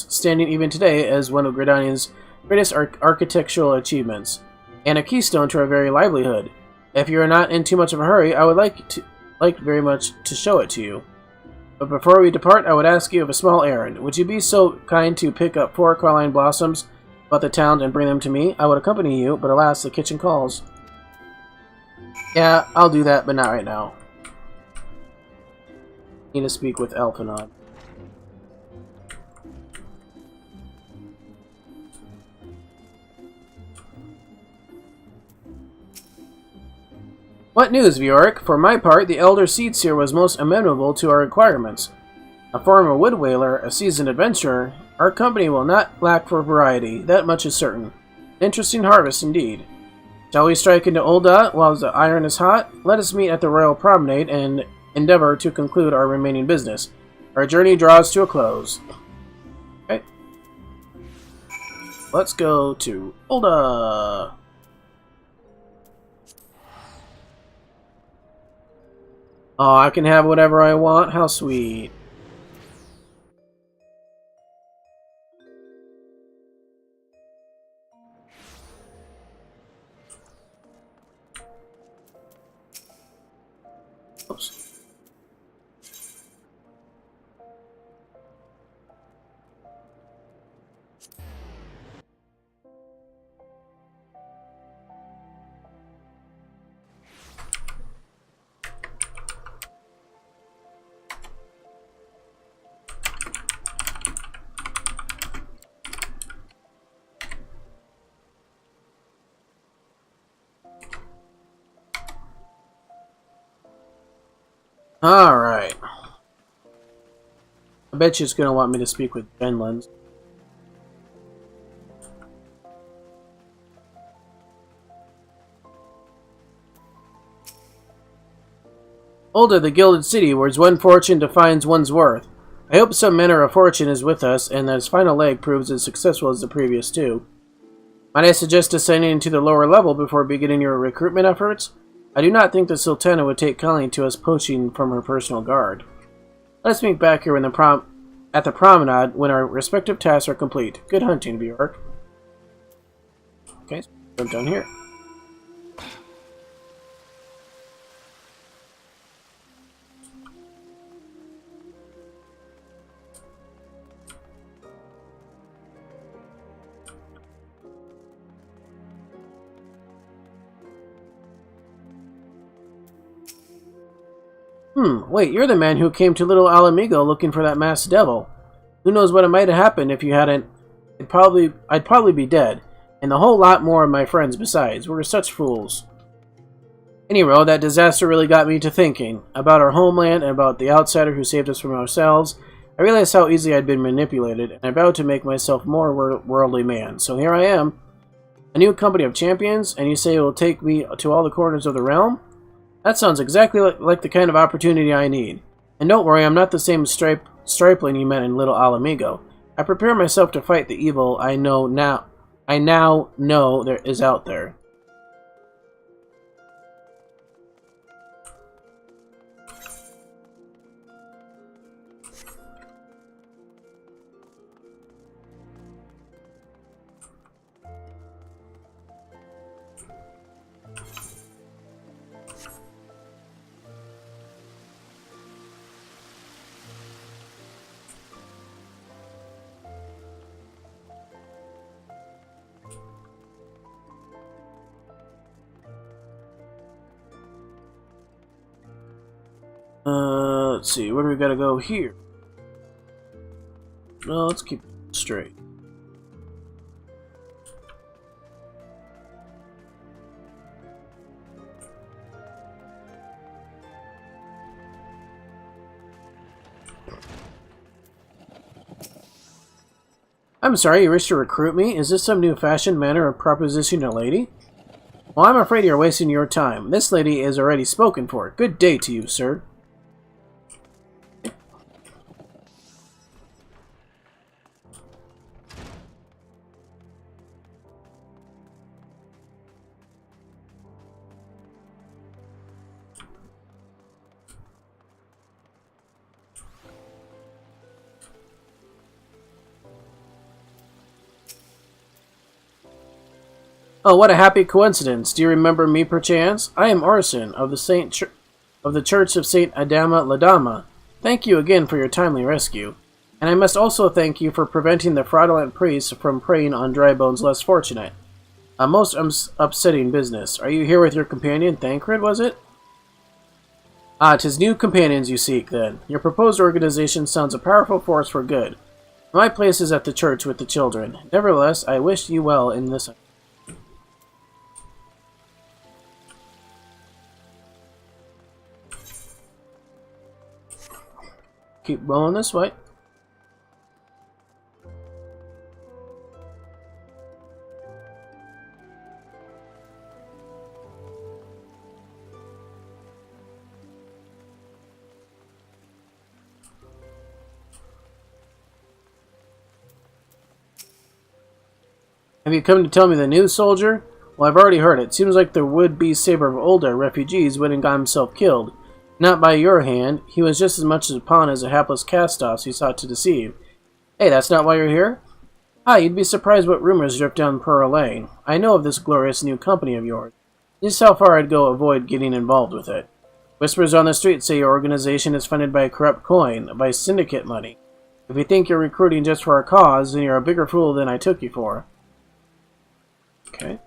standing even today as one of Gridanian's greatest architectural achievements, and a keystone to our very livelihood. If you are not in too much of a hurry, I would like very much to show it to you. But before we depart, I would ask you of a small errand. Would you be so kind to pick up 4 Carline blossoms about the town and bring them to me? I would accompany you, but alas, the kitchen calls. Yeah, I'll do that, but not right now. Need to speak with Elphanod. What news, Vioric? For my part, the Elder Seedseer was most amenable to our requirements. A former wood whaler, a seasoned adventurer, our company will not lack for variety, that much is certain. Interesting harvest indeed. Shall we strike into Ul'dah while the iron is hot? Let us meet at the Royal Promenade and endeavor to conclude our remaining business. Our journey draws to a close. Okay. Let's go to Ul'dah. Oh, I can have whatever I want? How sweet. Oops. Alright. I bet you it's going to want me to speak with Benlin. Ulda, the Gilded City, where one fortune defines one's worth. I hope some manner of fortune is with us, and that its final leg proves as successful as the previous two. Might I suggest descending to the lower level before beginning your recruitment efforts? I do not think the Sultana would take kindly to us poaching from her personal guard. Let us meet back here at the promenade when our respective tasks are complete. Good hunting, Bjork. Okay, so jump down here. Wait, you're the man who came to Little Alamigo looking for that masked devil. Who knows what might have happened if you hadn't... I'd probably be dead. And a whole lot more of my friends besides. We're such fools. Anyway, that disaster really got me to thinking. About our homeland and about the outsider who saved us from ourselves. I realized how easily I'd been manipulated, and I vowed to make myself more worldly man. So here I am. A new company of champions, and you say it will take me to all the corners of the realm? That sounds exactly like the kind of opportunity I need. And don't worry, I'm not the same stripling you met in Little Alamigo. I prepare myself to fight the evil I now know there is out there. Let's see, where do we gotta go here? Well, let's keep it straight. I'm sorry, you wish to recruit me? Is this some new-fashioned manner of propositioning a lady? Well, I'm afraid you're wasting your time. This lady is already spoken for. Good day to you, sir. Oh, what a happy coincidence. Do you remember me, perchance? I am Orson, of the Church of Saint Adama Ladama. Thank you again for your timely rescue. And I must also thank you for preventing the fraudulent priests from preying on Drybone's less fortunate. A most upsetting business. Are you here with your companion, Thancred, was it? Ah, 'tis new companions you seek, then. Your proposed organization sounds a powerful force for good. My place is at the church with the children. Nevertheless, I wish you well in this... Keep going this way. Have you come to tell me the news, soldier? Well, I've already heard it. Seems like the would-be Saber of Ulda refugees went and got himself killed. Not by your hand. He was just as much a pawn as a hapless cast-offs he sought to deceive. Hey, that's not why you're here? Ah, you'd be surprised what rumors drift down Pearl Lane. I know of this glorious new company of yours. Just how far I'd go avoid getting involved with it. Whispers on the street say your organization is funded by a corrupt coin, by syndicate money. If you think you're recruiting just for our cause, then you're a bigger fool than I took you for. Okay.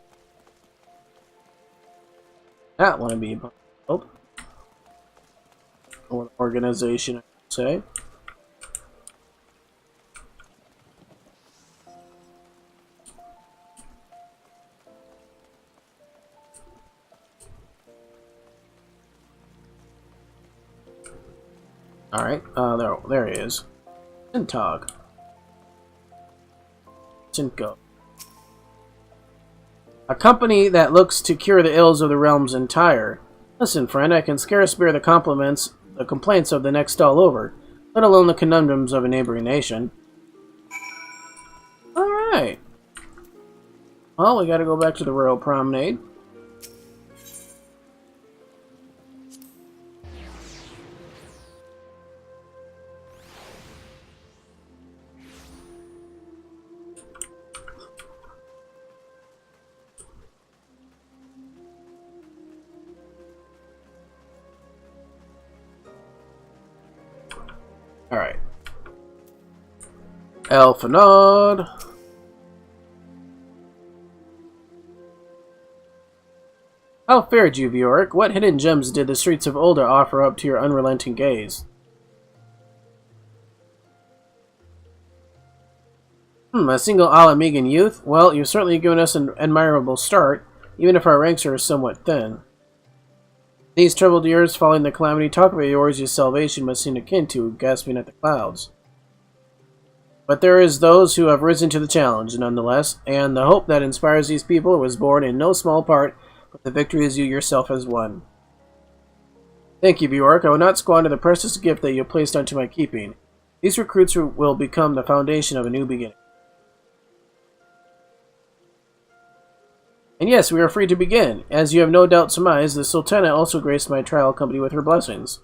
That want to be involved. Or organization, I would say. Alright, there he is. Sintog. Sintgo. A company that looks to cure the ills of the realm's entire. Listen, friend, I can scarce bear the complaints of the next all over, let alone the conundrums of a neighboring nation. Alright. Well, we gotta go back to the Royal Promenade. Alright. Elfinod. How fared you, Bjork? What hidden gems did the streets of Ulda offer up to your unrelenting gaze? A single Ala-Megan youth? Well, you've certainly given us an admirable start, even if our ranks are somewhat thin. These troubled years following the calamity, talk about Eorzea's salvation must seem akin to gasping at the clouds. But there is those who have risen to the challenge, nonetheless, and the hope that inspires these people was born in no small part from the victories you yourself has won. Thank you, Bjork. I will not squander the precious gift that you placed unto my keeping. These recruits will become the foundation of a new beginning. And yes, we are free to begin. As you have no doubt surmised, the Sultana also graced my trial company with her blessings.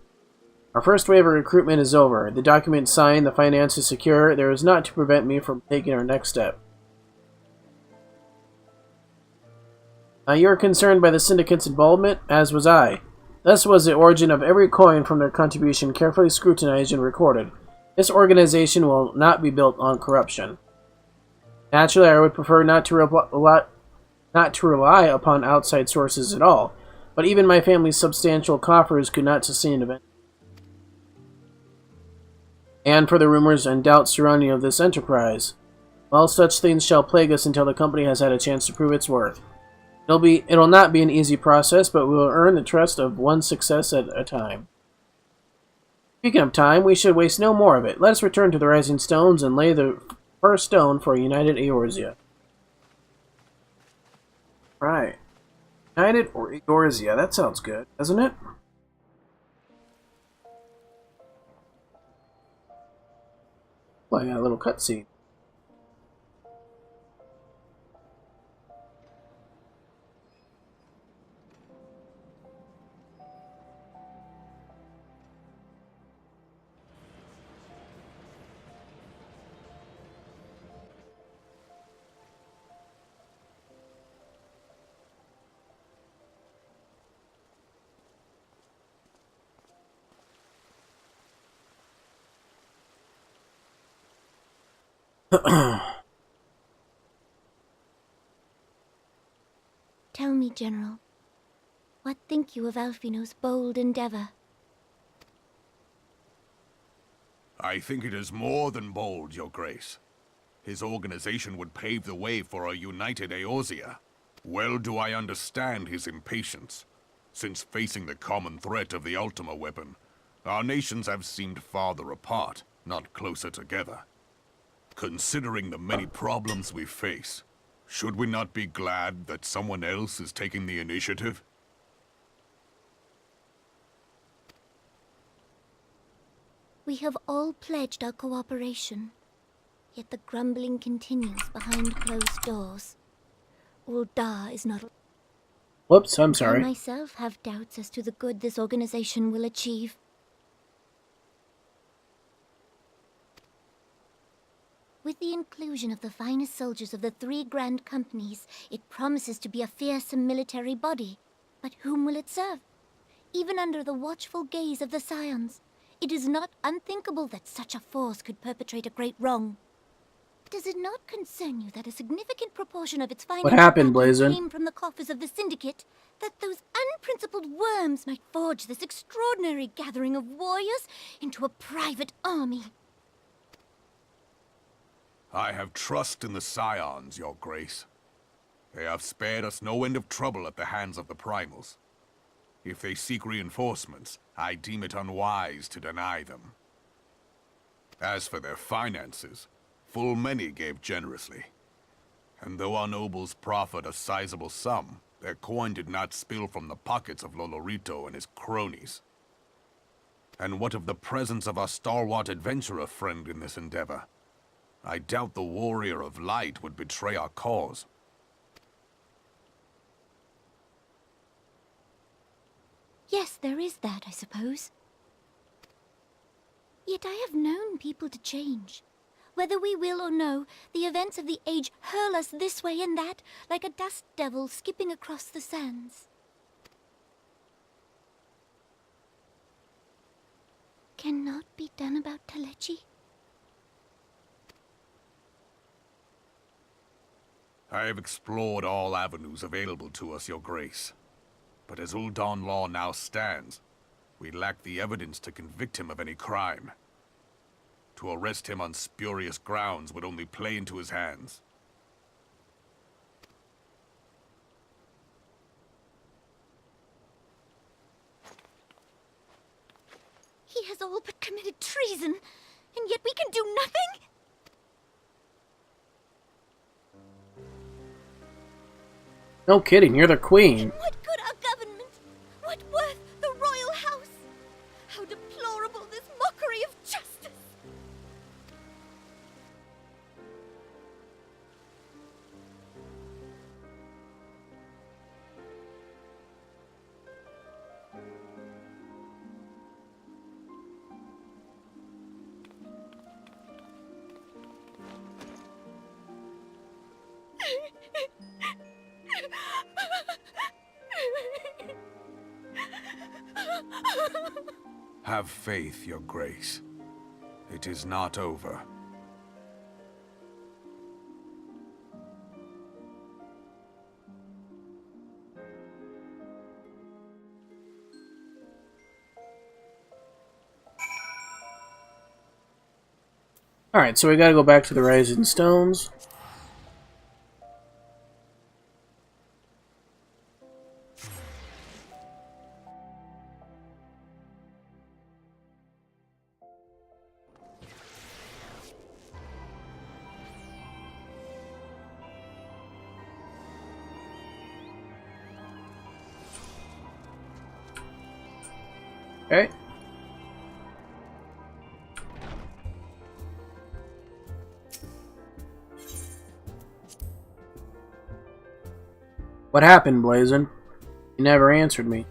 Our first wave of recruitment is over. The document signed, the finances secure. There is naught to prevent me from taking our next step. You are concerned by the syndicate's involvement, as was I. Thus was the origin of every coin from their contribution carefully scrutinized and recorded. This organization will not be built on corruption. Naturally, I would prefer not to rely upon outside sources at all, but even my family's substantial coffers could not sustain an event. And for the rumors and doubts surrounding of this enterprise, well, such things shall plague us until the company has had a chance to prove its worth. It'll not be an easy process, but we will earn the trust of one success at a time. Speaking of time, we should waste no more of it. Let us return to the Rising Stones and lay the first stone for a united Eorzea. Right. United or Eorzea, that sounds good, doesn't it? Well, I got a little cutscene. Tell me, General, what think you of Alphino's bold endeavor? I think it is more than bold, Your Grace. His organization would pave the way for a united Eorzea. Well do I understand his impatience, since facing the common threat of the Ultima weapon, our nations have seemed farther apart, not closer together. Considering the many problems we face, should we not be glad that someone else is taking the initiative? We have all pledged our cooperation, yet the grumbling continues behind closed doors. Ul'dah is not... Whoops, I'm sorry. I myself have doubts as to the good this organization will achieve. With the inclusion of the finest soldiers of the 3 grand companies, it promises to be a fearsome military body. But whom will it serve? Even under the watchful gaze of the Scions, it is not unthinkable that such a force could perpetrate a great wrong. Does it not concern you that a significant proportion of its What happened, Blazin? came from the coffers of the Syndicate? That those unprincipled worms might forge this extraordinary gathering of warriors into a private army? I have trust in the Scions, Your Grace. They have spared us no end of trouble at the hands of the Primals. If they seek reinforcements, I deem it unwise to deny them. As for their finances, full many gave generously. And though our nobles proffered a sizable sum, Their coin did not spill from the pockets of Lolorito and his cronies. And what of the presence of our stalwart adventurer friend in this endeavor? I doubt the Warrior of Light would betray our cause. Yes, there is that, I suppose. Yet I have known people to change. Whether we will or no, the events of the age hurl us this way and that, like a dust devil skipping across the sands. Cannot be done about Telechi? I have explored all avenues available to us, Your Grace. But as Ul'Dan law now stands, we lack the evidence to convict him of any crime. To arrest him on spurious grounds would only play into his hands. He has all but committed treason, and yet we can do nothing? No kidding, you're the queen. What good our government? What worth the royal house? How deplorable this mockery of justice! Have faith, Your Grace. It is not over. Alright, so we gotta go back to the Rising Stones. Okay. What happened, Blazin? You never answered me.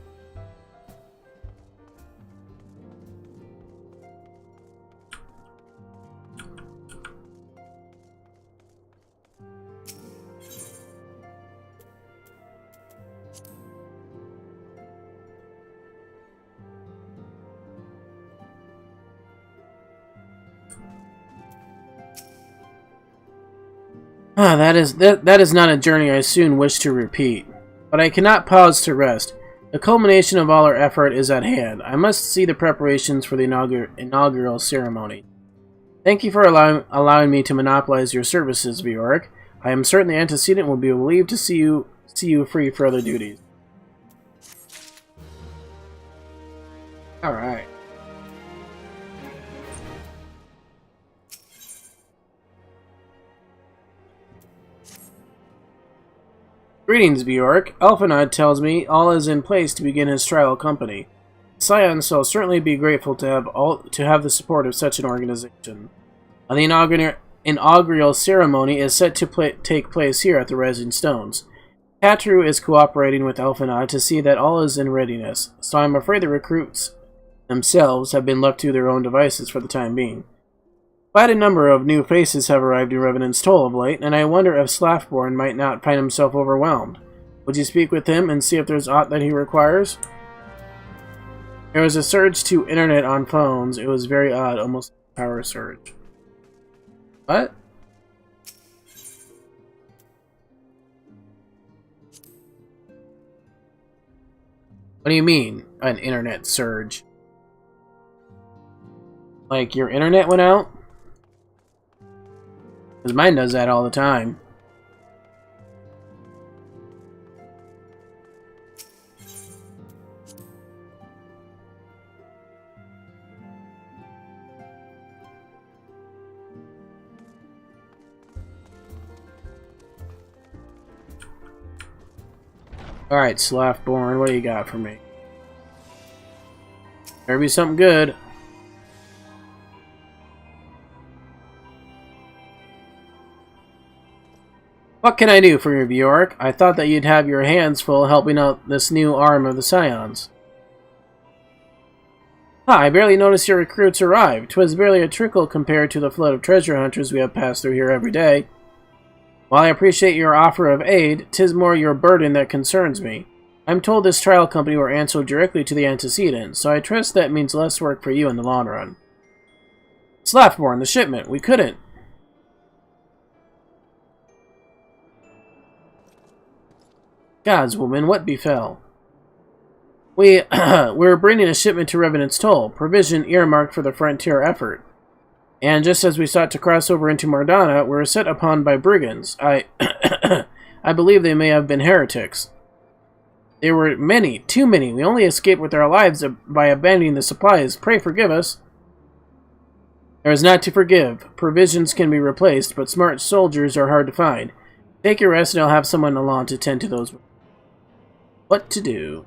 That is not a journey I soon wish to repeat. But I cannot pause to rest. The culmination of all our effort is at hand. I must see the preparations for the inaugural ceremony. Thank you for allowing me to monopolize your services, Vioric. I am certain the antecedent will be relieved to see you free for other duties. Alright. Greetings, Vioric. Elfinod tells me all is in place to begin his trial company. Scion shall certainly be grateful to have the support of such an organization. The inaugural ceremony is set to take place here at the Rising Stones. Katru is cooperating with Elfinod to see that all is in readiness, so I'm afraid the recruits themselves have been left to their own devices for the time being. Quite a number of new faces have arrived in Revenant's Toll of late, and I wonder if Slafborn might not find himself overwhelmed. Would you speak with him and see if there's aught that he requires? There was a surge to internet on phones. It was very odd, almost a power surge. What? What do you mean, an internet surge? Like your internet went out? Because mine does that all the time. Alright, Slothborn, what do you got for me? Better be something good. What can I do for you, Bjork? I thought that you'd have your hands full helping out this new arm of the Scions. I barely noticed your recruits arrived. 'Twas barely a trickle compared to the flood of treasure hunters we have passed through here every day. While I appreciate your offer of aid, 'tis more your burden that concerns me. I'm told this trial company will answer directly to the antecedent, so I trust that means less work for you in the long run. Slothborn, the shipment. We couldn't. Gods, woman, what befell? We're bringing a shipment to Revenant's Toll, provision earmarked for the frontier effort. And just as we sought to cross over into Mardana, we were set upon by brigands. I believe they may have been heretics. There were many, too many. We only escaped with our lives by abandoning the supplies. Pray forgive us. There is not to forgive. Provisions can be replaced, but smart soldiers are hard to find. Take your rest and I'll have someone along to tend to those. What to do?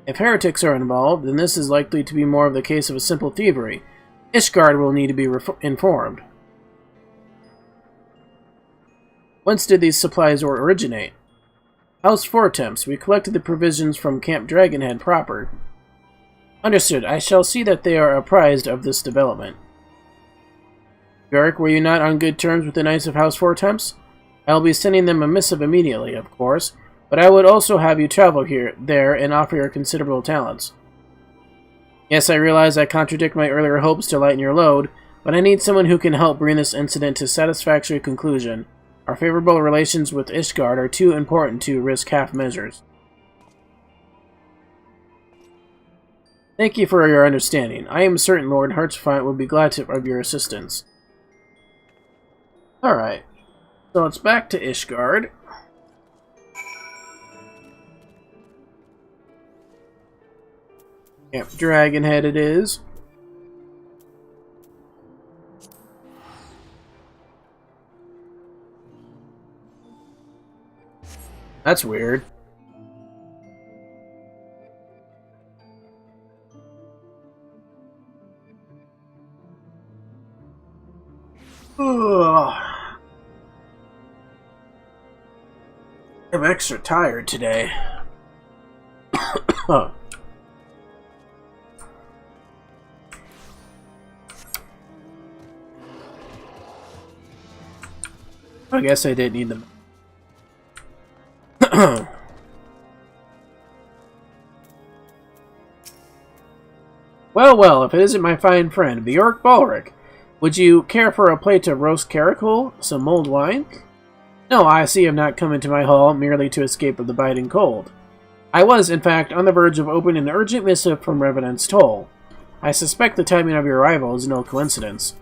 If heretics are involved, then this is likely to be more of the case of a simple thievery. Ishgard will need to be informed. Whence did these supplies originate? House Fortemps. We collected the provisions from Camp Dragonhead proper. Understood. I shall see that they are apprised of this development. Bjork, were you not on good terms with the Knights of House Fortemps? I will be sending them a missive immediately, of course, but I would also have you travel there and offer your considerable talents. Yes, I realize I contradict my earlier hopes to lighten your load, but I need someone who can help bring this incident to satisfactory conclusion. Our favorable relations with Ishgard are too important to risk half measures. Thank you for your understanding. I am certain Lord Harchefont will be glad of your assistance. Alright, so it's back to Ishgard. Camp Dragonhead it is. That's weird. Ugh. I'm extra tired today. Huh. I guess I didn't need them. Well, well, if it isn't my fine friend, Bjork Balric. Would you care for a plate of roast caracole, some mulled wine? No, I see you have not come into my hall merely to escape of the biting cold. I was, in fact, on the verge of opening an urgent missive from Revenant's Toll. I suspect the timing of your arrival is no coincidence.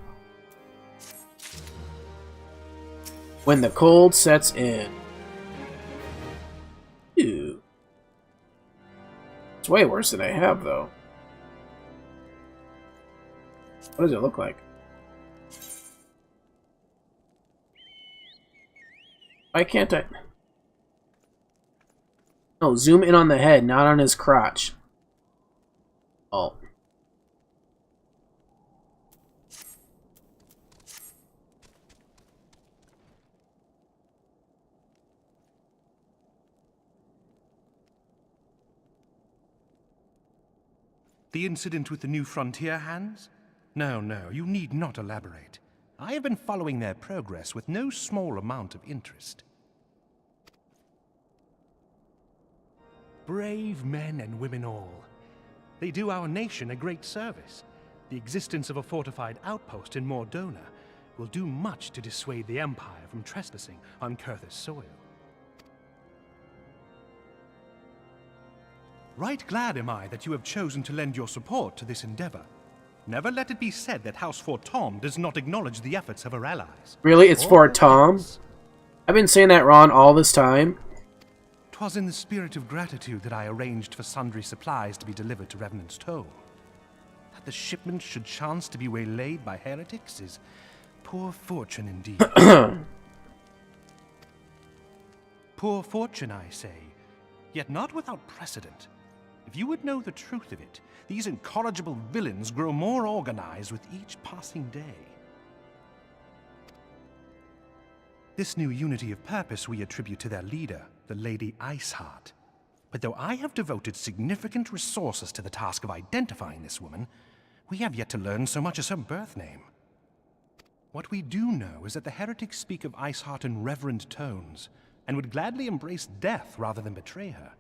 When the cold sets in. Ew. It's way worse than I have, though. What does it look like? Why can't I? No, zoom in on the head, not on his crotch. Oh. The incident with the new frontier hands? No, no, you need not elaborate. I have been following their progress with no small amount of interest. Brave men and women all. They do our nation a great service. The existence of a fortified outpost in Mordona will do much to dissuade the Empire from trespassing on Kurthus soil. Right glad am I that you have chosen to lend your support to this endeavor. Never let it be said that House Fortemps does not acknowledge the efforts of her allies. Really? It's Fortemps? I've been saying that wrong all this time. 'Twas in the spirit of gratitude that I arranged for sundry supplies to be delivered to Revenant's Toll. That the shipment should chance to be waylaid by heretics is poor fortune indeed. Poor fortune, I say. yet not without precedent. If you would know the truth of it, these incorrigible villains grow more organized with each passing day. This new unity of purpose we attribute to their leader, the Lady Iceheart. But though I have devoted significant resources to the task of identifying this woman, we have yet to learn so much as her birth name. What we do know is that the heretics speak of Iceheart in reverent tones, and would gladly embrace death rather than betray her.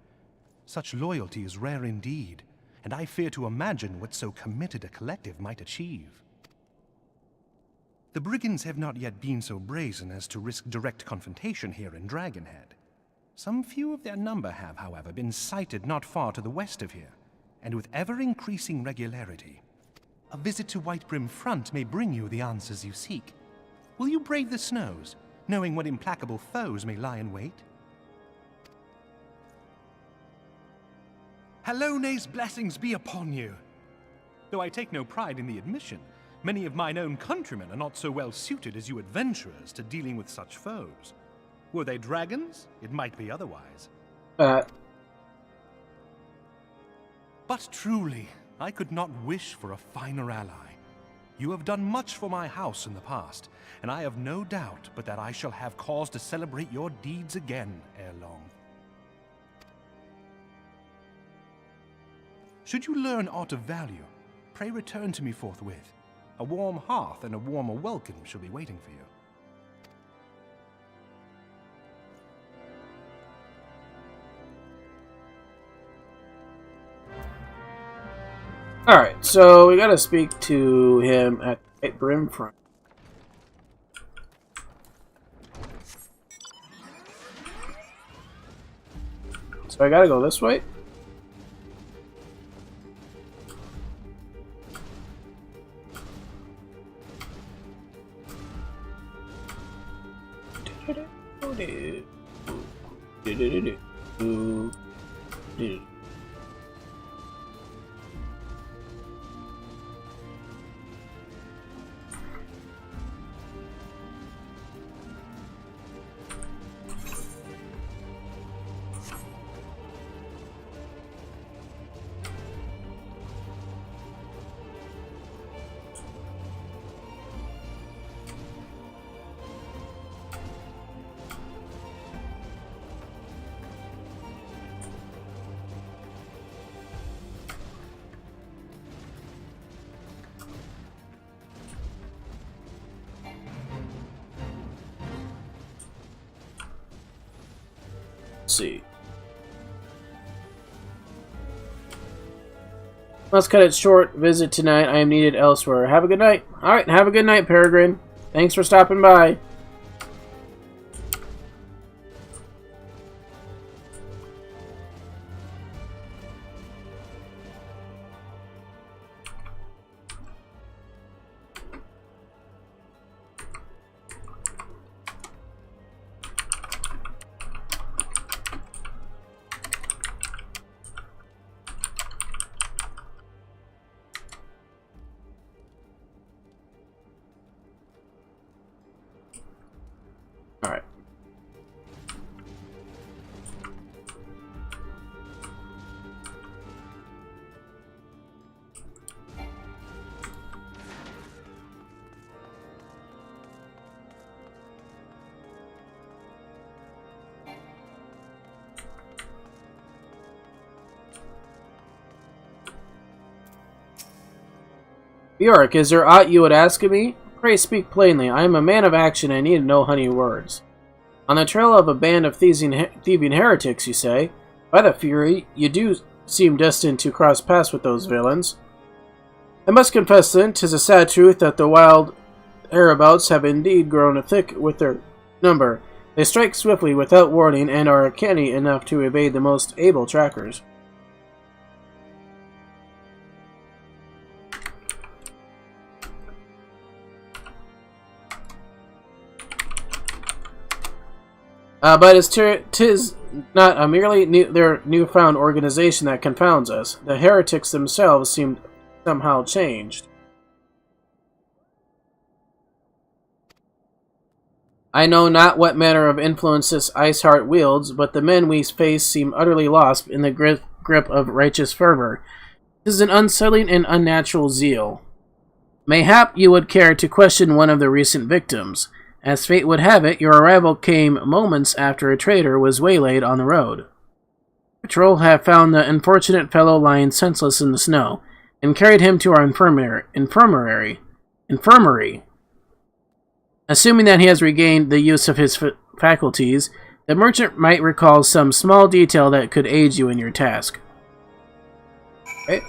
Such loyalty is rare indeed, and I fear to imagine what so committed a collective might achieve. The brigands have not yet been so brazen as to risk direct confrontation here in Dragonhead. Some few of their number have, however, been sighted not far to the west of here, and with ever-increasing regularity. A visit to Whitebrim Front may bring you the answers you seek. Will you brave the snows, knowing what implacable foes may lie in wait? Hallone's blessings be upon you! Though I take no pride in the admission, many of mine own countrymen are not so well suited as you adventurers to dealing with such foes. Were they dragons? It might be otherwise. But truly, I could not wish for a finer ally. You have done much for my house in the past, and I have no doubt but that I shall have cause to celebrate your deeds again ere long. Should you learn aught of value, pray return to me forthwith. A warm hearth and a warmer welcome shall be waiting for you. Alright, so we gotta speak to him at Whitebrim Front. So I gotta go this way? See. Let's cut it short. Visit tonight. I am needed elsewhere. Have a good night. Alright, have a good night, Peregrine. Thanks for stopping by. Alright. Bjork, is there aught you would ask of me? Pray speak plainly. I am a man of action and need no honey words. On the trail of a band of thieving heretics, you say? By the Fury, you do seem destined to cross paths with those villains. I must confess then, 'tis a sad truth that the wild hereabouts have indeed grown thick with their number. They strike swiftly without warning and are canny enough to evade the most able trackers. But tis not a merely their newfound organization that confounds us. The heretics themselves seem somehow changed. I know not what manner of influence this ice heart wields, but the men we face seem utterly lost in the grip of righteous fervor. It is an unsettling and unnatural zeal. Mayhap you would care to question one of the recent victims. As fate would have it, your arrival came moments after a traitor was waylaid on the road. Patrol have found the unfortunate fellow lying senseless in the snow, and carried him to our infirmary. Assuming that he has regained the use of his faculties, the merchant might recall some small detail that could aid you in your task. Okay.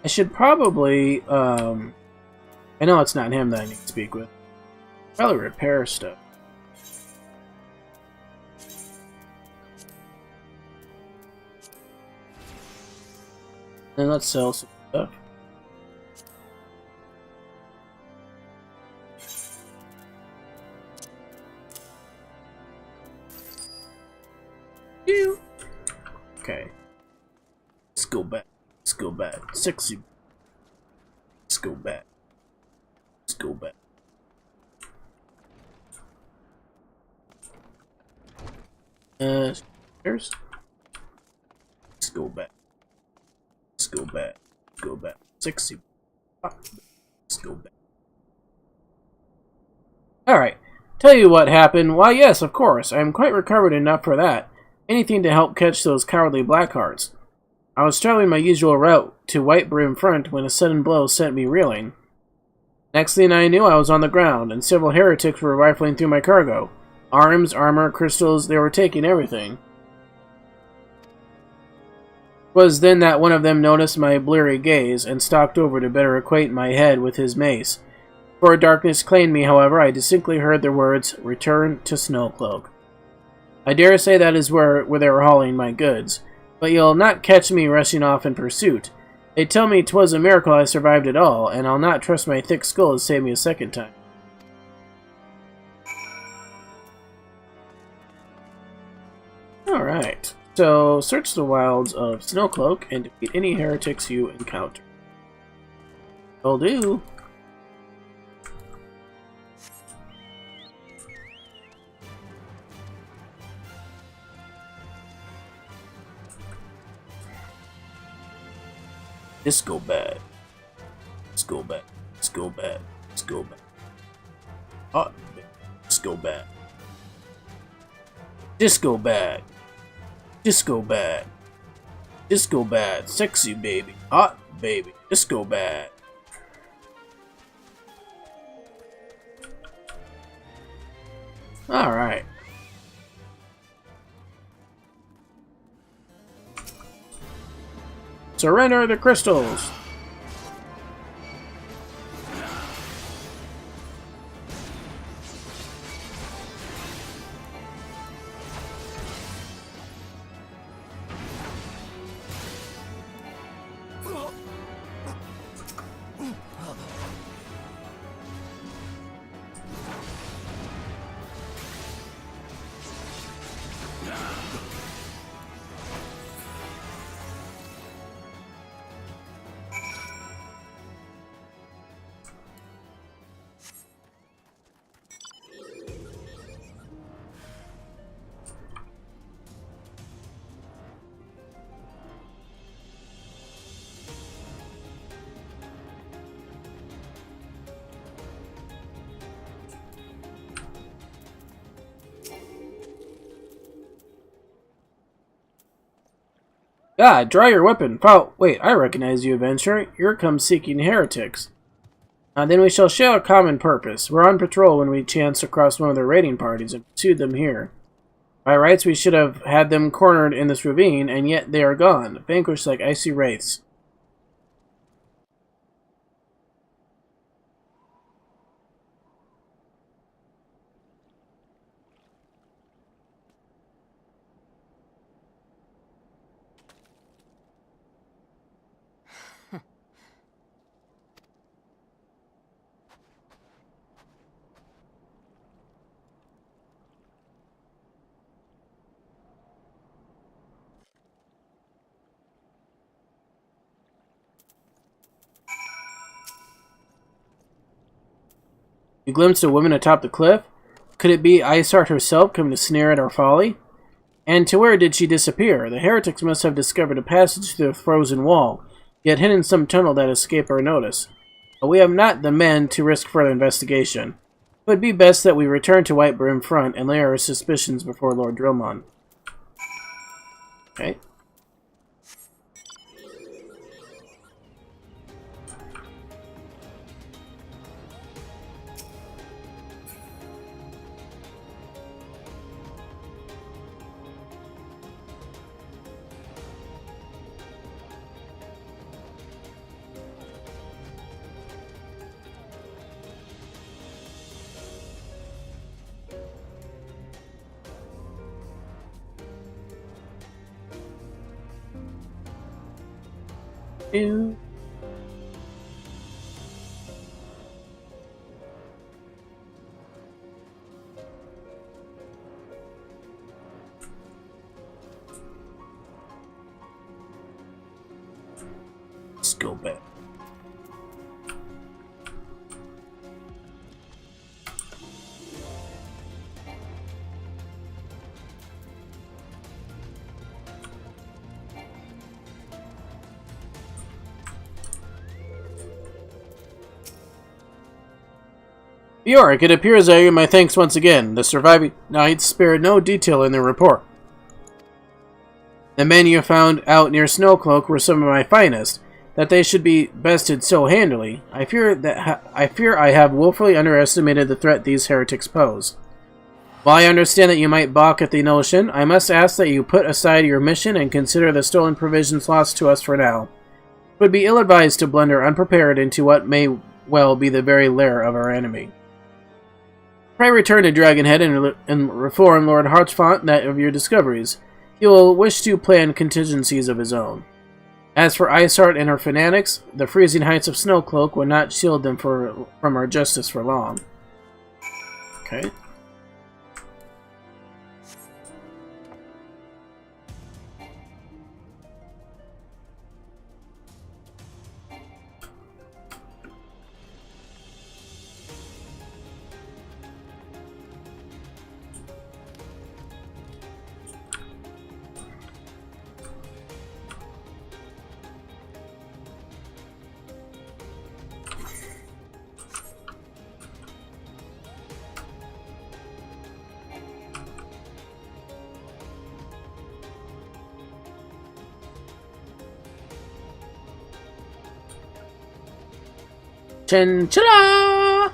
I should probably, I know it's not him that I need to speak with. Probably repair stuff. Then let's sell some stuff. Okay. Let's go back. Let's go back. Sexy. Let's go back. Let's go back. Stairs. Let's go back. Let's go back. Let's go back. Sexy. Let's go back. Alright. Tell you what happened. Why, yes, of course. I am quite recovered enough for that. Anything to help catch those cowardly Blackhearts. I was traveling my usual route to Whitebrim Front when a sudden blow sent me reeling. Next thing I knew, I was on the ground, and several heretics were rifling through my cargo. Arms, armor, crystals, they were taking everything. It was then that one of them noticed my bleary gaze, and stalked over to better acquaint my head with his mace. Before darkness claimed me, however, I distinctly heard the words, "Return to Snowcloak." I dare say that is where they were hauling my goods. But you'll not catch me rushing off in pursuit. They tell me 'twas a miracle I survived it all, and I'll not trust my thick skull to save me a second time. Alright, so search the wilds of Snowcloak and defeat any heretics you encounter. Will do. Disco bad. Let's go back. Let's go back. Let's go back. Hot. Let's go back. Disco bad. Disco bad. Disco bad. Sexy baby. Hot baby. Disco bad. Alright. Surrender the crystals! God, draw your weapon. Wait, I recognize you, adventurer. You're come seeking heretics. Then we shall share a common purpose. We're on patrol when we chanced across one of their raiding parties and pursued them here. By rights, we should have had them cornered in this ravine, and yet they are gone, vanquished like icy wraiths. You glimpsed a woman atop the cliff? Could it be Isart herself come to sneer at our folly? And to where did she disappear? The heretics must have discovered a passage through the frozen wall, yet hidden some tunnel that escaped our notice. But we have not the men to risk further investigation. It would be best that we return to White Brim Front and lay our suspicions before Lord Dromon. Okay. Ew. Let's go back. Bjork, it appears I owe you my thanks once again. The surviving knights spared no detail in their report. The men you found out near Snowcloak were some of my finest. That they should be bested so handily, I fear I have woefully underestimated the threat these heretics pose. While I understand that you might balk at the notion, I must ask that you put aside your mission and consider the stolen provisions lost to us for now. It would be ill-advised to blunder unprepared into what may well be the very lair of our enemy. Pray return to Dragonhead and inform Lord Harchfont that of your discoveries. He will wish to plan contingencies of his own. As for Isart and her fanatics, the freezing heights of Snowcloak will not shield them from our justice for long. Okay. Chinchilla!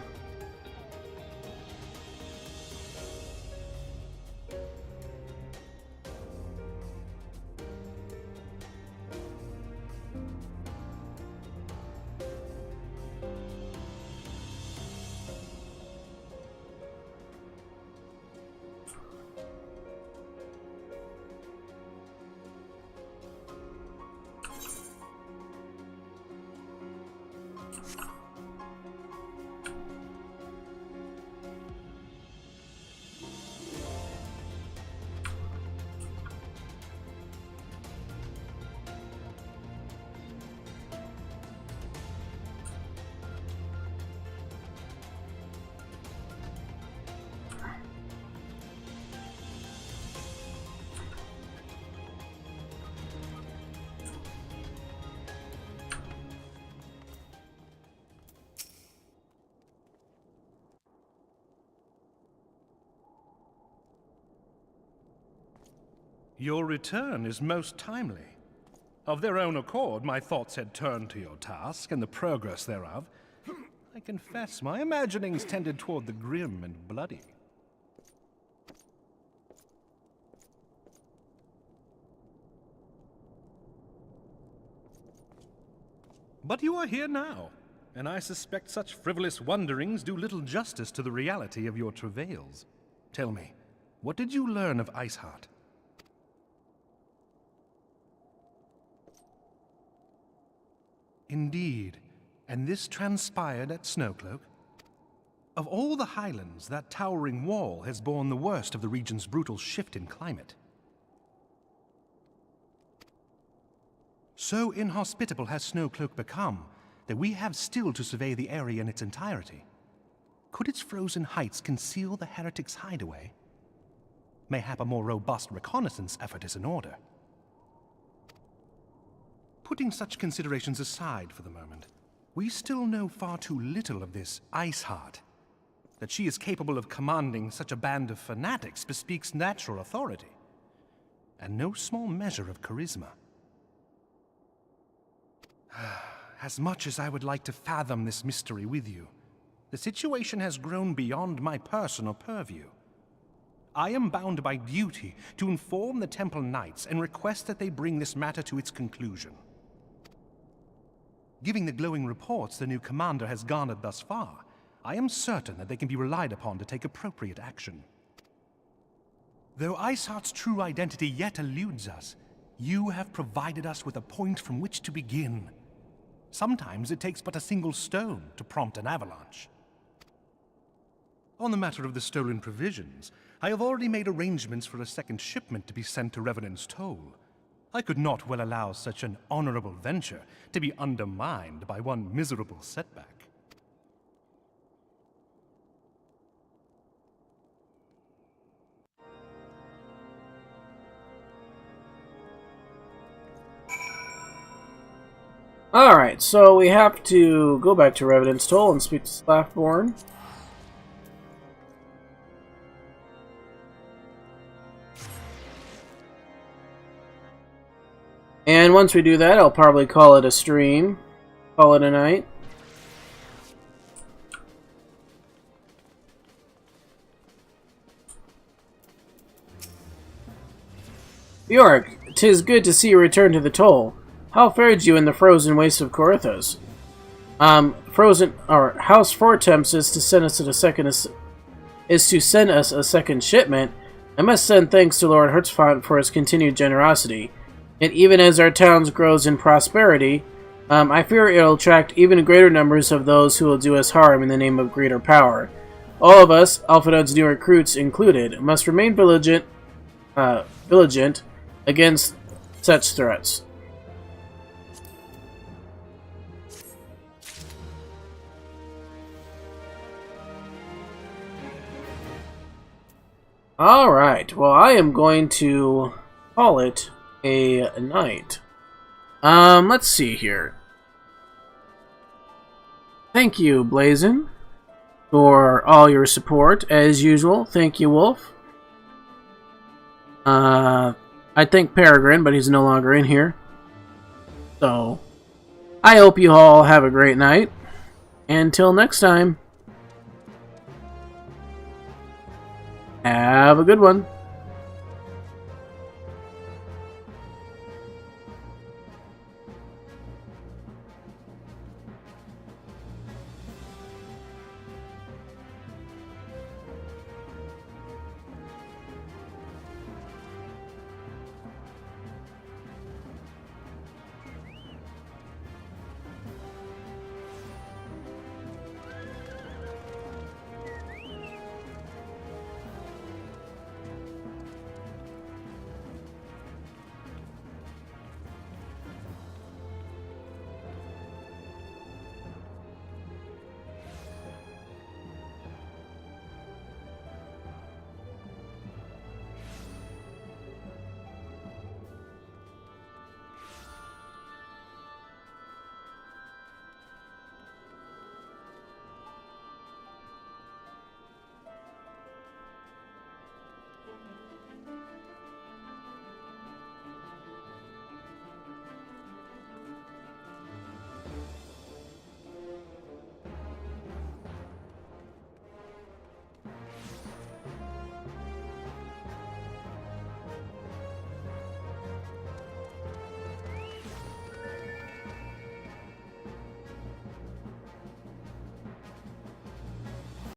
Your return is most timely. Of their own accord, my thoughts had turned to your task and the progress thereof. I confess, my imaginings tended toward the grim and bloody. But you are here now, and I suspect such frivolous wonderings do little justice to the reality of your travails. Tell me, what did you learn of Iceheart? Indeed, and this transpired at Snowcloak? Of all the highlands, that towering wall has borne the worst of the region's brutal shift in climate. So inhospitable has Snowcloak become that we have still to survey the area in its entirety. Could its frozen heights conceal the heretic's hideaway? Mayhap a more robust reconnaissance effort is in order. Putting such considerations aside for the moment, we still know far too little of this Iceheart. That she is capable of commanding such a band of fanatics bespeaks natural authority, and no small measure of charisma. As much as I would like to fathom this mystery with you, the situation has grown beyond my personal purview. I am bound by duty to inform the Temple Knights and request that they bring this matter to its conclusion. Given the glowing reports the new commander has garnered thus far, I am certain that they can be relied upon to take appropriate action. Though Iceheart's true identity yet eludes us, you have provided us with a point from which to begin. Sometimes it takes but a single stone to prompt an avalanche. On the matter of the stolen provisions, I have already made arrangements for a second shipment to be sent to Revenant's Toll. I could not well allow such an honorable venture to be undermined by one miserable setback. Alright, so we have to go back to Revenant's Toll and speak to Slaftborn. And once we do that, I'll probably call it a stream. Call it a night. Bjork, 'tis good to see you return to the Toll. How fared you in the frozen wastes of Corythos? House Fortemps is to send us a second shipment. I must send thanks to Lord Hertzfont for his continued generosity. And even as our town grows in prosperity, I fear it'll attract even greater numbers of those who will do us harm in the name of greater power. All of us, Alphinaud's new recruits included, must remain vigilant against such threats. Alright, well I am going to call it a night. Let's see here. Thank you, Blazin, for all your support, as usual. Thank you, Wolf. I thank Peregrine, but he's no longer in here. So, I hope you all have a great night. Until next time. Have a good one.